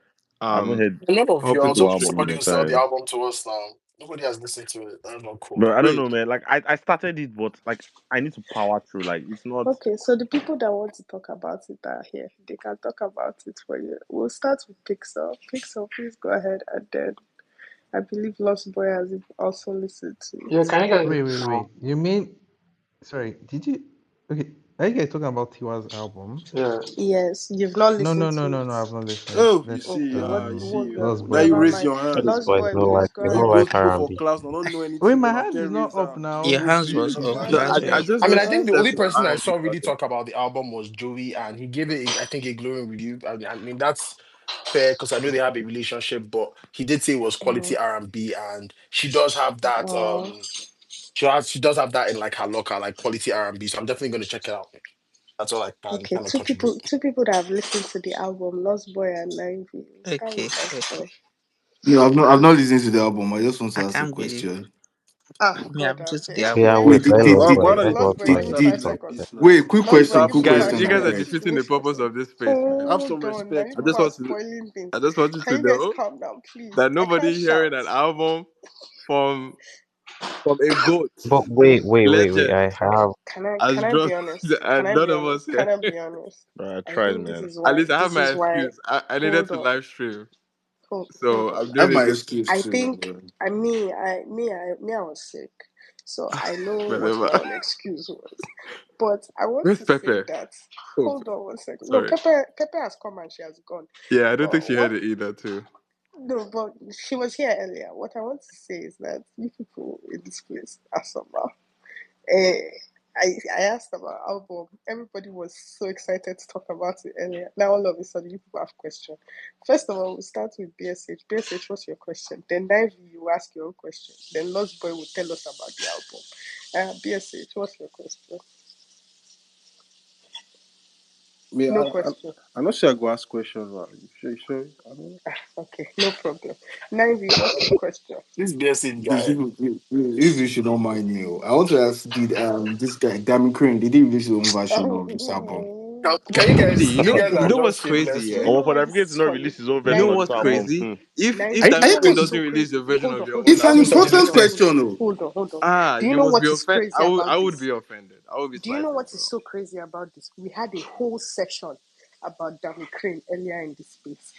I haven't heard none of you, I Hoping was to Tiwa hoping album in somebody will sell the entirety. album to us now. Nobody has listened to it. That's not cool. But I don't wait. know, man. Like I started it, but like I need to power through. Like it's not. Okay, so the people that want to talk about it are here. They can talk about it for you. We'll start with Pixel. Pixel, please go ahead, and then I believe Lost Boy has also listened to Yeah, it. can you guys? Wait. You mean? Sorry, did you? Okay, are you guys talking about Tiwa's album? Yeah. Yes, you've not No, listened no, no, to no, it. no. I've not listened. Oh, you Let's see, Okay, you see, Lost now Boy you never raise mind. your All hand. these Lost boys Boy, don't please like go they When you don't ahead. go like school R and for B. class, I don't know Wait, anything, my but I hand is can not raise up hand. Your now. hands was Your up. No, hands That's are why. up. I mean, I Your think hands the are only Person up. person I R&B saw really person. talk about the album was Joey, and he gave it, I think, a glowing review. I mean that's fair because I know they have a relationship, but he did say it was quality Mm. R&B, and she does have that. She does have that in like her locker, like quality R&B. So I'm definitely going to check it out. That's all I can Okay, kind of contribute. two people that have listened to the album, Lost Boy and Naive. We'll start Okay, with Lost okay. Boy. No, I've not listened to the album. I just want to I ask a can't believe question. Ah, me. I've God, I listened to the beg. album. Yeah, Wait, wait, let Lost Why Boy, not let just Lost Lost Boy, Boy give start me that five did like seconds. this now? wait, quick Lost Boy, question, Start give quick me from Guys, five you question. guys are seconds. defeating Give me the five purpose seconds. of this space, man. I have some Hold on. Now respect. you I people just are want to spoiling things. I just want you Can to you guys know calm down, please? that I can't nobody hearing shout. an album from a goat But wait. legend I have as Can I be drunk honest? Can and I none be of us honest? here. Can I be honest? I I tried, think this man. is At why. least I have This my is why. excuse. I needed Hold to on. live stream, Hold so on. I'm I have doing my it this excuse I too. think I was sick, so I know what whatever. my own excuse was. But I want Where's to say Pepe? that. Oh, Hold on one second. No, sorry. Pepe has come and she has gone. Yeah, I don't think But she what? heard it either, too. No, but she was here earlier. What I want to say is that you people in this place are somehow. Eh, I asked about album. Everybody was so excited to talk about it earlier. Now all of a sudden you people have questions. First of all, we'll start with BSH. BSH, what's your question? Then Nivy, you ask your own question. Then Lost Boy will tell us about the album. BSH, what's your question? Me, No question. I'm not sure I go ask questions. Man. You sure? I don't know. Okay, no problem. Nivy, what's your question? This BSC Please, guy. if you should not mind me, I want to ask: did this guy Dammy Crane did he release his own version of this album? Can you See, guys? you You know, guys you are know just what's crazy, shameless, yeah? You Or know for what the to is not funny? release his own You know version of Nivy, this what's album. Nivy, crazy? If Nivy, I, do you Dammy know I, Queen what's doesn't so release crazy? the version Hold of on, your hold on, own it's an hold album, on, then important hold on, hold on, question, though. hold on. Do you you know must what be is offended. crazy I about would this? be offended. I would be Do you know slightly, what is bro. so crazy about this? We had a whole section about Danny Crane earlier in this space.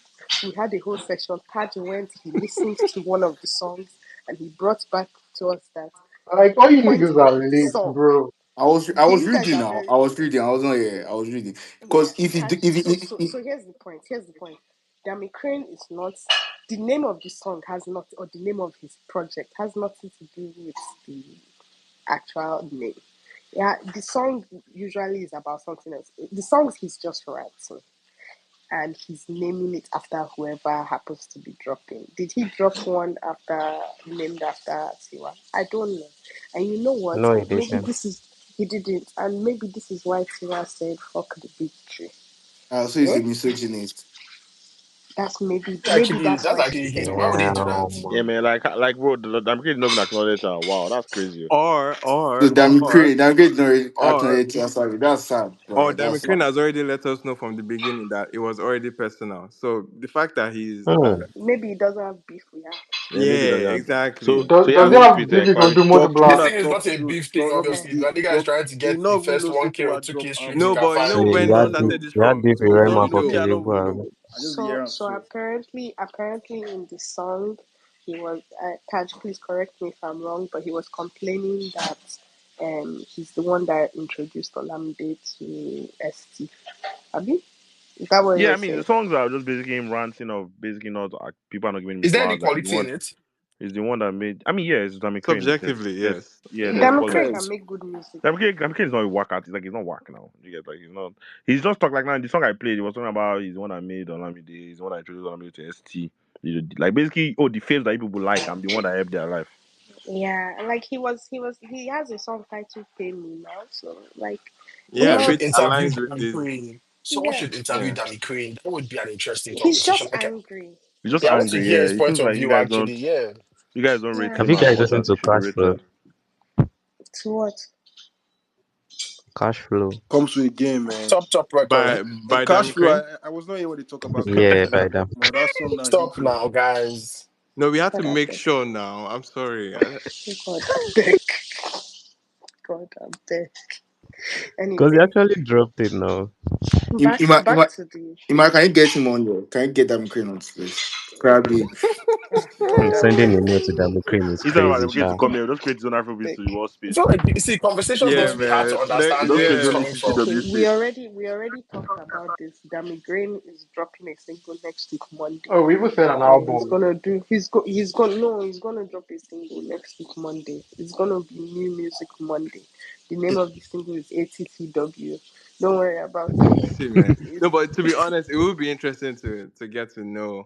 We had a whole section. Taj went, he listened to one of the songs, and he brought back to us that Like all you point niggas of are the late, song. bro. I was You guys reading are now. very I was reading. I was not here. I was reading yeah. because if you Taj, do- if, so you- so if, so here's the point. Here's the point. Danny Crane is not the name of the song has not or the name of his project has nothing to do with the actual name. Yeah, the song usually is about something else. The songs he's just writing and he's naming it after whoever happens to be dropping. Did he drop one after named after Tiwa? I don't know. And you know what? no Maybe edition. this is he didn't, and maybe this is why Tiwa said fuck the big tree. so he's Eh? a misogynist. That's maybe Actually, that's that's why she actually said hate. Why it. would they do that? Yeah, man. Like bro, the American not even acknowledge her. Wow, that's crazy. So Dammy Crane not really or acknowledge Tiwa Savage. That's sad, or bro. That's Dammy sad. Crane has already let us know from the beginning that it was already personal. So the fact that he's Maybe he doesn't have beef with her. Yeah, maybe yeah, that's that. exactly. So yeah, Does he make a have tweet beef with Kwame. Odumodu Doc, The Black? thing is Doc, not a big thing, Doc, Eh. obviously. The nigga is Doc, trying to you get the know who first knows 1K or people drop 2K streams he No, can but you know find. He when we had started this he had from, beef with you we know, Rema you know know me, I Populi, don't really bro. know. I just So hear him so so. apparently in the song he was Taj, please correct me if I'm wrong, but he was complaining that he's the one that introduced Olamide to ST. Abi? Is that what he Yeah, I was mean the saying? songs are just basically him ranting of basically not people are not giving him Is there any flowers. That he's the quality one. in it? He's the one that made. I mean, yeah, it's Dammy Crane. subjectively, There's yes. yeah, there's Damn quality. Craig can Because make good music. Dammy Crane is not a whack artist. Like he's not whack now. You get like he's not. He's just talk like now. The song I played, he was talking about he's the one that made Olamide. He's the one that introduced Olamide to ST. Like basically, the faves that people like. I'm the one that helped their life. Yeah, like he has a song titled "Pay Me" now, so like it's Yeah, someone not. should which interview aligns with Danny his Crane. Someone Yeah, should interview yeah. Danny Crane. That would be an interesting he's conversation. just Like, angry. He's just yeah, I want to angry. hear Yeah, his it point seems of like you view. guys Actually, don't. yeah. You guys don't rate Yeah. Have him you as guys much listened as he to should be Cash Flow? rated. To what? Cash Flow. Comes to the game, man. Top record. By Cash Dammy flow. Crane. I was not here when they talk about cash Yeah, flow, by them. but that song now hit Stop me. now, guys. No, we had to God, I make beg. sure now. I'm sorry. God, I beg. God, I beg. Because he Anyway, actually dropped it now. Ima, back Ima, to the. Ima, can you get him on there? Can you get Dammy Crane on this? Probably. God, I Sending a beg. mail to Dammy Crane is Instead of crazy, them going to sha. come here, just create his own Afrobeat Beg. to the wall I space. feel like see conversations need Yeah, to be hard to man. understand Just where create his it's own coming from. Okay, CCW we space. already talked about this. Dammy Green is dropping a single next week Monday. Oh, we even said an So he's album. gonna do. He's gonna drop a single next week Monday. It's gonna be New Music Monday. The name of the single is ATTW. Don't worry about it. See, man. It's No, but to be honest, it would be interesting to get to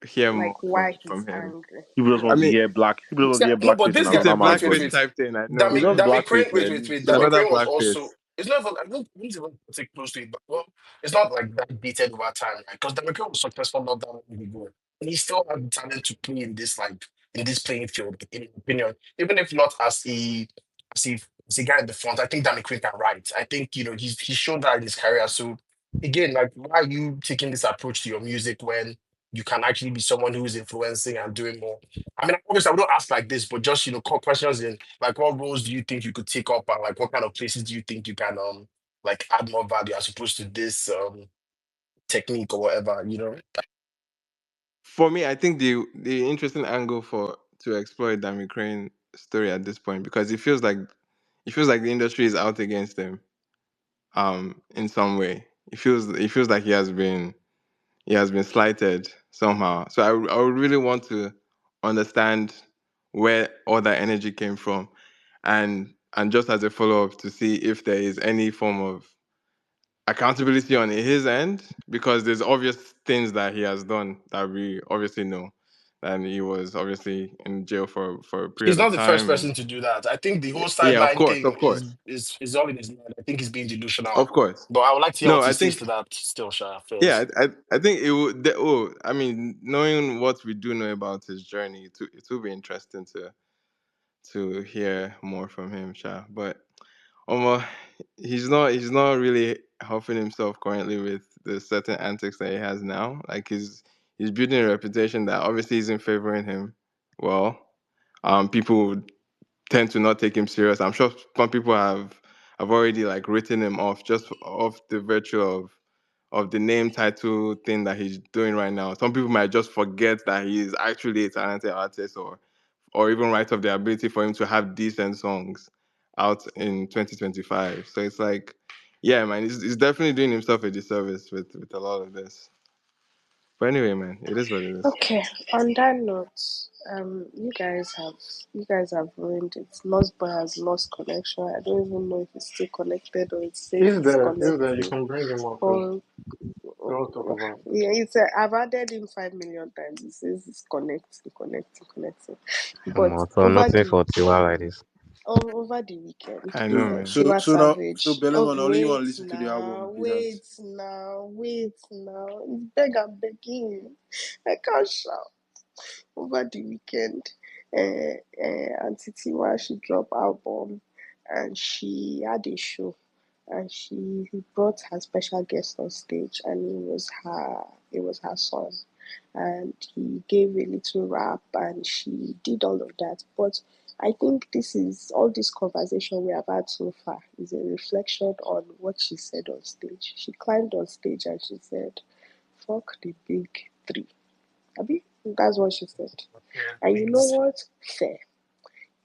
hear more like why from he's him. angry. People just I want to mean, hear black. People just want to hear No, but blackface in this guy, it's a Alabama's wait, blackface body. type thing. I know, It's Dammy, just man. Dammy Crane, blackface, man. wait. It's Dammy another Crane was blackface. also. It's not even. I don't even take close to it, but well, it's not like that dated over time, right? Because Dammy Crane was successful not that long ago, and he still had the talent to play in this in this playing field. In my opinion, even if not as a as a guy in the front, I think Dammy Crane can write. I think he's shown that in his career. So again, like, why are you taking this approach to your music when you can actually be someone who is influencing and doing more? I mean, obviously, I would not ask like this, but just questions in like, what roles do you think you could take up, and like, what kind of places do you think you can like add more value as opposed to this technique or whatever, you know? For me, I think the interesting angle for to explore Dammy Crane story at this point, because it feels like the industry is out against him. In some way, it feels like he has been slighted somehow. So I would really want to understand where all that energy came from, and just as a follow up to see if there is any form of accountability on his end, because there's obvious things that he has done that we obviously know, and he was obviously in jail for a He's period of not the first time, and person to do that. I think the whole yeah, of sideline course, thing of course, is all in his mind. I think he's being delusional. of course. But I would like to hear No, what he I says think to that still, Sha, yeah, first. I think it would. I mean, knowing what we do know about his journey, it will be interesting to hear more from him, Sha. But Omar, he's not really helping himself currently with the certain antics that he has now. Like he's building a reputation that obviously isn't favoring him. Well, people would tend to not take him serious. I'm sure some people have already like written him off just off the virtue of the name title thing that he's doing right now. Some people might just forget that he is actually a talented artist, or even write off the ability for him to have decent songs out in 2025. So it's like, yeah, man, he's definitely doing himself a disservice with a lot of this. But anyway, man, it is what it is. Okay. On that note, you guys have ruined it. Lost Boy has lost connection. I don't even know if it's still connected or it says He's it's there. He's there. You connecting. can bring him up because Oh, we want to talk about. yeah, I've added him 5 million times. It says it's connecting. But So over nothing the for Tiwa like this. over the weekend. I know, So man. so Tiwa so now so Savage. Belema, Oh, now only you want to listen to the album, be that. wait now. It's beg I'm begging. I can't shout. Over the weekend, Auntie Tiwa, she dropped album and she had a show and she brought her special guest on stage and it was her son and he gave a little rap and she did all of that. But I think this is all this conversation we have had so far is a reflection on what she said on stage. She climbed on stage and she said, "Fuck the big three." Abi, that's what she said. Yeah, And you know please. what? Fair.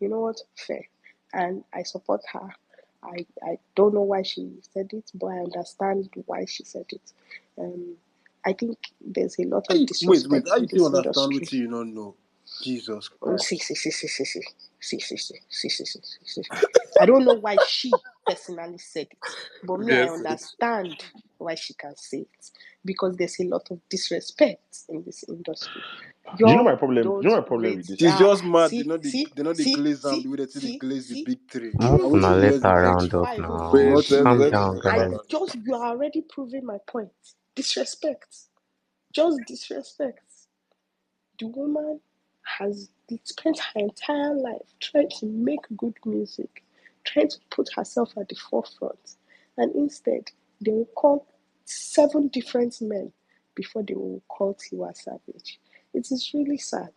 You know what? Fair. And I support her. I don't know why she said it, but I understand why she said it. Um, I think there's a lot of Wait, disrespect how in you still this understand industry. what you don't know? Jesus See, Christ. see, see, see, see, see, see, see, see, see, see, see, see. I don't know why she personally said it, but me, I Yes. understand why she can say it because there's a lot of disrespect in this industry. Do you know my Y'all problem? Do you don't know my problem with rate. this? She's just mad. See, see, They know they see, glaze them see, the way they say they see, glaze the see. big three. Move I Even want to na see, hear let the her big even round three. before up I even now. Wait, finish, let's Calm let's down, calm I guys. down. just you are already proving my point. Disrespect, just disrespect. The woman has spent her entire life trying to make good music, trying to put herself at the forefront, and instead they will call 7 different men before they will call Tiwa Savage. It is really sad.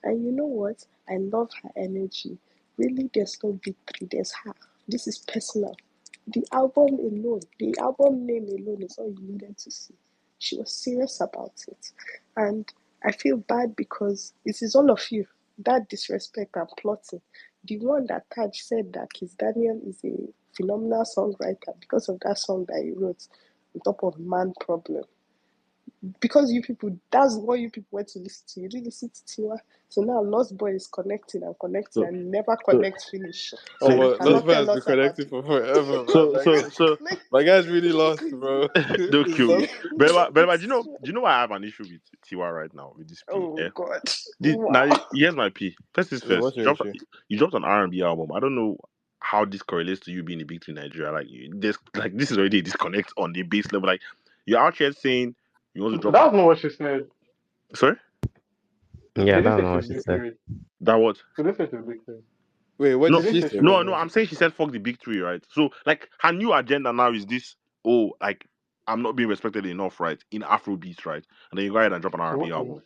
And you know what? I love her energy. Really, there's no big three, there's her. This is personal. The album name alone is all you needed to see. She was serious about it. And I feel bad because it is all of you. That disrespect and plotting. The one that Taj said that Kiss Daniel is a phenomenal songwriter because of that song that he wrote on top of Man Problem. Because you people, that's what you people went to listen to. You didn't listen to Tiwa. So now Lost Boy is connecting So, and never so, connect finish. Oh, So so, you well, so, Lost cannot Boy has tell been us about connecting it. for forever, man. so, Like, so, so, Like, my guy's really lost, bro. don't kill me. But it's, do you know why I have an issue with Tiwa right now with this P? oh God. Now Wow. here's my P. First is Yeah, first. what's your issue? You dropped an R&B album. I don't know how this correlates to you being a big two in Nigeria. Like there's like this is already a disconnect on the base level. Like you're out here saying you want to drop. That's not what she said. Sorry, Yeah, She didn't that's say not what she's she said. victory. that what? She didn't say she's victory. Wait, what She No, did didn't she say say? she was no, What? no. victory. I'm saying she said fuck the big three, right? So like her new agenda now is this. Oh, like I'm not being respected enough, right? In Afrobeats, right? And then you go ahead and drop an R&B album.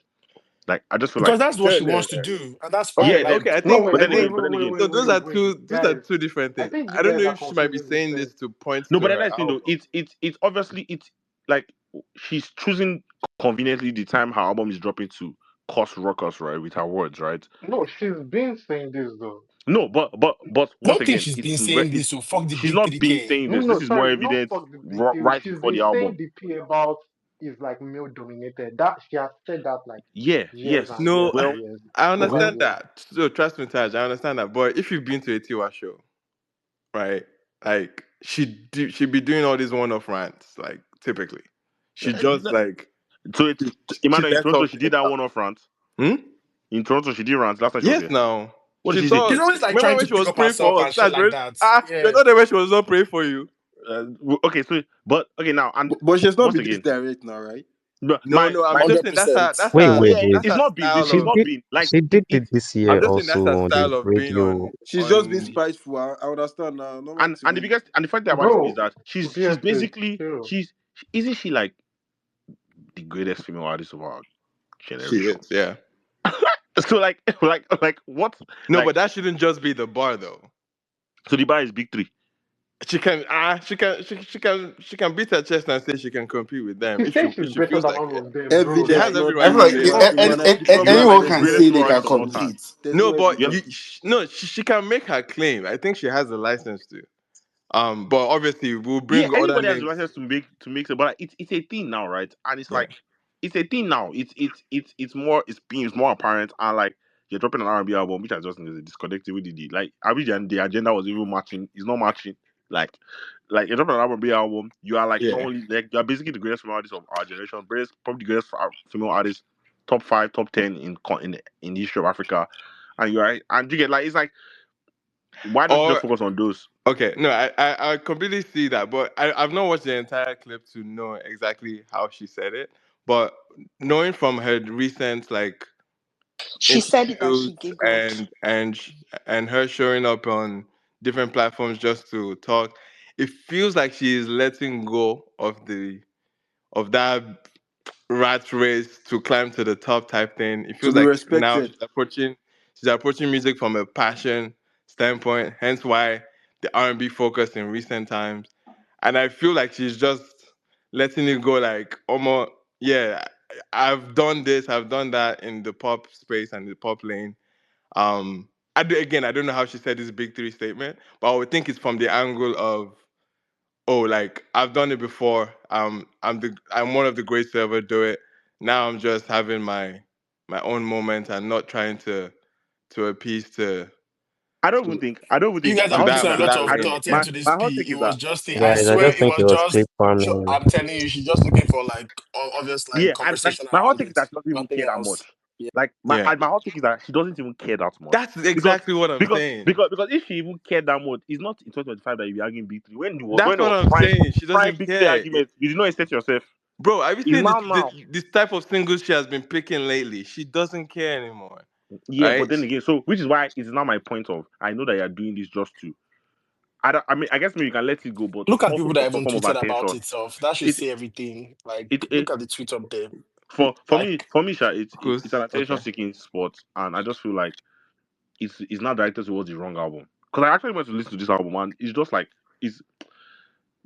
Like I just feel Because like that's what Yeah, she yeah, wants to yeah. do, and that's Okay, yeah. fine. Then okay. No, but wait, then wait, again, wait, but then wait, again, No, wait, those wait, are wait. Guys, two different I things. think you I don't guys know are if she might be confusing two saying this things. to point no. to But her another thing though, album. it's obviously it's like she's choosing conveniently the time her album is dropping to cause ruckus, right? With her words, right? No, she's been saying this though. No, but I once don't think again, she's been saying it's this. So fuck the she's big not three been K. saying No, this. no, This is more sorry, not evident fuck the big theory. right She's before been the saying album. the P about is like male dominated. That she has said that like Yeah, years yes. and years No, and Well, years I okay. and understand years. that. So trust me, Taj, I understand that. But if you've been to a Tiwa show, right? Like she be doing all these one-off rants, like typically. She just like So it's she Emmanuel in lets Toronto. off She did that anyhow. one off rant. Hmm? In Toronto, she did rant last time she was Yes, here. now. What did She she say? saw. She's always like Remember trying when to she pick was up praying herself for and us? shit That's like when that. you're Yeah. not there when she was not praying for you. Okay, so but okay now and But she's not once been this again, direct now, right? No, no, I'm my just Hundred saying percent. Wait, wait, yeah, wait. that's it's her not been this. style It's She of. not did been like she did it it's this I'm year just saying that's also her on the style of being radio. She's just been on. spiteful. I understand now. Normal and the thing. biggest and the funny thing about it is Bro, that she's BSP, basically chill. isn't she like the greatest female artist of our She generation? is, yeah. So like what No, like but that shouldn't just be the bar though. so the bar is big three. She can beat her chest and say she can compete with them She says if she's she better feels than like all it. of them, bro. She Evidence, has Like, every not right I feel to evidence. like say come that. on. The You problem are is like anyone the can greatest say female they can artist of all time. compete. there's no No, but You're, evidence. no, she can make her claim. I think she has the license to. But obviously we'll yeah, bring other anybody has the names. license to make it, but like, it's a thing now, right? And it's Yeah. like it's a thing now. It's more apparent and like you're dropping an R&B album, which I just think is a disconnect with the like. I wish the agenda was even matching. It's not matching. Like you're dropping an R&B album, you are like not Yeah. only like you are basically the greatest female artist of our generation, probably the greatest female artist, top 5, top 10 in the history of Africa, and you are and you get like it's like Why don't you just Or focus on those? okay, no, I completely see that, but I've not watched the entire clip to know exactly how she said it. But knowing from her recent like She said it and interviews she giggled. and her showing up on different platforms just to talk, it feels like she is letting go of that rat race to climb to the top type thing. It To feels be like now respected. she's approaching music from a passion standpoint, hence why the R&B focus in recent times. And I feel like she's just letting it go like almost yeah, I've done this, I've done that in the pop space and the pop lane. Again, I don't know how she said this big three statement, but I would think it's from the angle of oh, like I've done it before. I'm one of the greats to ever do it. Now I'm just having my own moment and not trying to appease to I don't even You think guys my are hot take putting is a to that lot that of I lane. don't thought into this my hot P. take It is was that just, I Guys, I swear just it think was it was just, clip farming. I'm telling you, she's just looking for like obvious like yeah, and like conversation my hot around take is it. that she doesn't even Nothing care that else. much. Yeah. Like Yeah. my hot take is that she doesn't even care that much. That's Because exactly what I'm saying. because if she even cared that much, it's not in 2025 that you be arguing big three. When That's there what was I'm saying. She prime doesn't big three care. argument, you did not exert yourself. Bro, have you It's seen now. this type of singles she has been picking lately? She doesn't care anymore. Yeah, but Right? then again, so which is why it's not my point of I know that you're doing this just to I mean I guess maybe you can let it go, but Look at also people that for some even form of tweeted about attention. itself. That should It say everything. Like, it look at the tweet up there. for me Like, Sha, Who's it's an attention okay. seeking sport, and I just feel like it's not directed towards the wrong album. Because I actually went to listen to this album and it's just like it's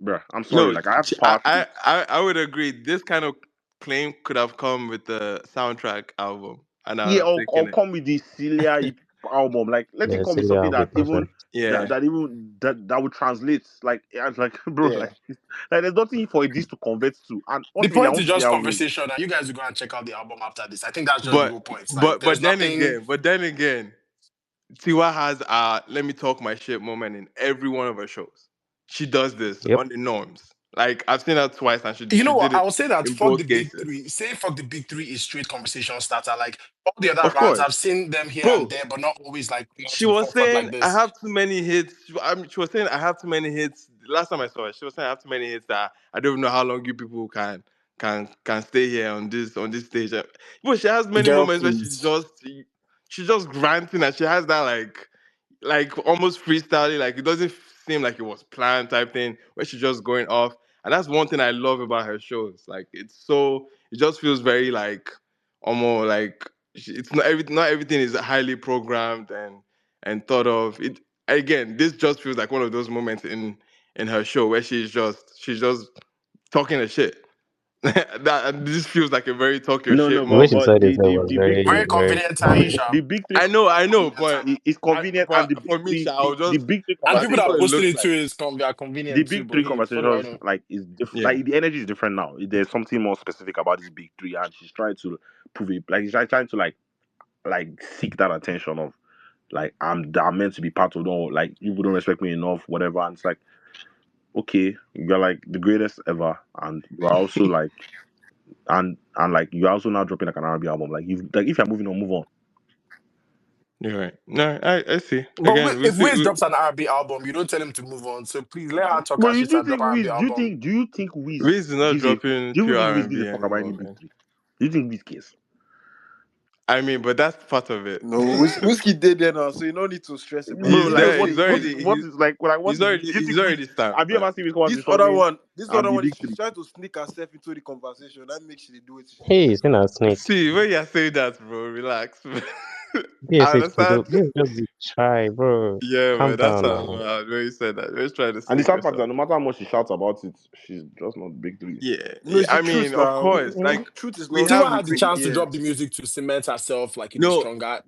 bruh. I'm sorry, No, like I have power to I would agree. This kind of claim could have come with the soundtrack album, and I would yeah, have or taken it. come with the Celia album. Like let it Yeah, come with Celia something will be that even perfect. Yeah. that would translate. Like yeah, it's like bro, yeah. like there's nothing for this to convert to. And The ultimately, I point want is to see just how wins. conversation, and you guys will go and check out the album after this. I think that's just the But whole point. Like, there's nothing. but then again, Tiwa has let me talk my shit moment in every one of her shows. She does this Yep. on the norms. Like I've seen her twice and You she know did what? I it would say that in fuck the both big cases. three. Say fuck the big three is straight conversation starter. Like all the other Of rounds, course. I've seen them here and Bro, there, but not always like come out she to the was forefront saying like I this. have too many hits. She was saying I have too many hits. Last time I saw her, she was saying I have too many hits that I don't even know how long you people can stay here on this stage. But she has many Girl, moments where please. she's just granting and she has that like almost freestyling. Like it doesn't seem like it was planned type thing where she's just going off. And that's one thing I love about her shows. Like it just feels very like almost like it's not everything is highly programmed and thought of. It again, this just feels like one of those moments in her show where she's just talking a shit. That this feels like a very talk your No, shit The way but she moment. said it there was the big very, Very three, very convenient timing, funny. Sha. the big three I know, Convenient but timing. is convenient, and for me, I'll the just big three And I people think that are what conversations it posting looks it like. too is they are the convenient too. big But three hey, what do I conversations know? like is different. Yeah. Like the energy is different now. There's something more specific about this big three, and she's trying to prove it. Like she's trying to like seek that attention of like I'm meant to be part of them. Like you don't respect me enough, whatever. And it's like okay, you're like the greatest ever, and you are also like and like you're also now dropping like an R&B album. Like you like if you're moving on, move on. You're right. No, I see. But Again, we if see. Wiz drops an R&B album, you don't tell him to move on. So please let her talk But her shit do you and drop think R&B Wiz? album. Do you think Wiz Wiz is not gives a? dropping Do you pure think R Wiz and gives a B fuck about any anymore, big man. three? Do you think Wiz cares? I mean, but that's part of it. No, Whiskey did there now, so you don't need to stress about Bro, He's it. like Just there. say he. what is like what is do you He's think Wiz? already stamped, Have you man. ever seen Wiz come out to something This and other be one big is she's three? trying to sneak herself into the conversation. That makes she do it. She Hey, do. it's in a snake. See, when you're saying that, bro, relax. I BSH understand. Kudo. Just be shy, bro. Yeah, Calm man, that down sounds now. wild. When you said that, let's try to And the sneak sad part is yourself. that no matter how much she shouts about it, she's just not big three. Yeah, No, yeah. it's the I truth mean, of now. course. Like Truth is we not. have, Tiwa had the we chance to Yeah. drop the music to cement herself like in a no. stronger.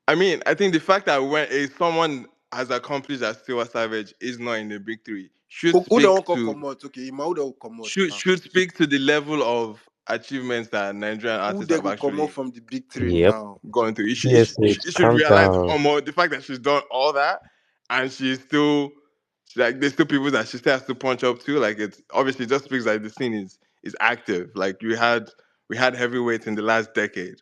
I mean, I think the fact that when someone has accomplished as Tiwa Savage is not in the big three Who don't come out? Okay, who don't come out now? should speak to the level of achievements that Nigerian Who artists they have go come out actually from the big three Yep. now? gone through. BSH, You should calm realize down. the fact that she's done all that and she's still like there's still people that she still has to punch up to. Like it's obviously just speaks like the scene is active. Like we had heavyweights in the last decade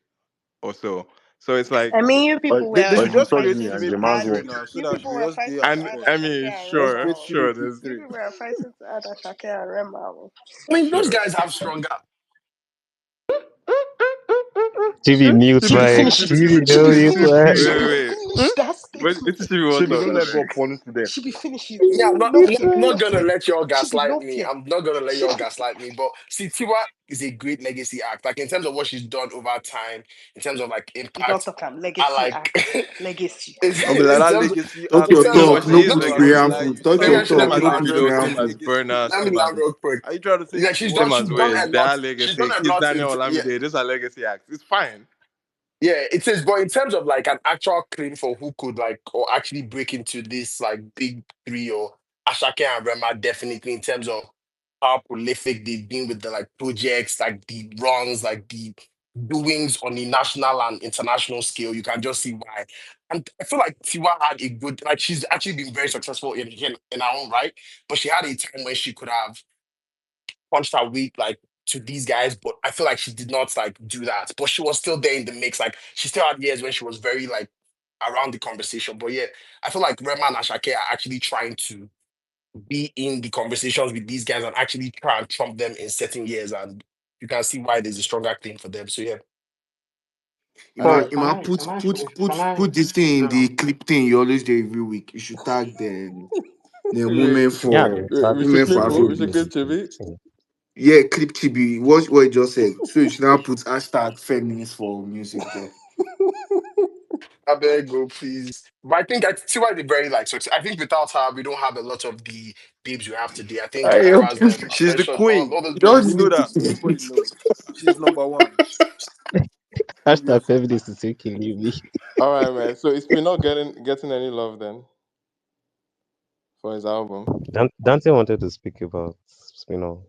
or so So it's like, I mean, you But people they were should But you just talk create this fighting thing to the made man's add. P3 work. now, so You that people we were just day fighting on to and add spot. I mean, Ashake and Just Rema. sure, create Oh. sure, P3, there's You three. people were fighting to add Ashake and Rema. Oh. I mean, those Sure. guys have stronger. Chibi, mute She be my. finished it. Chibi, She no be mute fin- my. Wait, she be wait, finish that wait. It's statement. TV She what be Should talk, don't I let finish beg. God it. punish to death. She be finish it. Yeah, No Mute fear. I'm my. not gonna let y'all She be gaslight no me. fear. I'm not gonna let She y'all gaslight me. But see, Tiwa is a great legacy act. Like in terms of what she's done over time, in terms of like you don't impact, talk am I legacy like act. Legacy. I'll be like in that terms of legacy Talk act in your terms where of No, talk, she no is no, put Tiwa legacy. prayer be Like, like full. Talk maybe your I same, should let same talk, me as no land put real Davido, prayer same quick. as full. Burner, Let me same as. land real quick. Are you trying to say Yeah, she's done same as she's done where a lot. their She's legacy? done a Kiss lot Daniel into yeah. Olamide. Those are legacy acts. It's fine. Yeah, it is. But in terms of like an actual claim for who could like or actually break into this like big three or Ashake and Rema, definitely in terms of how prolific they've been with the like projects, like the runs, like the doings on the national and international scale, you can just see why. And I feel like Tiwa had a good like she's actually been very successful in her own right, but she had a time when she could have punched her weight like to these guys, but I feel like she did not like do that. But she was still there in the mix. Like she still had years when she was very like around the conversation. But yeah, I feel like Rema and Ashake are actually trying to be in the conversations with these guys and actually try and trump them in certain years. And you can see why there's a stronger claim for them. So yeah. Ima, Sorry, Ima, put can I this thing in then the clip thing you always do every week. You should tag the Wait, women Yeah, for we should clip who? We should Afrobeat. clip Chibi. Yeah, clip Chibi. What you just said. So you should now put hashtag feminist for music there. I beg go, please. But I think Tiwa is very like success. I think without her, we don't have a lot of the babes we have today. I think I Era has She's the mentioned queen. all those you don't You babes. know need to that. say Everybody it. knows. She's number one, hashtag obviously. feminist is taking you me. All right, man. So is Spinall getting any love then for his album? Dante wanted to speak about Spinall.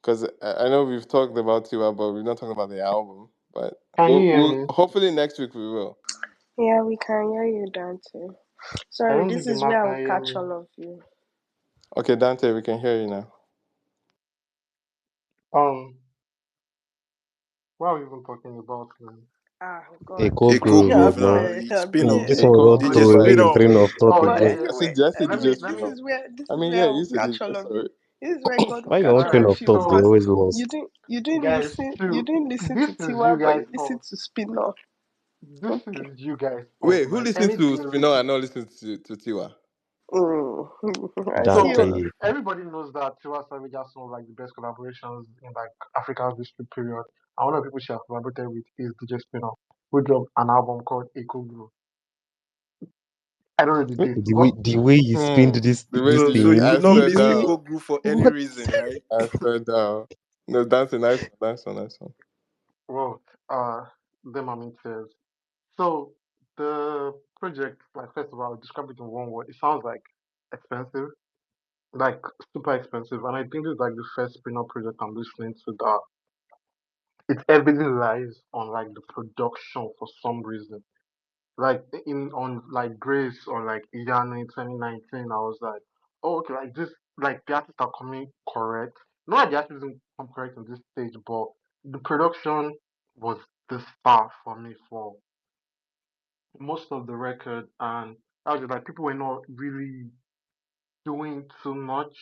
Because I know we've talked about Tiwa, but we've not talked about the album. But can you hear we'll me? hopefully next week we will. Yeah, we can hear you, Dante. I Sorry, don't this think the is man where I can will hear catch me. all of you. Okay, Dante, we can hear you now. Um, what are we even talking about now? Ah, God. Echo A cool Groove groove was Just now. now. It's spin off. This beer. one Echo don't DJ Groove. throw spin any off. train of thought Oh But yeah, again. yeah. anyway, I said this spin off. is where this I is mean, where yeah, I you will said catch it. all of Sorry. you. This is where God will Why your catch own All all train right. of of you thought they because So always lost? you didn't guys, listen to to this is you Tiwa, but guys you listened fault. to Spinall. This Okay. is you guys fault. Wait, who Like listens to anything. Spinall and not listens to Tiwa? Mm. I see So you. Dante. everybody knows that Tiwa Savage has some of like the best collaborations in like Africa's history period. And one of the people she has collaborated with is DJ Spinall, who dropped an album called Echo Blue. I don't know the date, The but way you spinned The way this So the thing. you I would not swear miss down. Echo Group for any What? reason, right? I swear down. No, that's a nice one. Nice one. Nice one. well, them I mean says. So the project, like first of all, I'll describe it in one word. It sounds like expensive, like super expensive, and I think this is like the first spin-off project I'm listening to that its everything lies on like the production for some reason. Like in on like Grace or like Iyanu in 2019, I was like, oh okay, like this, like the artists are coming correct. Not that the artists didn't come correct on this stage, but the production was the star for me for most of the record, and I was just like people were not really doing too much.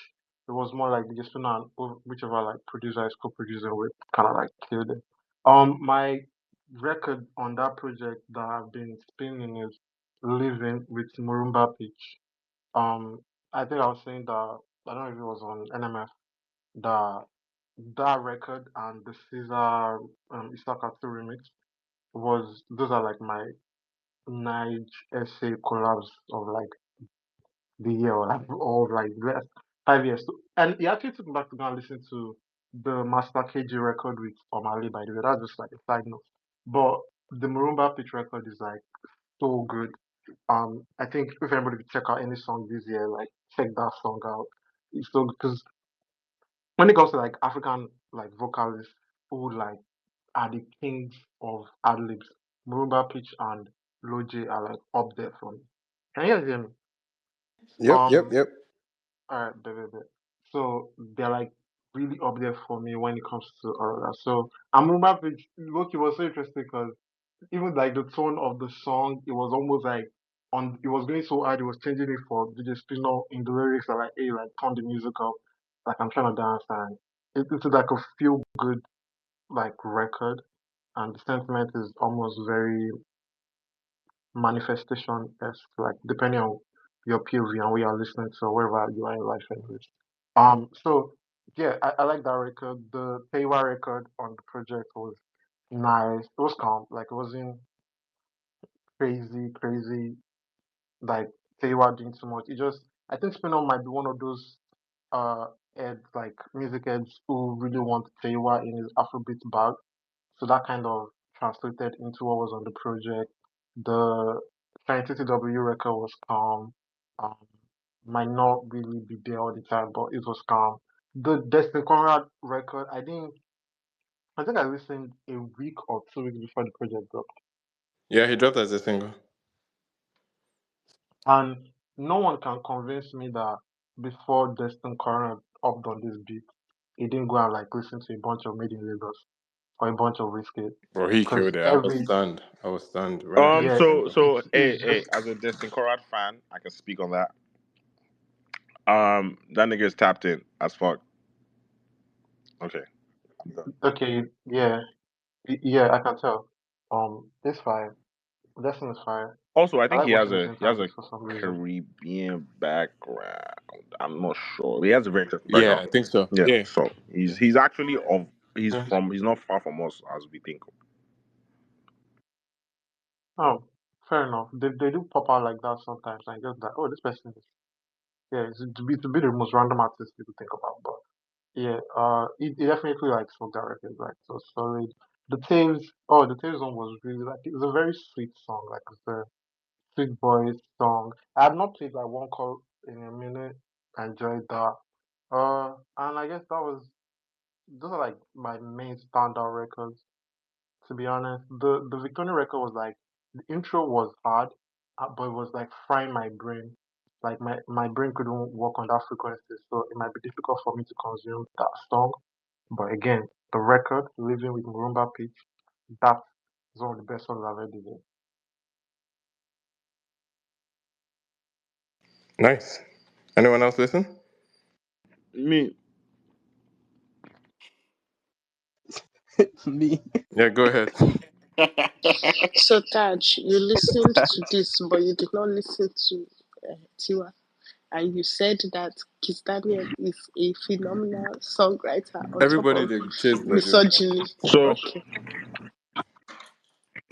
It was more like the Spinner and whichever like producer is co-producing with kind of like killed it. My record on that project that I've been spinning is Living with Murumba Pitch. Um, I think I was saying that I don't know if it was on NMF that that record and the Ciza Isaka 2 remix was those are like my Nige essay collabs of like the year or like the last 5 years. So, and he actually took me back to go and listen to the Master KG record with Omah, by the way. That's just like a side note. But the Marumba Pitch record is like so good. I think if anybody could check out any song this year, like check that song out. It's so good because when it comes to like African like vocalists who like are the kings of ad libs, Marumba Pitch and Loje are like up there for me. Can you guys hear me? Yep, yep, Um, yep. Alright, bet. So they're like really up there for me when it comes to all of that. So I'm Loki was so interesting because even like the tone of the song, it was almost like it was going so hard, it was changing it for DJ Spinall in the lyrics are like, hey, like turn the music up, like I'm trying to dance and it's like a feel good like record and the sentiment is almost very manifestation as like depending on your POV and where you're listening to or wherever you are in life anyways. So yeah, I like that record. The Tewa record on the project was nice. It was calm, like it wasn't crazy like Tewa doing too much. It just I think Spinall might be one of those uh heads like music heads who really want Tewa in his Afrobeat bag. So that kind of translated into what was on the project. The ATTW record was calm. Um, might not really be there all the time, but it was calm. The Destin Conrad record, I think I listened a week or 2 weeks before the project dropped. Yeah, he dropped as a single. And no one can convince me that before Destin Conrad upped on this beat, he didn't go and like listen to a bunch of Made in Lagos or a bunch of Wizkid. Bro, he Because killed it. I was every stunned. I was stunned when I heard yeah, the single. Hey, it's hey, just as a Destin Conrad fan, I can speak on that. That nigga is tapped in as fuck. Okay, I'm done. okay, yeah. Yeah, I can tell. It's fine. Destin is fine. Also, I I think like he has watching his a interviews for some reason. Caribbean background. I'm not sure. He has a very interesting Yeah, background. I think so. Yeah, Yeah. so he's actually Yeah. he's not far from us as we think. Oh, fair enough. They do pop out like that sometimes. And just like, oh, this person is yeah. To be the most random artist people think about, but yeah. It definitely like sold that record like so solid. The Taves one was really like it was a very sweet song. Like it's a sweet boy song. I had not played like one call in a minute. I enjoyed that. And I guess that was those are like my main standout records. To be honest, the Victoria record was like the intro was hard, but it was like frying my brain. Like my brain couldn't work on that frequency, so it might be difficult for me to consume that song. But again, the record "Living with Murumba Pitch" that is one of the best songs I've ever did. Nice. Anyone else listen? Me, Me. Yeah, go ahead. So Taj, you listened to this, but you did not listen to Tiwa, and you said that Kiss Daniel is a phenomenal songwriter on top Everybody of they chase Nigerian. misogyny. so Okay.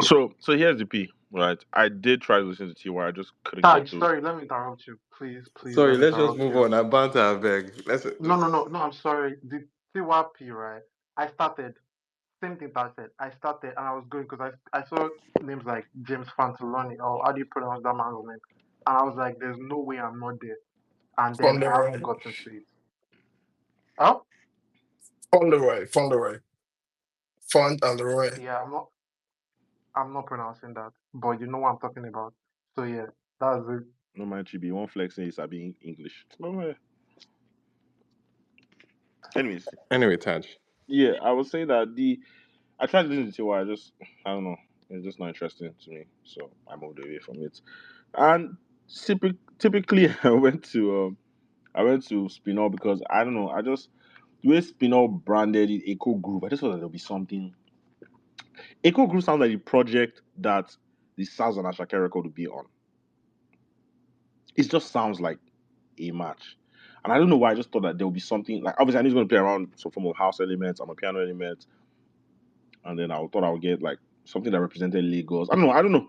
so here's the P. Right, I did try to listen to TY, I just couldn't get Taj, to. sorry, let me interrupt you. Please, Sorry, let me let's just interrupt move you. on. I banter, I beg. Let's No, I'm sorry. The TYP, right? I started. Same thing that I said. I started and I was going because I saw names like James Fantaloni or how do you pronounce that man's name? And I was like, there's no way I'm not there. And then I haven't Fauntleroy, gotten to it. Oh, Fauntleroy, Font and Leroy. yeah, I'm not pronouncing that. But you know what I'm talking about. So yeah, that's it. No man, Chibi, one flexing is being English. No, anyways, Anyway, Taj. yeah, I would say that I tried to listen to TY, I don't know, it's just not interesting to me, so I moved away from it. And typically, I went to Spinall because I don't know, I just the way Spinall branded it, Echo Group. I just thought that there'll be something. Echo Group sounds like the project that the South and Ashake record would be on. It just sounds like a match. And I don't know why I just thought that there would be something like obviously I knew it's gonna play around some form of house elements, I'm a piano element, and then I thought I would get like something that represented Lagos. I don't know.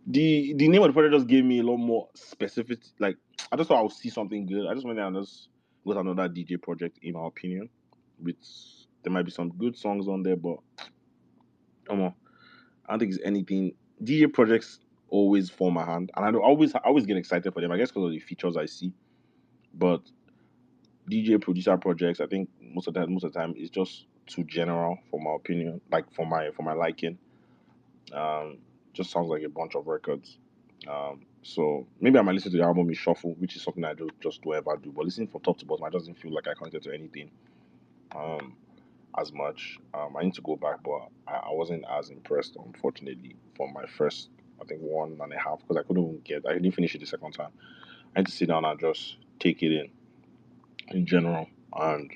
The name of the project just gave me a lot more specific. Like I just thought I would see something good. I just went there and just got another DJ project, in my opinion. With there might be some good songs on there, but come on, I don't think it's anything. DJ projects always fall my hand, and I always get excited for them. I guess because of the features I see, but DJ producer projects, I think most of the time, it's just too general for my opinion. Like for my liking. Um, just sounds like a bunch of records. So maybe I might listen to the album in shuffle, which is something I just don't ever do. But listening from top to bottom, I doesn't feel like I connected to anything. Um, as much. I need to go back, but I wasn't as impressed, unfortunately, from my first, I think, 1.5, because I didn't finish it the second time. I had to sit down and just take it in general. And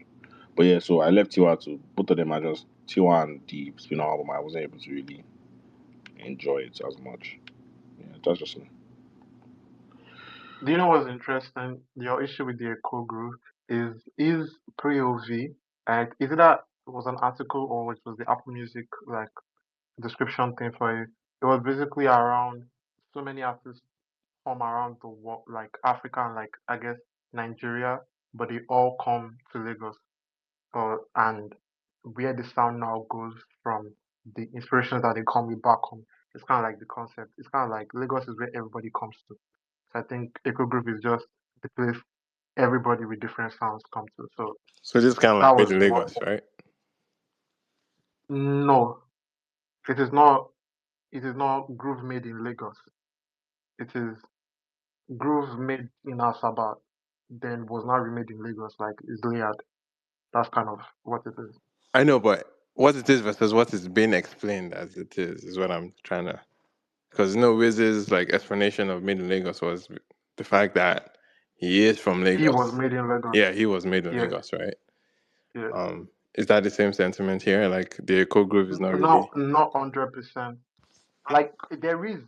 but yeah, so I left Tiwa to both of them. I just Tiwa and the Spinall album. I wasn't able to really enjoy it as much. Yeah, that's just me. Do you know what's interesting? Your issue with the Echo group is pre-OV. Like, is it that it was an article or it was the Apple Music like description thing for it? It was basically around so many artists from around the world, like Africa and like I guess Nigeria, but they all come to Lagos. And where the sound now goes from the inspirations that they come with back home. It's kind of like the concept. It's kind of like Lagos is where everybody comes to. So I think Echo Group is just the place everybody with different sounds come to. So So this kind of that like made was in what. Lagos, right? No, it is not. It is not groove made in Lagos. It is groove made in Asaba, then was not remade in Lagos. Like it's layered. That's kind of what it is. I know, but what it is versus what is being explained as it is what I'm trying to. Because Wiz's like explanation of made in Lagos was the fact that he is from He was Lagos. made in Lagos. Yeah, he was made in Yeah, Lagos, right? yeah. Is that the same sentiment here? Like the Echo Groove is not No, really. not 100%. Like there is,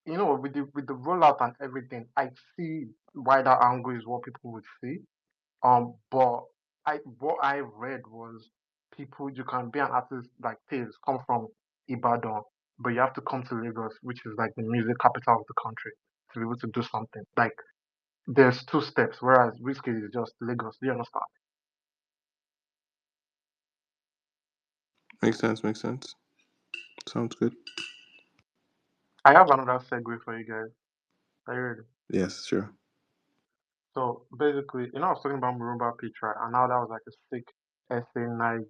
with the rollout and everything, I see why that angle is what people would see. But what I read was people you can be an artist like Taves, come from Ibadan, but you have to come to Lagos, which is like the music capital of the country, to be able to do something. Like there's two steps, whereas Wizkid is just Lagos. Do you understand? Makes sense. Makes sense. Sounds good. I have another segue for you guys. Are you ready? Yes, sure. So basically, I was talking about Murumba Pitch, right? And now that was like a sick SA Nige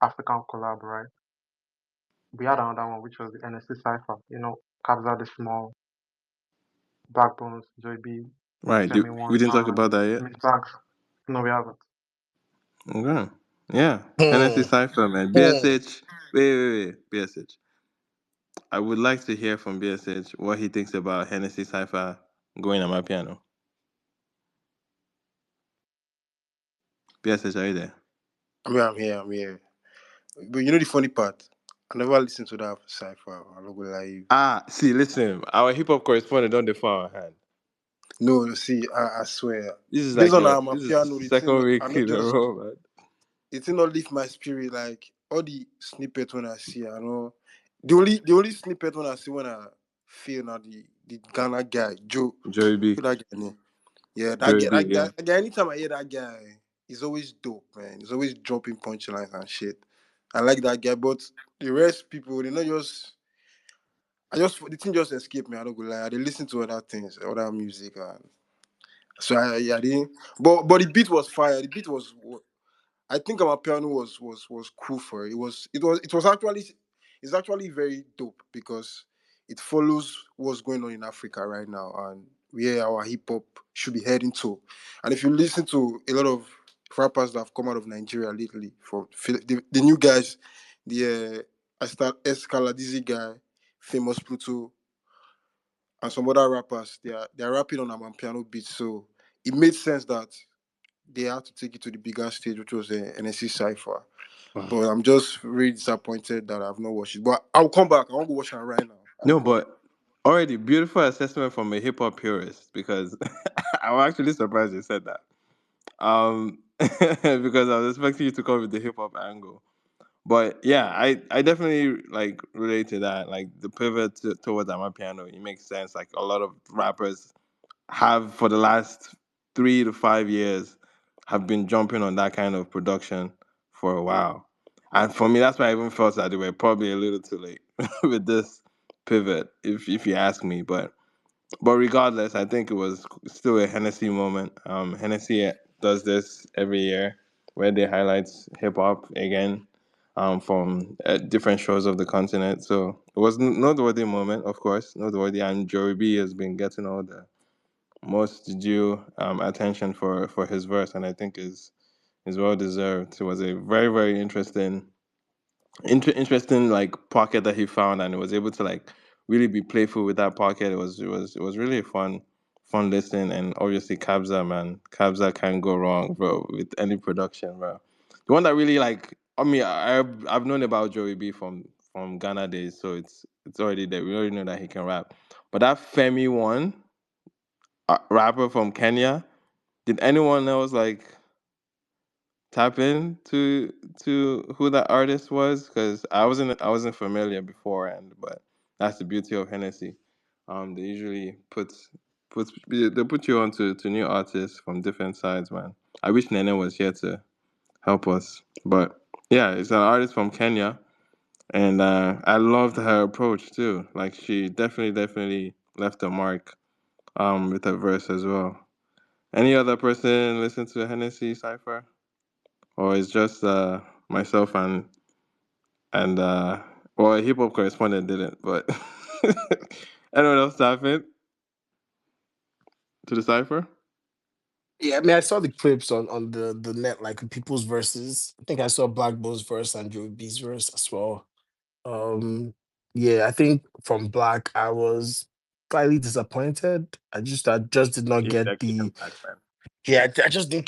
African collab, right? We had another one which was the Hennessy Cypher, Kabza the Small, Blaqbonez, Joy B, Right. Femi We One, didn't talk about that yet. Miss Banks. No, we haven't. Okay. Yeah. Hennessy Hmm. Cypher, man. Hmm. BSH. Wait. BSH. I would like to hear from BSH what he thinks about Hennessy Cypher going on my piano. BSH, are you there? I mean, I'm here. But you know the funny part? I never listened to that cipher. I'm not gonna lie you. See, listen, our hip hop correspondent on the phone hand. No, see, I swear. This is Based like on your how my this is piano, the second thing, I week not in a just row, man. it did not lift my spirit. Like all the snippets when I see, I know the only snippet when I see when I feel now the Ghana guy Joe, Joey B. who that guy name? Yeah, that Joey guy, B, that guy, yeah. that guy. Anytime I hear that guy, he's always dope, man. He's always dropping punchlines and shit. I like that guy, but the rest people, they not just. The thing just escaped me. I don't go lie. I did listen to other things, other music, and so I didn't. But the beat was fire. The beat was. I think our piano was cool for it. It's actually very dope because it follows what's going on in Africa right now and where our hip hop should be heading to. And if you listen to a lot of rappers that have come out of Nigeria lately, for the new guys, the Escaladizi guy, Famous Pluto, and some other rappers, they are rapping on a piano beat. So it made sense that they had to take it to the bigger stage, which was the NSC Cypher. Wow. But I'm just really disappointed that I've not watched it. But I'll come back. I want to watch it right now. I No, don't mind. but already beautiful assessment from a hip hop purist because I'm actually surprised you said that. Because I was expecting you to come with the hip hop angle. But yeah, I definitely like relate to that. Like the pivot towards Amapiano, it makes sense. Like a lot of rappers have for the last 3 to 5 years have been jumping on that kind of production for a while. And for me, that's why I even felt that they were probably a little too late with this pivot, if you ask me. But regardless, I think it was still a Hennessy moment. Hennessy does this every year where they highlight hip hop again from different shows of the continent. So it was noteworthy moment, of course, noteworthy. And Joey B has been getting all the most due attention for his verse, and I think is is well deserved. It was a very, very interesting like pocket that he found, and he was able to like really be playful with that pocket. It was really a fun listen, and obviously Kabza, man, Kabza can't go wrong, bro, with any production, bro. The one that really like, I mean, I've known about Joey B from Ghana days, so it's already there. We already know that he can rap, but that Femi one, rapper from Kenya, did anyone else like tap in to who that artist was? Because I wasn't familiar beforehand, but that's the beauty of Hennessy. They usually they put you on to new artists from different sides, man. I wish Nene was here to help us, but yeah, it's an artist from Kenya, and I loved her approach too. Like she definitely left a mark with her verse as well. Any other person listen to Hennessy Cypher? Or it's just myself and well, a hip hop correspondent didn't, but anyone else happened to the cipher? Yeah, I mean, I saw the clips on the net, like people's verses. I think I saw Black Bo's verse and Joey B's verse as well. Um, yeah, I think from Black, I was slightly disappointed. I just did not Give me get that key the. and pack, man. Yeah, I just didn't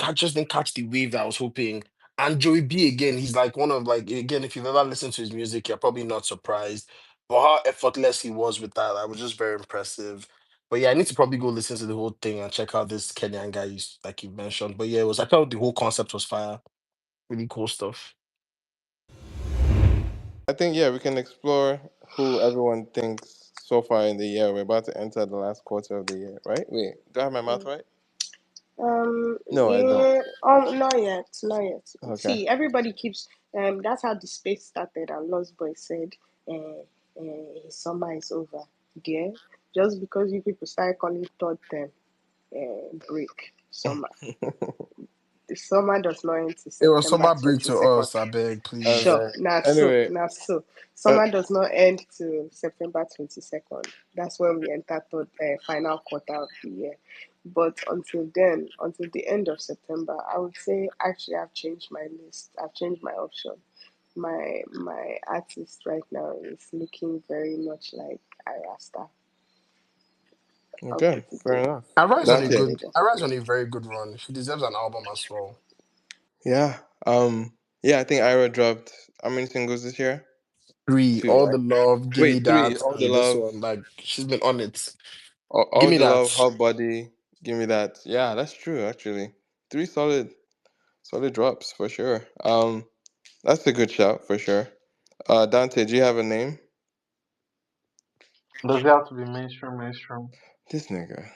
catch the wave that I was hoping. And Joey B again, he's like one of like again, if you've ever listened to his music, you're probably not surprised. But how effortless he was with that, I was just very impressive. But yeah, I need to probably go listen to the whole thing and check out this Kenyan guy like you mentioned. But yeah, I thought the whole concept was fire. Really cool stuff. I think yeah, we can explore who everyone thinks so far in the year. We're about to enter the last quarter of the year, right? Wait, do I have my mouth right? No, I don't. Yeah. Not yet, not yet. Okay. See, everybody keeps. That's how the space started. And Lost Boy said, "His summer is over." Dear, just because you people started calling third term, break summer. The summer does not end till It was September summer break twenty to second. us, I beg, And please. Sure, now so, anyway, now so. uh, Summer does not end till September 22nd. That's when we enter the final quarter of the year. But until then, until the end of September, I would say actually I've changed my list. I've changed my option. My artist right now is looking very much like Ayasta. I'll okay, put it fair there. enough. I'll Dante. say just I like rise on that. a very good run. She deserves an album as well. Yeah. Yeah, I think Ira dropped how many singles this year? Three, Two, all right? the love, give me Wait, three. that, All the and this love. one, like she's been on it. Give All me the that. love, hot body. Give me that. Yeah, that's true. Actually, three solid drops for sure. That's a good shout for sure. Dante, do you have a name? Does it have to be mainstream? Mainstream? This nigga.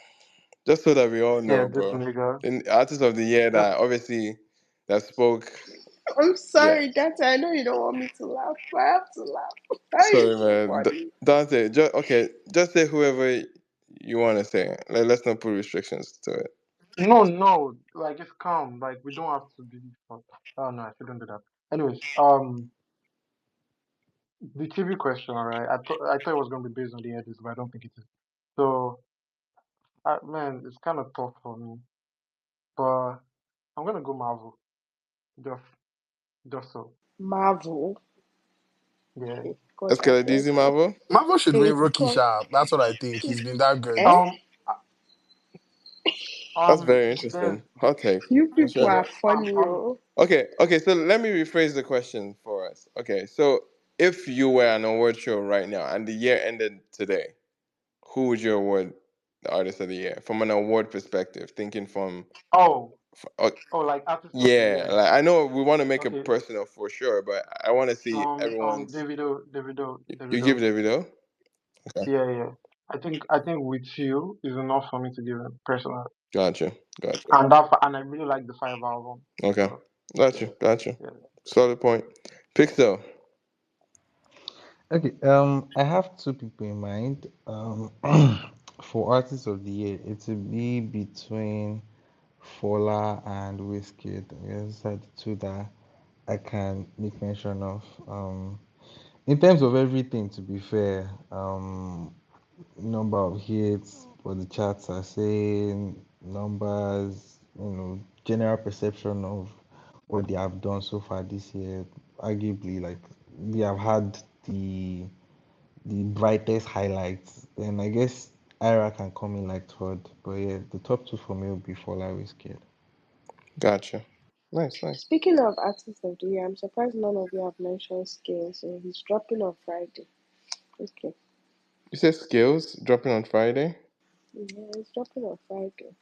Just so that we all Yeah, know, this bro. nigga. The artist of the year Just that obviously that spoke. I'm Yeah, sorry, Dante. I know you don't want me to laugh, but I have to laugh. That is sorry, too man. funny. Dante, just okay. Just say whoever you want to say. Let's not put restrictions to it. no, no. Like it's calm. Like we don't have to be. Oh no, I shouldn't do that. Anyways, the TV question, all right. I thought it was gonna be based on the edits, but I don't think it is. So, man, it's kind of tough for me. But I'm gonna go Marvel. Just, just so. Marvel. Yeah. God, I Escalade beg. Dizzy Marvel. Marvel should win Rookie God. Sharp. That's what I think. He's been that good. Eh? Um. That's very There's. interesting. Hot take You for people sure. are funny, oh. Okay. So let me rephrase the question for us. Okay, so if you were an award show right now and the year ended today, who would you award the artist of the year from an award perspective? Thinking from, Oh. uh, Like artist of the yeah, year. like I know we want to make it Okay. personal for sure, but I want to see everyone's. You give Davido. Davido. Okay, Yeah, yeah. I think with you is enough for me to give him personal. gotcha, gotcha. And I really like the Five album. Okay, So yeah, gotcha. yeah. Solid point. Pixel. Okay, I have two people in mind. For artist of the year, it will be between Fola and Wizkid. Those are the two that I can make mention of. In terms of everything, to be fair, number of hits, what the charts are saying, numbers, general perception of what they have done so far this year. Arguably, like we have had the brightest highlights. Then I guess Ira can come in like third. But yeah, the top two for me will be Fola Wizkid. Gotcha. Nice, nice. Speaking of artists of the year, I'm surprised none of you have mentioned Scales. So he's dropping on Friday. Okay. You said skills dropping on Friday. Yeah, he's dropping on Friday.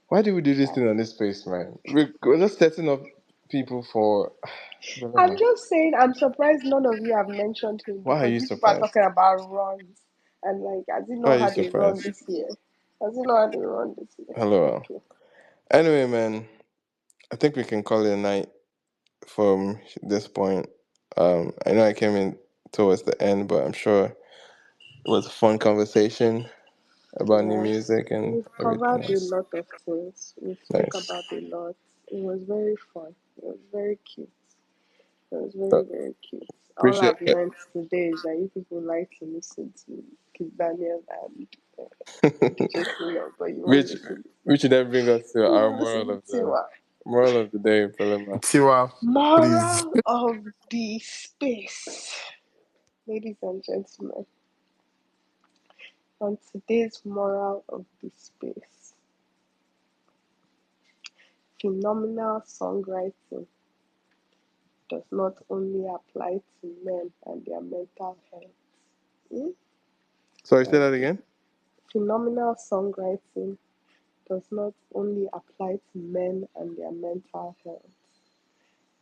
Why do we do this thing on this space, man? We're just setting up people for. I'm just saying, I'm surprised none of you have mentioned him Why are because you you people are surprised? talking about runs and like, has he Why are not you had a run surprised? this year? Has he not had a run this year? Hello. Okay. Anyway, man, I think we can call it a night from this point. I know I came in towards the end, but I'm sure it was a fun conversation about new Yeah, music and we've everything covered a else. lot of things. We've spoke Nice. about a lot. It was very fun. It was very cute. It was So, very, very cute. All appreciate I've it. learned today is that you people like to listen to Kid Daniel and DJ Smino, but you won't which listen which would then bring us to you our won't listen to Tiwa. moral of the day, Palema. Tiwa, please. Moral of the space. Ladies and gentlemen, on today's moral of the space, phenomenal songwriting does not only apply to men and their mental health. Hmm? Sorry, say Um, that again. phenomenal songwriting does not only apply to men and their mental health.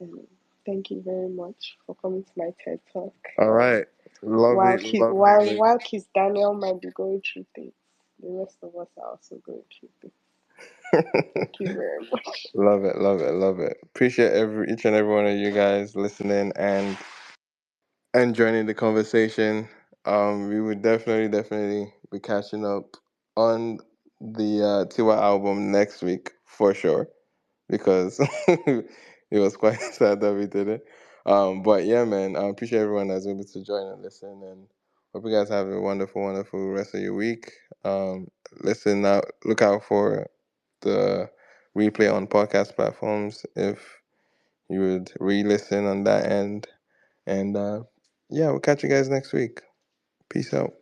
Um, Thank you very much for coming to my TED Talk. All right. Lovely, lovely. While Kiss Daniel might be going through things, the rest of us are also going through things. Thank you very much. Love it, love it, love it. Appreciate each and every one of you guys listening and joining the conversation. We would definitely be catching up on the Tiwa album next week for sure because it was quite sad that we did it. But yeah, man, I appreciate everyone that's able to join and listen, and hope you guys have a wonderful, wonderful rest of your week. Listen out, look out for the replay on podcast platforms if you would re-listen on that end. And yeah, we'll catch you guys next week. Peace out.